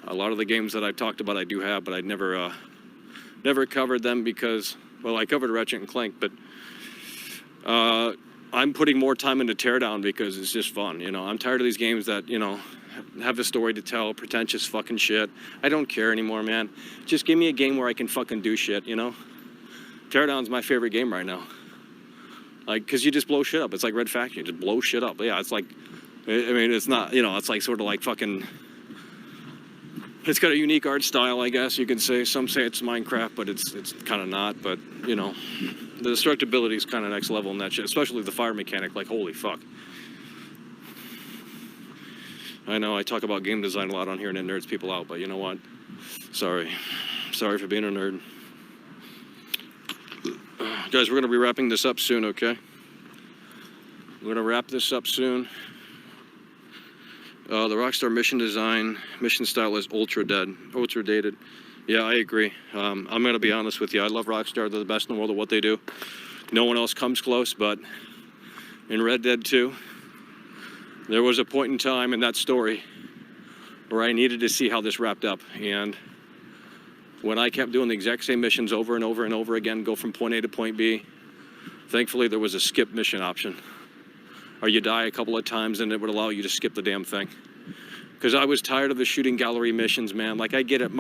A lot of the games that I've talked about I do have, but I never covered them because, well, I covered Ratchet and Clank, but I'm putting more time into Teardown because it's just fun, you know. I'm tired of these games that, you know, have a story to tell, pretentious fucking shit. I don't care anymore, man. Just give me a game where I can fucking do shit, you know. Teardown's my favorite game right now. Like, cause you just blow shit up. It's like Red Faction, you just blow shit up. Yeah, it's like, I mean, it's not, you know, it's like sort of like fucking, it's got a unique art style, I guess you can say. Some say it's Minecraft, but it's kind of not. But, you know, the destructibility is kind of next level in that shit, especially the fire mechanic. Like, holy fuck. I know I talk about game design a lot on here and it nerds people out, but you know what? Sorry for being a nerd. Guys, we're going to be wrapping this up soon, okay? We're going to wrap this up soon. The Rockstar mission design, mission style is ultra dated. Yeah, I agree. I'm going to be honest with you. I love Rockstar. They're the best in the world at what they do. No one else comes close, but in Red Dead 2, there was a point in time in that story where I needed to see how this wrapped up. And when I kept doing the exact same missions over and over and over again, go from point A to point B, thankfully there was a skip mission option. Or you die a couple of times and it would allow you to skip the damn thing. Because I was tired of the shooting gallery missions, man. Like, I get it,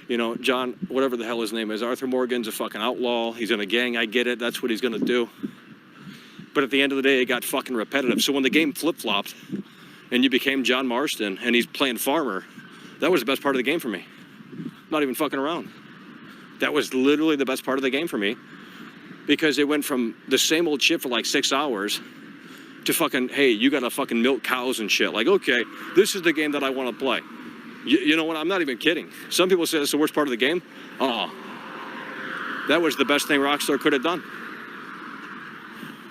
you know, John, whatever the hell his name is, Arthur Morgan's a fucking outlaw. He's in a gang, I get it, that's what he's gonna do. But at the end of the day, it got fucking repetitive. So when the game flip-flopped and you became John Marston and he's playing farmer, that was the best part of the game for me. Not even fucking around. That was literally the best part of the game for me. Because it went from the same old shit for like 6 hours to fucking, hey, you gotta fucking milk cows and shit. Like, okay, this is the game that I wanna play. You know what, I'm not even kidding. Some people say that's the worst part of the game. That was the best thing Rockstar could have done.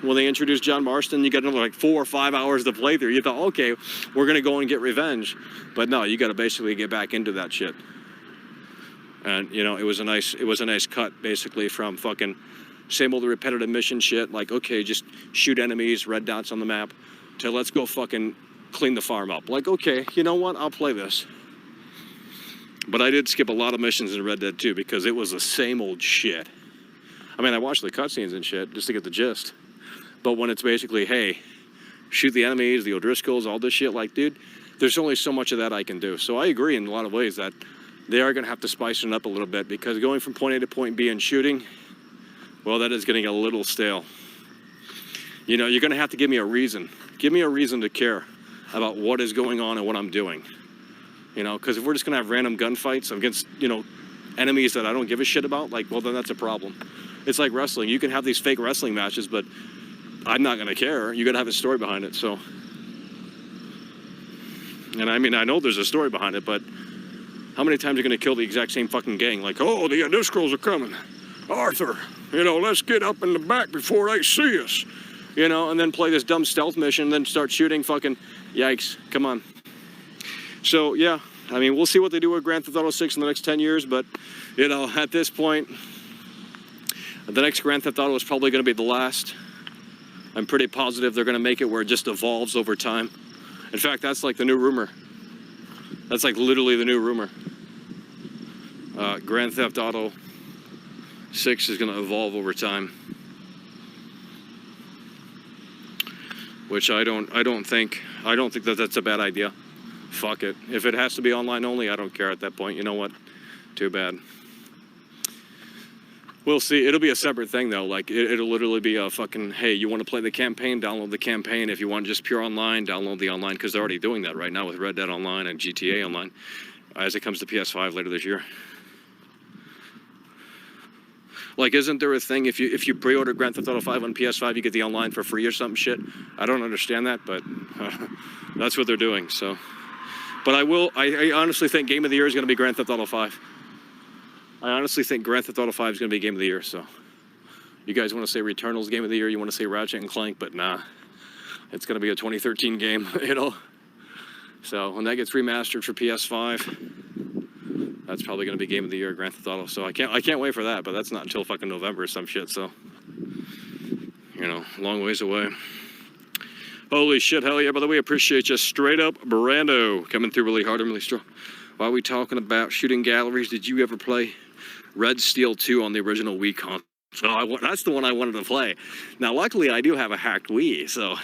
When they introduced John Marston, you got another like 4 or 5 hours to play through. You thought, okay, we're gonna go and get revenge. But no, you gotta basically get back into that shit. And you know, it was a nice cut basically from fucking same old repetitive mission shit, like, okay, just shoot enemies, red dots on the map, to let's go fucking clean the farm up. Like, okay, you know what? I'll play this. But I did skip a lot of missions in Red Dead 2 because it was the same old shit. I mean, I watched the cutscenes and shit just to get the gist. But when it's basically, hey, shoot the enemies, the O'Driscolls, all this shit, like, dude, there's only so much of that I can do. So I agree in a lot of ways that they are going to have to spice it up a little bit because going from point A to point B and shooting, well, that is getting a little stale. You know, you're going to have to give me a reason. Give me a reason to care about what is going on and what I'm doing. You know, because if we're just going to have random gunfights against, you know, enemies that I don't give a shit about, like, well, then that's a problem. It's like wrestling. You can have these fake wrestling matches, but I'm not going to care. You got to have a story behind it, so. And I mean, I know there's a story behind it, but how many times are you going to kill the exact same fucking gang? Like, oh, the O'Driscolls are coming. Arthur, you know, let's get up in the back before they see us. You know, and then play this dumb stealth mission, then start shooting fucking, yikes, come on. So, yeah, I mean, we'll see what they do with Grand Theft Auto 6 in the next 10 years, but, you know, at this point, the next Grand Theft Auto is probably going to be the last. I'm pretty positive they're going to make it where it just evolves over time. In fact, that's like the new rumor. That's like literally the new rumor. Grand Theft Auto 6 is going to evolve over time. Which I don't think that that's a bad idea. Fuck it. If it has to be online only, I don't care at that point. You know what? Too bad. We'll see. It'll be a separate thing though. Like it'll literally be a fucking, hey, you want to play the campaign? Download the campaign. If you want just pure online, download the online, because they're already doing that right now with Red Dead Online and GTA Online as it comes to PS5 later this year. Like, isn't there a thing if you pre-order Grand Theft Auto 5 on PS5, you get the online for free or some shit? I don't understand that, but that's what they're doing. So, but I honestly think Game of the Year is going to be Grand Theft Auto 5. I honestly think Grand Theft Auto 5 is going to be Game of the Year. So, you guys want to say Returnal's Game of the Year? You want to say Ratchet and Clank? But nah, it's going to be a 2013 game, you know. So when that gets remastered for PS5. That's probably going to be Game of the Year, Grand Theft Auto. So I can't wait for that, but that's not until fucking November or some shit. So, you know, long ways away. Holy shit, hell yeah, by the way, appreciate you. Straight up Brando coming through really hard and really strong. While we talking about shooting galleries, did you ever play Red Steel 2 on the original Wii console? So that's the one I wanted to play. Now, luckily, I do have a hacked Wii, so,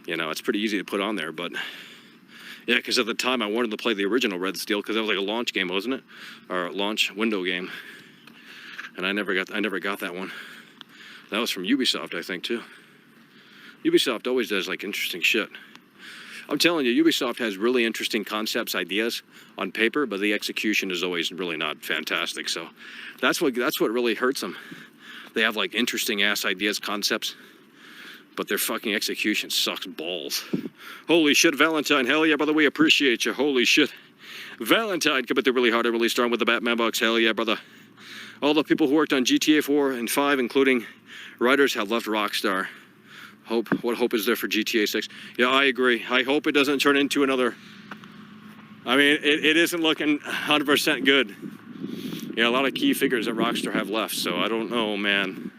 you know, it's pretty easy to put on there, but... Yeah, because at the time I wanted to play the original Red Steel because that was like a launch game, wasn't it? Or a launch window game. And I never got that one. That was from Ubisoft, I think, too. Ubisoft always does like interesting shit. I'm telling you, Ubisoft has really interesting concepts, ideas on paper, but the execution is always really not fantastic. So that's what really hurts them. They have like interesting ass ideas, concepts, but their fucking execution sucks balls. Holy shit, Valentine, hell yeah, brother, we appreciate you. Holy shit. Valentine coming through really hard and really strong with the Batman box, hell yeah, brother. All the people who worked on GTA 4 and 5, including writers, have left Rockstar. What hope is there for GTA 6? Yeah, I agree. I hope it doesn't turn into another... I mean, it isn't looking 100% good. Yeah, a lot of key figures that Rockstar have left, so I don't know, man.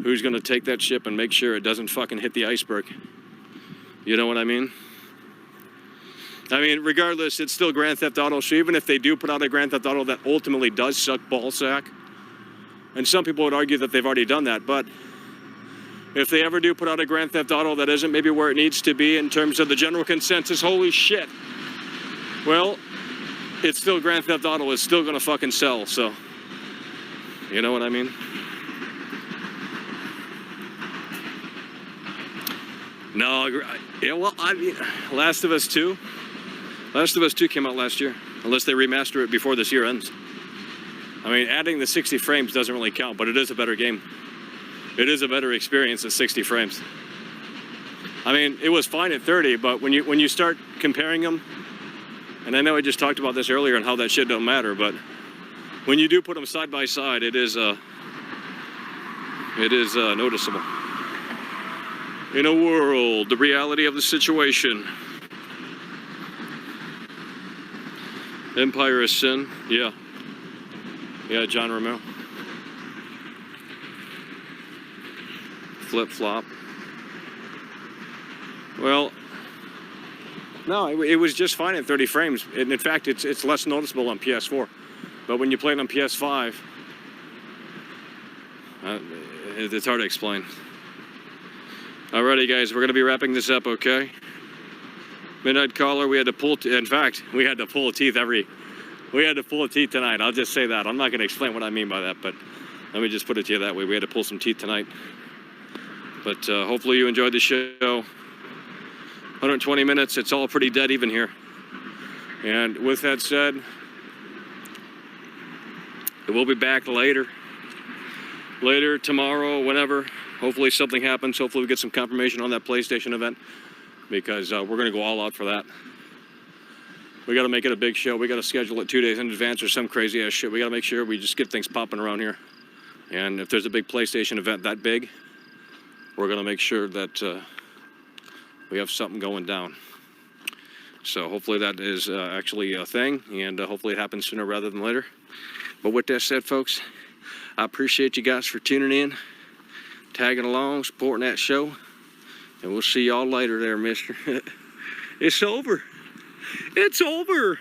Who's going to take that ship and make sure it doesn't fucking hit the iceberg? You know what I mean? I mean, regardless, it's still Grand Theft Auto, so even if they do put out a Grand Theft Auto that ultimately does suck ballsack, and some people would argue that they've already done that, but if they ever do put out a Grand Theft Auto that isn't maybe where it needs to be in terms of the general consensus, holy shit, well, it's still Grand Theft Auto, it's still gonna fucking sell, so, you know what I mean? No, yeah, well, I mean, Last of Us 2 came out last year, unless they remaster it before this year ends. I mean, adding the 60 frames doesn't really count, but it is a better game. It is a better experience at 60 frames. I mean, it was fine at 30, but when you start comparing them, and I know I just talked about this earlier and how that shit don't matter, but when you do put them side by side, it is noticeable. In a world, the reality of the situation. Empire is Sin, yeah. Yeah, John Romero. Flip-flop. Well, No, it was just fine at 30 frames. And in fact, it's less noticeable on PS4. But when you play it on PS5, it's hard to explain. Alrighty, guys, we're gonna be wrapping this up, okay? Midnight Caller, we had to pull. In fact, we had to pull a teeth We had to pull a teeth tonight. I'll just say that. I'm not gonna explain what I mean by that, but let me just put it to you that way. We had to pull some teeth tonight. But hopefully you enjoyed the show. 120 minutes. It's all pretty dead even here. And with that said, we'll be back later tomorrow, whenever. Hopefully something happens. Hopefully we get some confirmation on that PlayStation event, because we're going to go all out for that. We got to make it a big show. We got to schedule it 2 days in advance or some crazy ass shit. We got to make sure we just get things popping around here. And if there's a big PlayStation event that big, we're going to make sure that we have something going down. So hopefully that is actually a thing, and hopefully it happens sooner rather than later. But with that said, folks, I appreciate you guys for tuning in, tagging along, supporting that show, and we'll see y'all later there, mister. It's over. It's over.